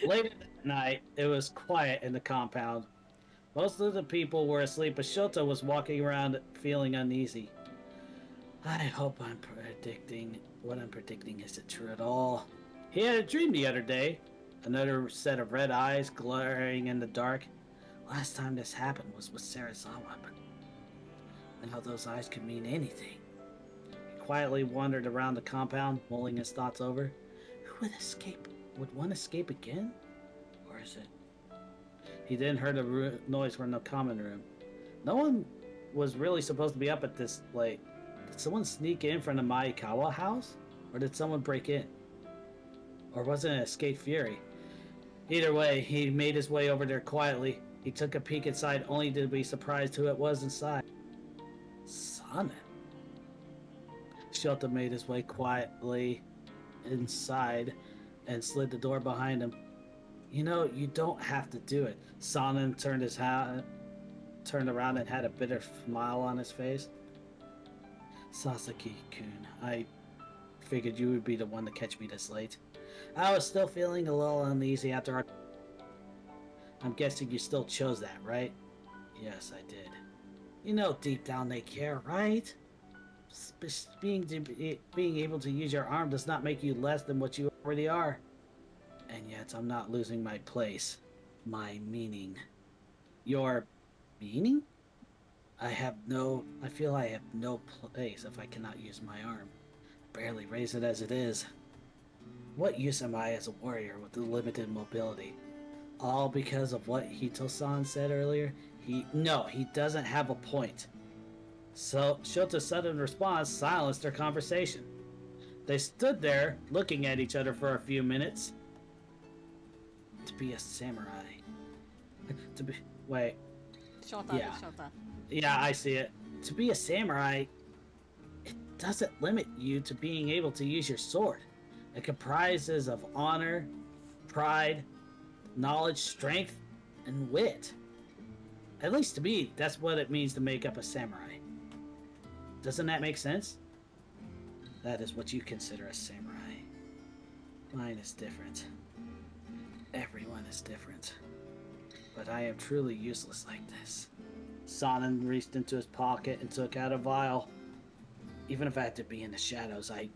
Later that night, it was quiet in the compound. Most of the people were asleep, but Shota was walking around feeling uneasy. I hope what I'm predicting isn't true at all. He had a dream the other day. Another set of red eyes glaring in the dark. Last time this happened was with Sarazawa, but now those eyes could mean anything. He quietly wandered around the compound, mulling his thoughts over. Who would escape? Would one escape again? Or is it? He then heard a noise from the common room. No one was really supposed to be up at this late. Did someone sneak in from the Maikawa house? Or did someone break in? Or was it an escaped fury? Either way, he made his way over there quietly. He took a peek inside, only to be surprised who it was inside. Sanan. Shota made his way quietly inside and slid the door behind him. You know, you don't have to do it. Sanan turned around and had a bitter smile on his face. Sasaki-kun, I figured you would be the one to catch me this late. I was still feeling a little uneasy after our... I'm guessing you still chose that, right? Yes, I did. You know deep down they care, right? Being able to use your arm does not make you less than what you already are. And yet I'm not losing my place. My meaning. Your meaning? I feel I have no place if I cannot use my arm. Barely raise it as it is. What use am I as a warrior with limited mobility? All because of what Hito-san said earlier? He doesn't have a point. So Shota's sudden response silenced their conversation. They stood there, looking at each other for a few minutes. To be a samurai. Wait. Shota, Yeah. Shota. Yeah, I see it. To be a samurai, it doesn't limit you to being able to use your sword. It comprises of honor, pride, knowledge, strength, and wit. At least to me, that's what it means to make up a samurai. Doesn't that make sense? That is what you consider a samurai. Mine is different. Everyone is different. But I am truly useless like this. Sonnen reached into his pocket and took out a vial. Even if I have to be in the shadows, I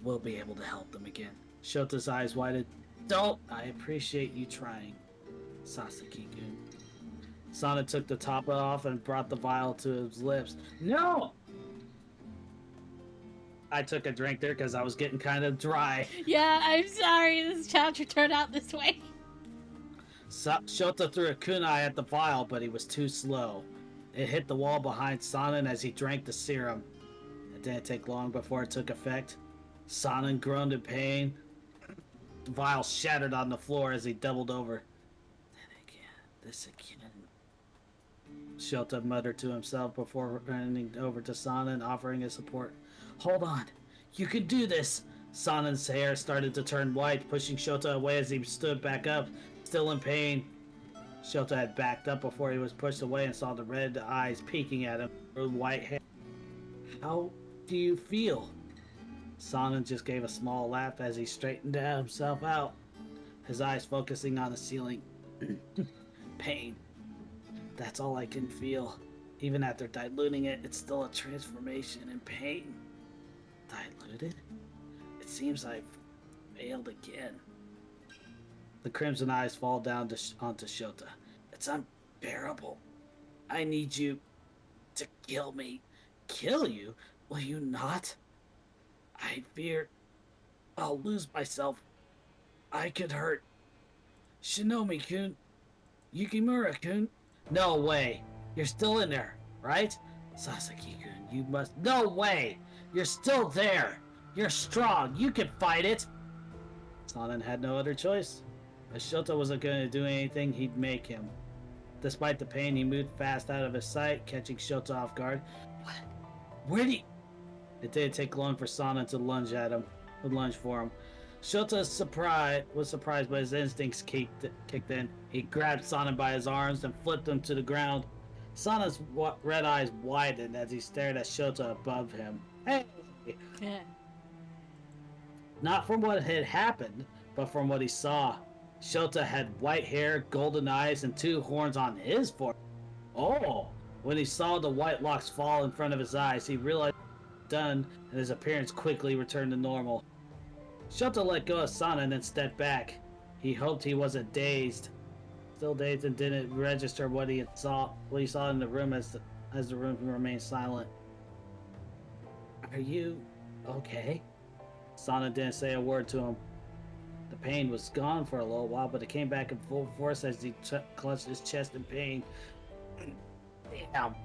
will be able to help them again. Shota's eyes widened. Don't! I appreciate you trying, Sasaki-kun. Sonnen took the top off and brought the vial to his lips. No! I took a drink there because I was getting kind of dry. Yeah, I'm sorry. This chapter turned out this way. Shota threw a kunai at the vial, but he was too slow. It hit the wall behind Sonnen as he drank the serum. It didn't take long before it took effect. Sonnen groaned in pain. The vial shattered on the floor as he doubled over. Then again, this again. Shota muttered to himself before running over to Sonnen, offering his support. Hold on. You can do this. Sonnen's hair started to turn white, pushing Shota away as he stood back up, still in pain. Shota had backed up before he was pushed away and saw the red eyes peeking at him through white hair. How do you feel? Sonnen just gave a small laugh as he straightened himself out, his eyes focusing on the ceiling. Pain. That's all I can feel. Even after diluting it, it's still a transformation in pain. Diluted? It seems I've failed again. The crimson eyes fall down onto Shota. It's unbearable. I need you to kill me. Kill you? Will you not? I fear I'll lose myself. I could hurt Shinomi-kun. Yukimura-kun. No way. You're still in there, right? Sasaki-kun, you must... No way! You're still there! You're strong. You can fight it! Sonnen had no other choice. If Shota wasn't going to do anything, he'd make him. Despite the pain, he moved fast out of his sight, catching Shota off guard. What? Where'd he... It didn't take long for Sonnen to lunge for him. Shota was surprised, but his instincts kicked in. He grabbed Sonnen by his arms and flipped him to the ground. Sonnen's red eyes widened as he stared at Shota above him. Hey! Yeah. Not from what had happened, but from what he saw. Shota had white hair, golden eyes, and 2 horns on his forehead. Oh! When he saw the white locks fall in front of his eyes, he realized what he had done, and his appearance quickly returned to normal. Shota let go of Sonnen and stepped back. He hoped he wasn't dazed. Still dazed and didn't register what he saw in the room as the room remained silent. Are you okay? Sonnen didn't say a word to him. The pain was gone for a little while, but it came back in full force as he clutched his chest in pain. Damn.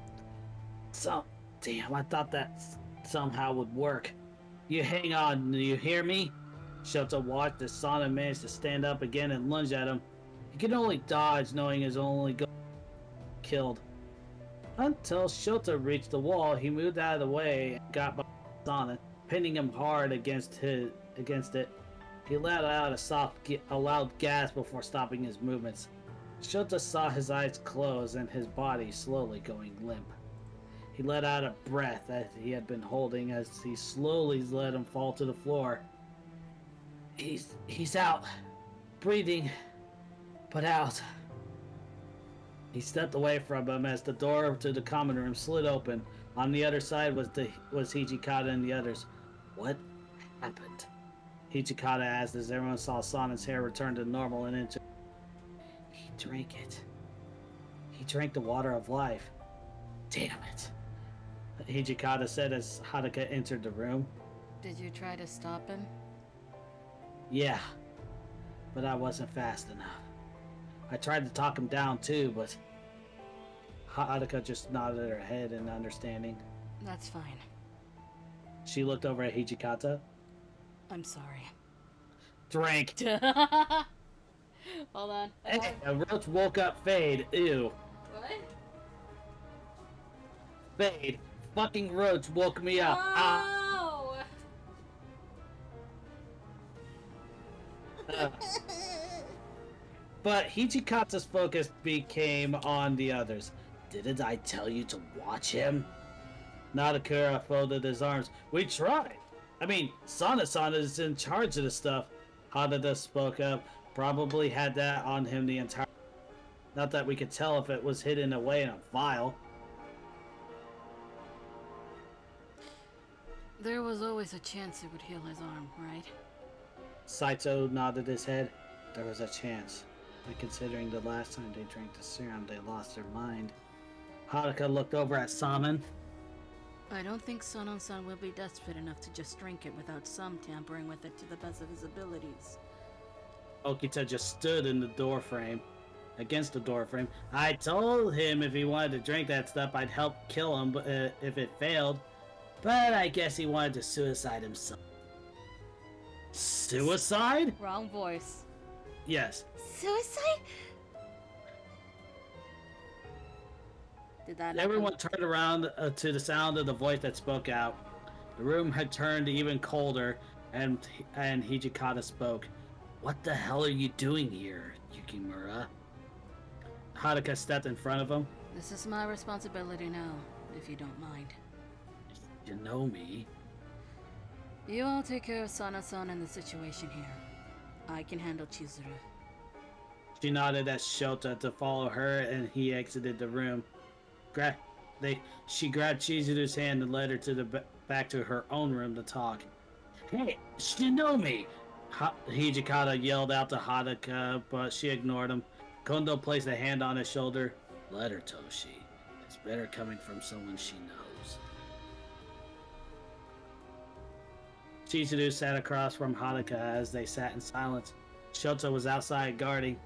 Damn, I thought that somehow would work. You hang on, do you hear me? Shota watched as Sonnen managed to stand up again and lunge at him. He could only dodge, knowing his only goal was killed. Until Shota reached the wall, he moved out of the way and got by Sonnen, pinning him hard against it. He let out a loud gasp before stopping his movements. Shota saw his eyes close and his body slowly going limp. He let out a breath that he had been holding as he slowly let him fall to the floor. He's out. Breathing. But out. He stepped away from him as the door to the common room slid open. On the other side was Hijikata and the others. What happened? Hijikata asked as everyone saw Sonnen's hair return to normal and into... He drank it. He drank the water of life. Damn it. Hijikata said as Haruka entered the room. Did you try to stop him? Yeah, but I wasn't fast enough. I tried to talk him down too, but Haruka just nodded her head in understanding. That's fine. She looked over at Hijikata. I'm sorry. Drink. Hold on. Hey, a roach woke up Fade. Ew. What? Fade. Fucking roach woke me up. Oh! But Hijikata's focus became on the others. Didn't I tell you to watch him? Nadakura folded his arms. We tried. I mean, Sana-san is in charge of this stuff. Hanada spoke up. Probably had that on him the entire... Not that we could tell if it was hidden away in a file. There was always a chance it would heal his arm, right? Saito nodded his head. There was a chance. But considering the last time they drank the serum, they lost their mind. Haruka looked over at Sanan. I don't think Sonon-san will be desperate enough to just drink it without some tampering with it to the best of his abilities. Okita just stood in the doorframe, against the doorframe. I told him if he wanted to drink that stuff, I'd help kill him if it failed. But I guess he wanted to suicide himself. Suicide? Wrong voice. Yes. Suicide? Did that Everyone turned around to the sound of the voice that spoke out. The room had turned even colder, and Hijikata spoke. What the hell are you doing here, Yukimura? Haruka stepped in front of him. This is my responsibility now, if you don't mind. You know me. You all take care of Sana-san and the situation here. I can handle Chizuru. She nodded at Shota to follow her, and he exited the room. She grabbed Chizuru's hand and led her to back to her own room to talk. Hey, Shinomi! Hijikata yelled out to Haruka, but she ignored him. Kondo placed a hand on his shoulder. Let her, Toshi. It's better coming from someone she knows. Chizuru sat across from Haruka as they sat in silence. Shota was outside guarding.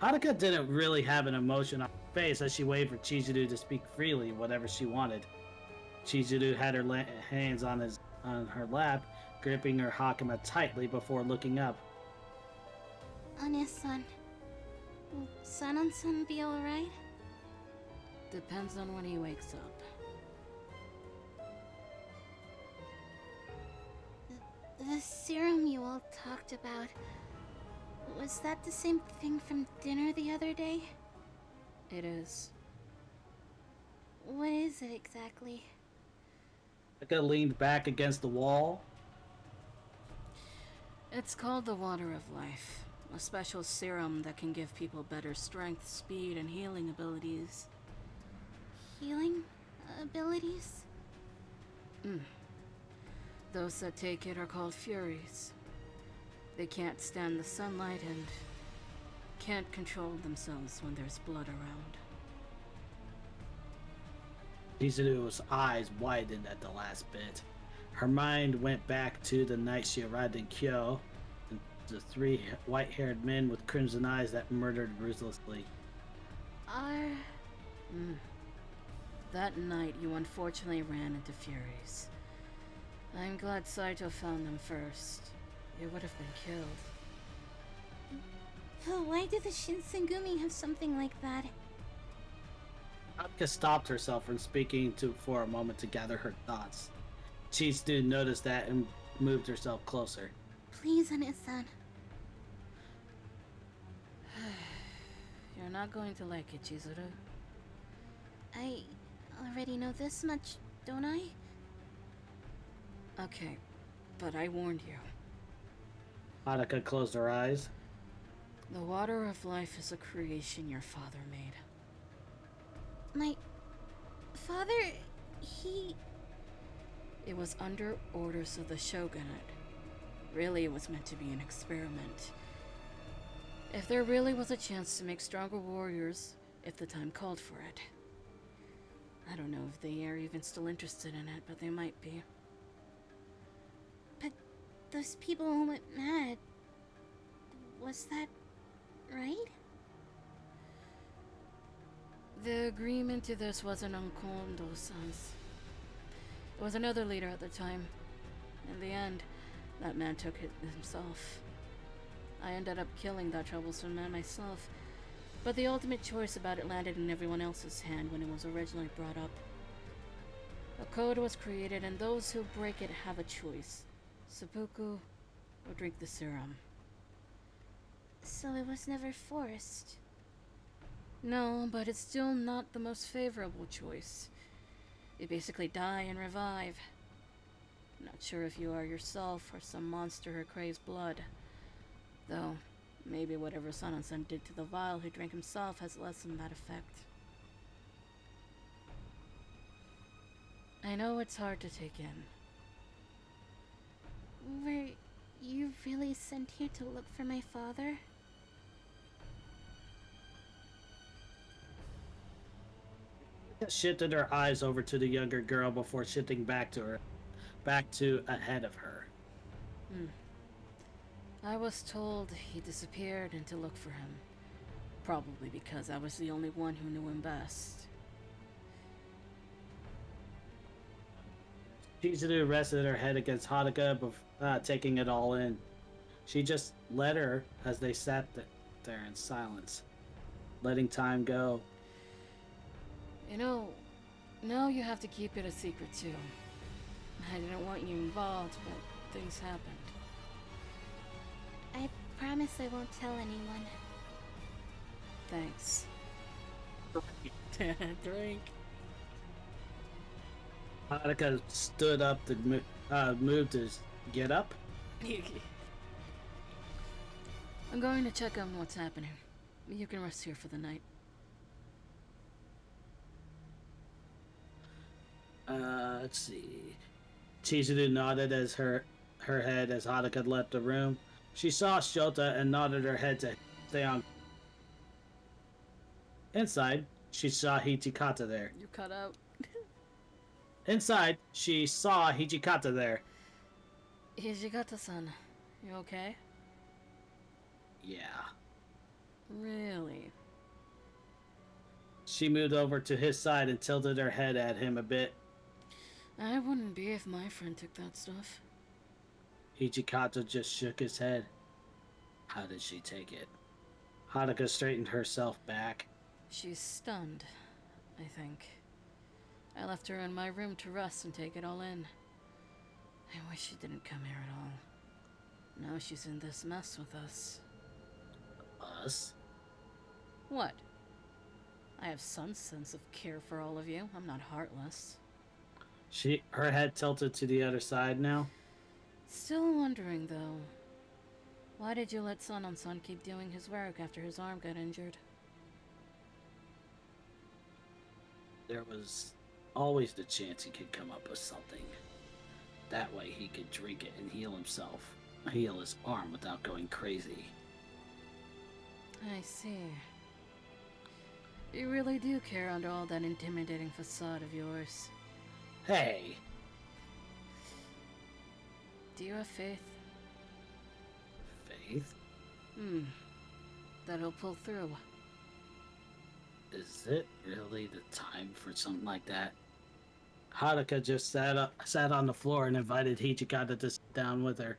Haruka didn't really have an emotion on her face as she waited for Chizuru to speak freely, whatever she wanted. Chizuru had her hands on her lap, gripping her hakama tightly before looking up. Ane-san, will Sanan-san be alright? Depends on when he wakes up. The serum you all talked about, was that the same thing from dinner the other day? It is. What is it exactly? Haruka leaned back against the wall. It's called the Water of Life, a special serum that can give people better strength, speed, and healing abilities. Healing abilities? Those that take it are called Furies. They can't stand the sunlight and can't control themselves when there's blood around. Chizuru's eyes widened at the last bit. Her mind went back to the night she arrived in Kyo, and the three white-haired men with crimson eyes that murdered ruthlessly. That night, you unfortunately ran into Furies. I'm glad Saito found them first. You would have been killed. But why do the Shinsengumi have something like that? Haruka stopped herself from speaking for a moment to gather her thoughts. Chizuru noticed that and moved herself closer. Please, Ane-san. You're not going to like it, Chizuru. I already know this much, don't I? Okay, but I warned you. Haruka closed her eyes. The Water of Life is a creation your father made. My father, he... It was under orders of the shogunate. Really, it was meant to be an experiment. If there really was a chance to make stronger warriors, if the time called for it. I don't know if they are even still interested in it, but they might be. But those people all went mad. Was that right? The agreement to this wasn't on Kondo-san's. It was another leader at the time. In the end, that man took it himself. I ended up killing that troublesome man myself, but the ultimate choice about it landed in everyone else's hand when it was originally brought up. A code was created, and those who break it have a choice. Seppuku or drink the serum. So it was never forced. No, but it's still not the most favorable choice. You basically die and revive. Not sure if you are yourself or some monster who craves blood. Though, Maybe whatever Sun did to the vial he drank himself has lessened that effect. I know it's hard to take in. Were you really sent here to look for my father? Shifted her eyes over to the younger girl before shifting back to ahead of her. I was told he disappeared and to look for him. Probably because I was the only one who knew him best. Chizuru rested her head against Haruka, taking it all in. She just let her as they sat there in silence, letting time go. You know, now you have to keep it a secret too. I didn't want you involved, but things happened. I promise I won't tell anyone. Thanks. Drink. Haruka stood up to move to get up. I'm going to check on what's happening. You can rest here for the night. Let's see. Chizuru nodded as her head as Haruka left the room. She saw Shota and nodded her head to stay on. Inside, she saw Hijikata there. You cut out. Inside, she saw Hijikata there. Hijikata-san, you okay? Yeah. Really? She moved over to his side and tilted her head at him a bit. I wouldn't be if my friend took that stuff. Hijikata just shook his head. How did she take it? Haruka straightened herself back. She's stunned, I think. I left her in my room to rest and take it all in. I wish she didn't come here at all. Now she's in this mess with us. Us? What? I have some sense of care for all of you. I'm not heartless. Her head tilted to the other side now. Still wondering, though. Why did you let Sun keep doing his work after his arm got injured? There was always the chance he could come up with something. That way he could drink it and heal his arm without going crazy. I see. You really do care under all that intimidating facade of yours. Hey! Do you have faith? Faith? That he'll pull through. Is it really the time for something like that? Haruka just sat on the floor and invited Hijikata to sit down with her.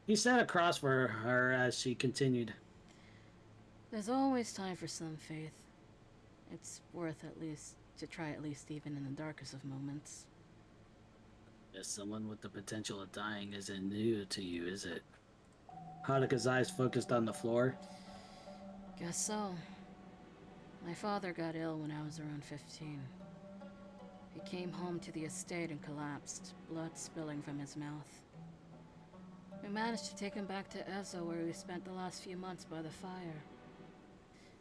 He sat across for her as she continued. There's always time for some faith. It's worth to try at least even in the darkest of moments. As someone with the potential of dying isn't new to you, is it? Haruka's eyes focused on the floor. Guess so. My father got ill when I was around 15. He came home to the estate and collapsed, blood spilling from his mouth. We managed to take him back to Ezo, where we spent the last few months by the fire.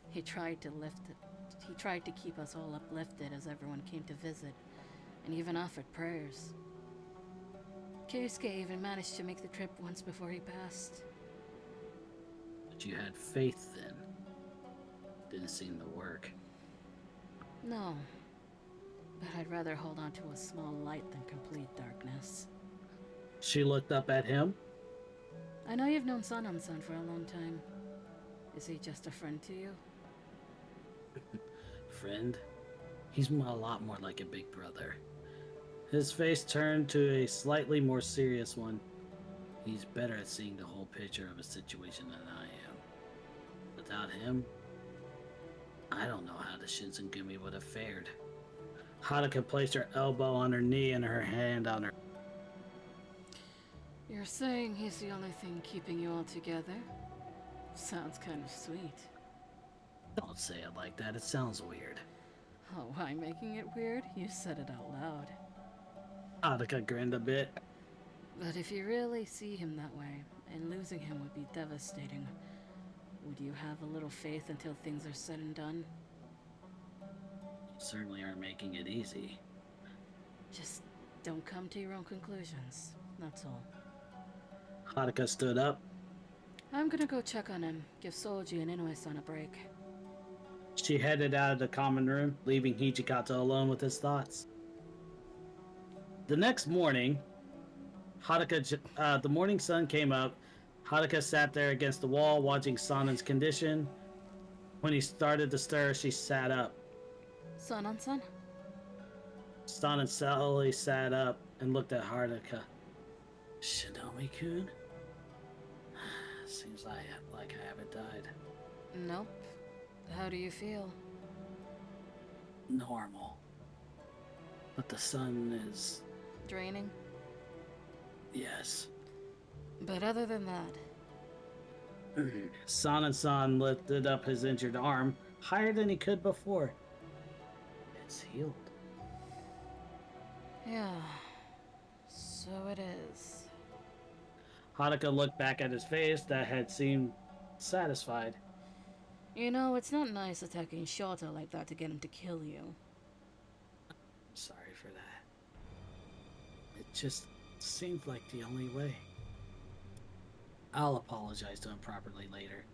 He tried to keep us all uplifted as everyone came to visit, and even offered prayers. Keisuke even managed to make the trip once before he passed. But you had faith then. Didn't seem to work. No, but I'd rather hold on to a small light than complete darkness. She looked up at him. I know you've known Sun for a long time. Is he just a friend to you? Friend? He's a lot more like a big brother. His face turned to a slightly more serious one. He's better at seeing the whole picture of a situation than I am. Without him, I don't know how the Shinsengumi would have fared. Haruka placed her elbow on her knee and her hand on her. You're saying he's the only thing keeping you all together? Sounds kind of sweet. Don't say it like that, it sounds weird. Oh, I'm making it weird? You said it out loud. Haruka grinned a bit. But if you really see him that way, and losing him would be devastating, Would you have a little faith until things are said and done? Certainly aren't making it easy. Just don't come to your own conclusions. That's all. Haruka stood up. I'm gonna go check on him. Give Soji and Inoue-san a break. She headed out of the common room, leaving Hijikata alone with his thoughts. The next morning, the morning sun came up. Haruka sat there against the wall, watching Sanen's condition. When he started to stir, she sat up. Sanan-san? Sanen slowly sat up and looked at Haruka. Shinomi-kun? Seems like I haven't died. Nope. How do you feel? Normal. But the sun is... Draining? Yes. But other than that... Sanan-san lifted up his injured arm higher than he could before. It's healed. Yeah. So it is. Haruka looked back at his face that had seemed satisfied. You know, it's not nice attacking Shota like that to get him to kill you. I'm sorry for that. It just seemed like the only way. I'll apologize to him properly later.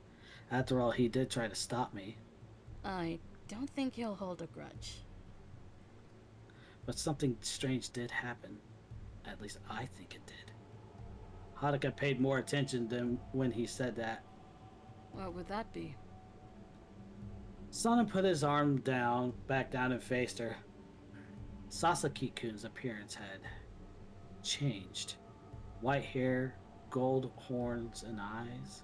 After all, he did try to stop me. I don't think he'll hold a grudge. But something strange did happen. At least I think it did. Haruka paid more attention than when he said that. What would that be? Sanan put his arm back down and faced her. Sasaki-kun's appearance had changed. White hair, gold horns and eyes.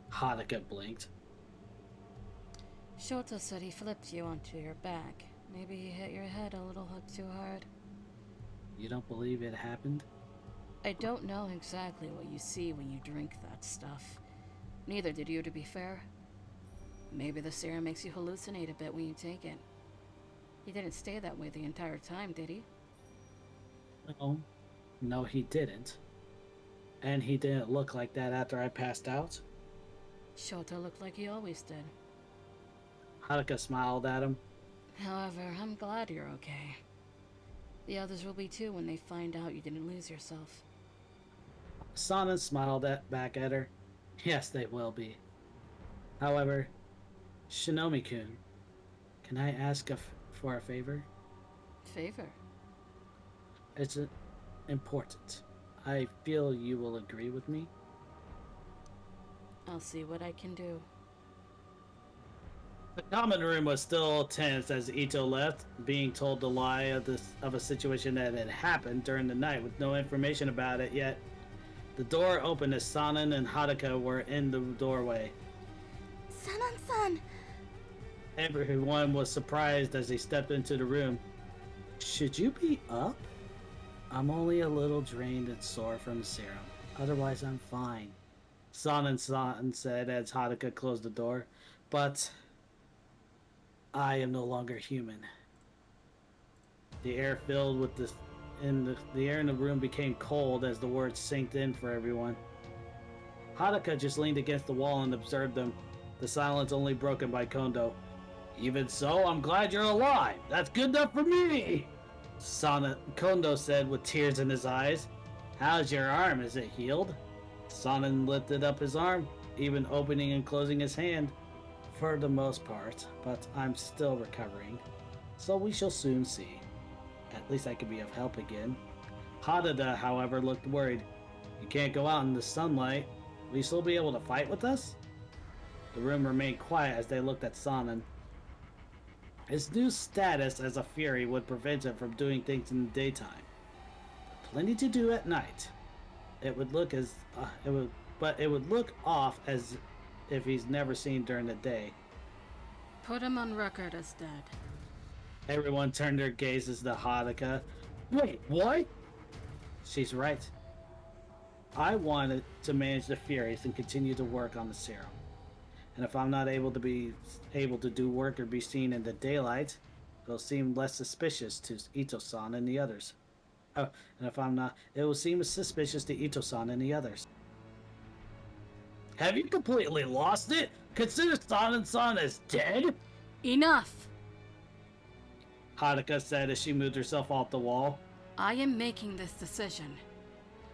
Haruka blinked. Shota said he flipped you onto your back. Maybe he hit your head a little too hard. You don't believe it happened? I don't know exactly what you see when you drink that stuff. Neither did you, to be fair. Maybe the serum makes you hallucinate a bit when you take it. He didn't stay that way the entire time, did he? No, he didn't. And he didn't look like that after I passed out. Shota looked like he always did. Haruka smiled at him. However, I'm glad you're okay. The others will be too when they find out you didn't lose yourself. Sanan smiled back at her. Yes, they will be. However, Shinomi-kun, can I ask for a favor? Favor? It's important. I feel you will agree with me. I'll see what I can do. The common room was still tense as Ito left, being told the lie of a situation that had happened during the night with no information about it yet. The door opened as Sanan and Haruka were in the doorway. Sanan-san! Everyone was surprised as they stepped into the room. Should you be up? I'm only a little drained and sore from the serum. Otherwise, I'm fine. Sanan said as Haruka closed the door. But I am no longer human. The air filled with the air in the room became cold as the words sank in for everyone. Haruka just leaned against the wall and observed them, the silence only broken by Kondo. Even so, I'm glad you're alive. That's good enough for me. Kondo said with tears in his eyes. How's your arm? Is it healed? Sanan lifted up his arm, even opening and closing his hand. For the most part, but I'm still recovering. So we shall soon see. At least I can be of help again. Harada, however, looked worried. You can't go out in the sunlight. Will you still be able to fight with us? The room remained quiet as they looked at Sanan. His new status as a Fury would prevent him from doing things in the daytime. Plenty to do at night. It would look off as if he's never seen during the day. Put him on record as dead. Everyone turned their gazes to Haruka. Wait, what? She's right. I wanted to manage the Furies and continue to work on the serum. And if I'm not able to do work or be seen in the daylight, it'll seem less suspicious to Ito-san and the others. Oh, and if I'm not, it will seem suspicious to Ito-san and the others. Have you completely lost it? Consider San as dead? Enough! Haruka said as she moved herself off the wall. I am making this decision.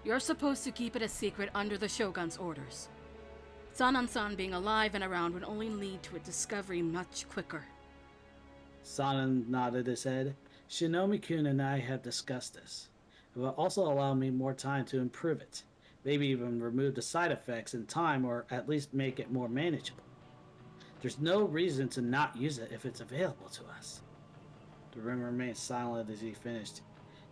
You're supposed to keep it a secret under the Shogun's orders. San being alive and around would only lead to a discovery much quicker. Sanan nodded his head. Shinomiya-kun and I have discussed this. It will also allow me more time to improve it. Maybe even remove the side effects in time, or at least make it more manageable. There's no reason to not use it if it's available to us. The room remained silent as he finished.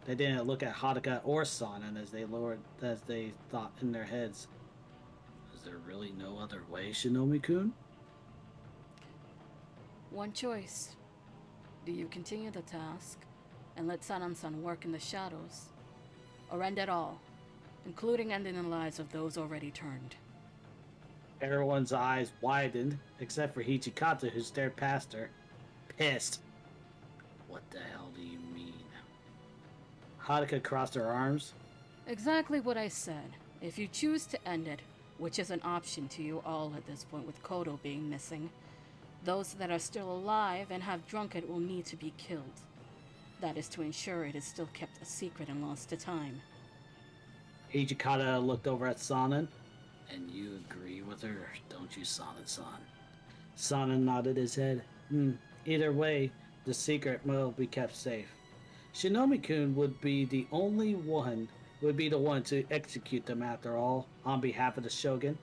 They didn't look at Haruka or Sanan as they thought in their heads. Is there really no other way, Shinomiya-kun? One choice. Do you continue the task and let Sanan work in the shadows, or end it all, including ending the lives of those already turned? Everyone's eyes widened, except for Hijikata, who stared past her, pissed. What the hell do you mean? Haruka crossed her arms. Exactly what I said. If you choose to end it, which is an option to you all at this point with Kodo being missing, those that are still alive and have drunk it will need to be killed. That is to ensure it is still kept a secret and lost to time. Hijikata looked over at Sanan. And you agree with her, don't you, Sanan-san? Sanan nodded his head. Either way, the secret will be kept safe. Shinomiya-kun would be the one to execute them after all, on behalf of the Shogun.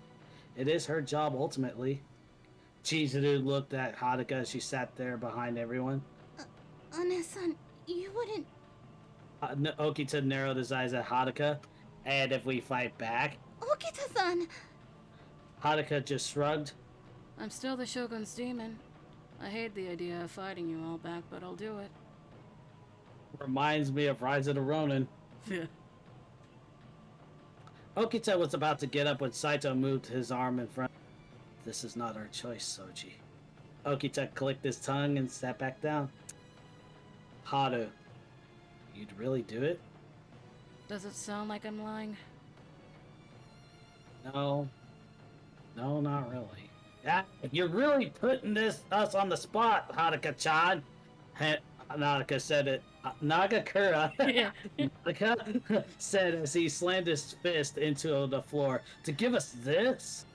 It is her job ultimately. Chizuru looked at Haruka as she sat there behind everyone. Ane-san, you wouldn't... Okita narrowed his eyes at Haruka. And if we fight back? Okita-san! Haruka just shrugged. I'm still the Shogun's demon. I hate the idea of fighting you all back, but I'll do it. Reminds me of Rise of the Ronin. Okita was about to get up when Saito moved his arm in front. This is not our choice, Soji. Okita clicked his tongue and sat back down. Haru, you'd really do it? Does it sound like I'm lying? No, not really. You're really putting us on the spot, Haruka-chan. Haruka said it. Nagakura Haruka said as he slammed his fist into the floor. To give us this?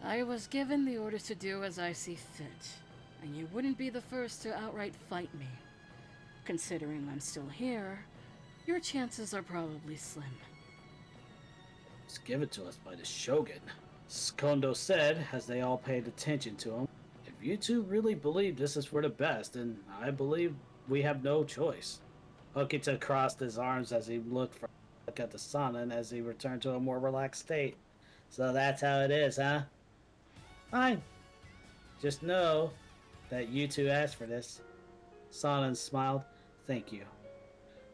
I was given the orders to do as I see fit, and you wouldn't be the first to outright fight me. Considering I'm still here, your chances are probably slim. It was given to us by the Shogun, Kondo said as they all paid attention to him. If you two really believe this is for the best, then I believe we have no choice. Okita crossed his arms as he looked at the Sanan as he returned to a more relaxed state. So that's how it is, huh? Fine. Just know that you two asked for this. Sanan smiled. Thank you.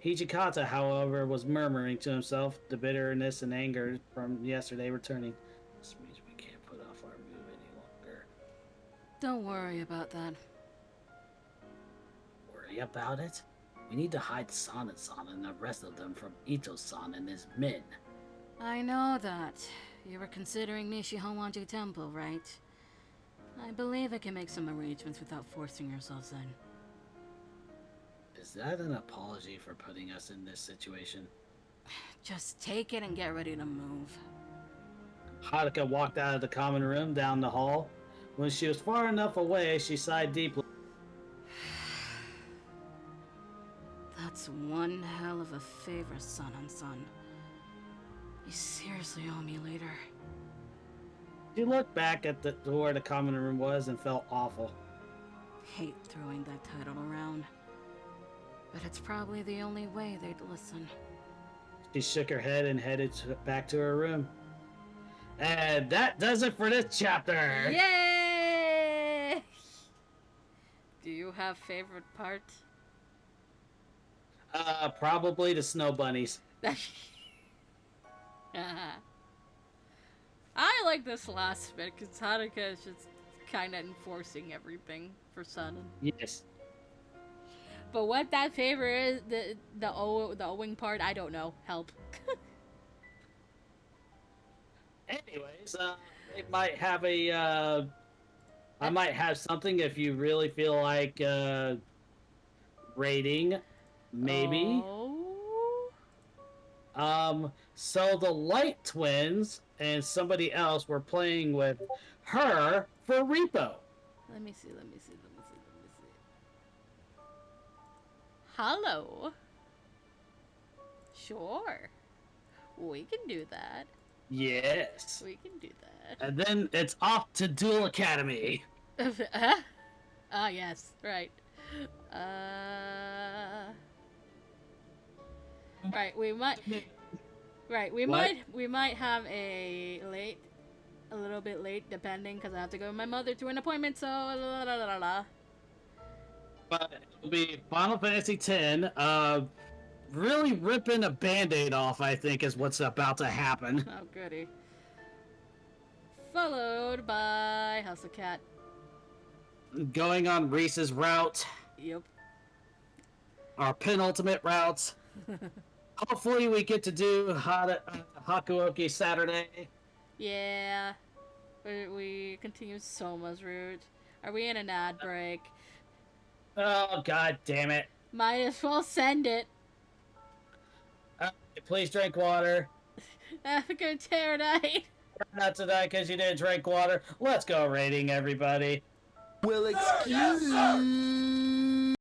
Hijikata, however, was murmuring to himself, the bitterness and anger from yesterday returning. This means we can't put off our move any longer. Don't worry about that. Worry about it? We need to hide Sanan-san and the rest of them from Ito-san and his men. I know that. You were considering Nishihonwanji Temple, right? I believe I can make some arrangements without forcing yourselves in. Is that an apology for putting us in this situation? Just take it and get ready to move. Haruka walked out of the common room down the hall. When she was far enough away, she sighed deeply. That's one hell of a favor, Sanan-san. You seriously owe me later. She looked back at where the common room was and felt awful. Hate throwing that title around. But it's probably the only way they'd listen. She shook her head and headed back to her room. And that does it for this chapter! Yay! Do you have favorite part? Probably the snow bunnies. I like this last bit because Haruka is just kind of enforcing everything for Sanan. Yes. But what that favor is, the owing part, I don't know. Help. Anyways, they might have a. I might have something if you really feel like rating, maybe. Oh. So the Light Twins and somebody else were playing with her for Repo. Let me see. Hello. Sure. We can do that. Yes. We can do that. And then it's off to Duel Academy. Ah, yes. Right. Right, we might. Right, we What? might have a little bit late, depending, because I have to go with my mother to an appointment. So la la la la la. But it'll be Final Fantasy X. Really ripping a Band-Aid off, I think, is what's about to happen. Oh goody. Followed by House of Cat. Going on Reese's route, Yep. our penultimate route. Hopefully we get to do Hakuoki Saturday. Yeah. We continue Soma's route. Are we in an ad break? Oh, god damn it. Might as well send it. Please drink water. Have a good night. Not tonight because you didn't drink water. Let's go rating, everybody. Well, excuse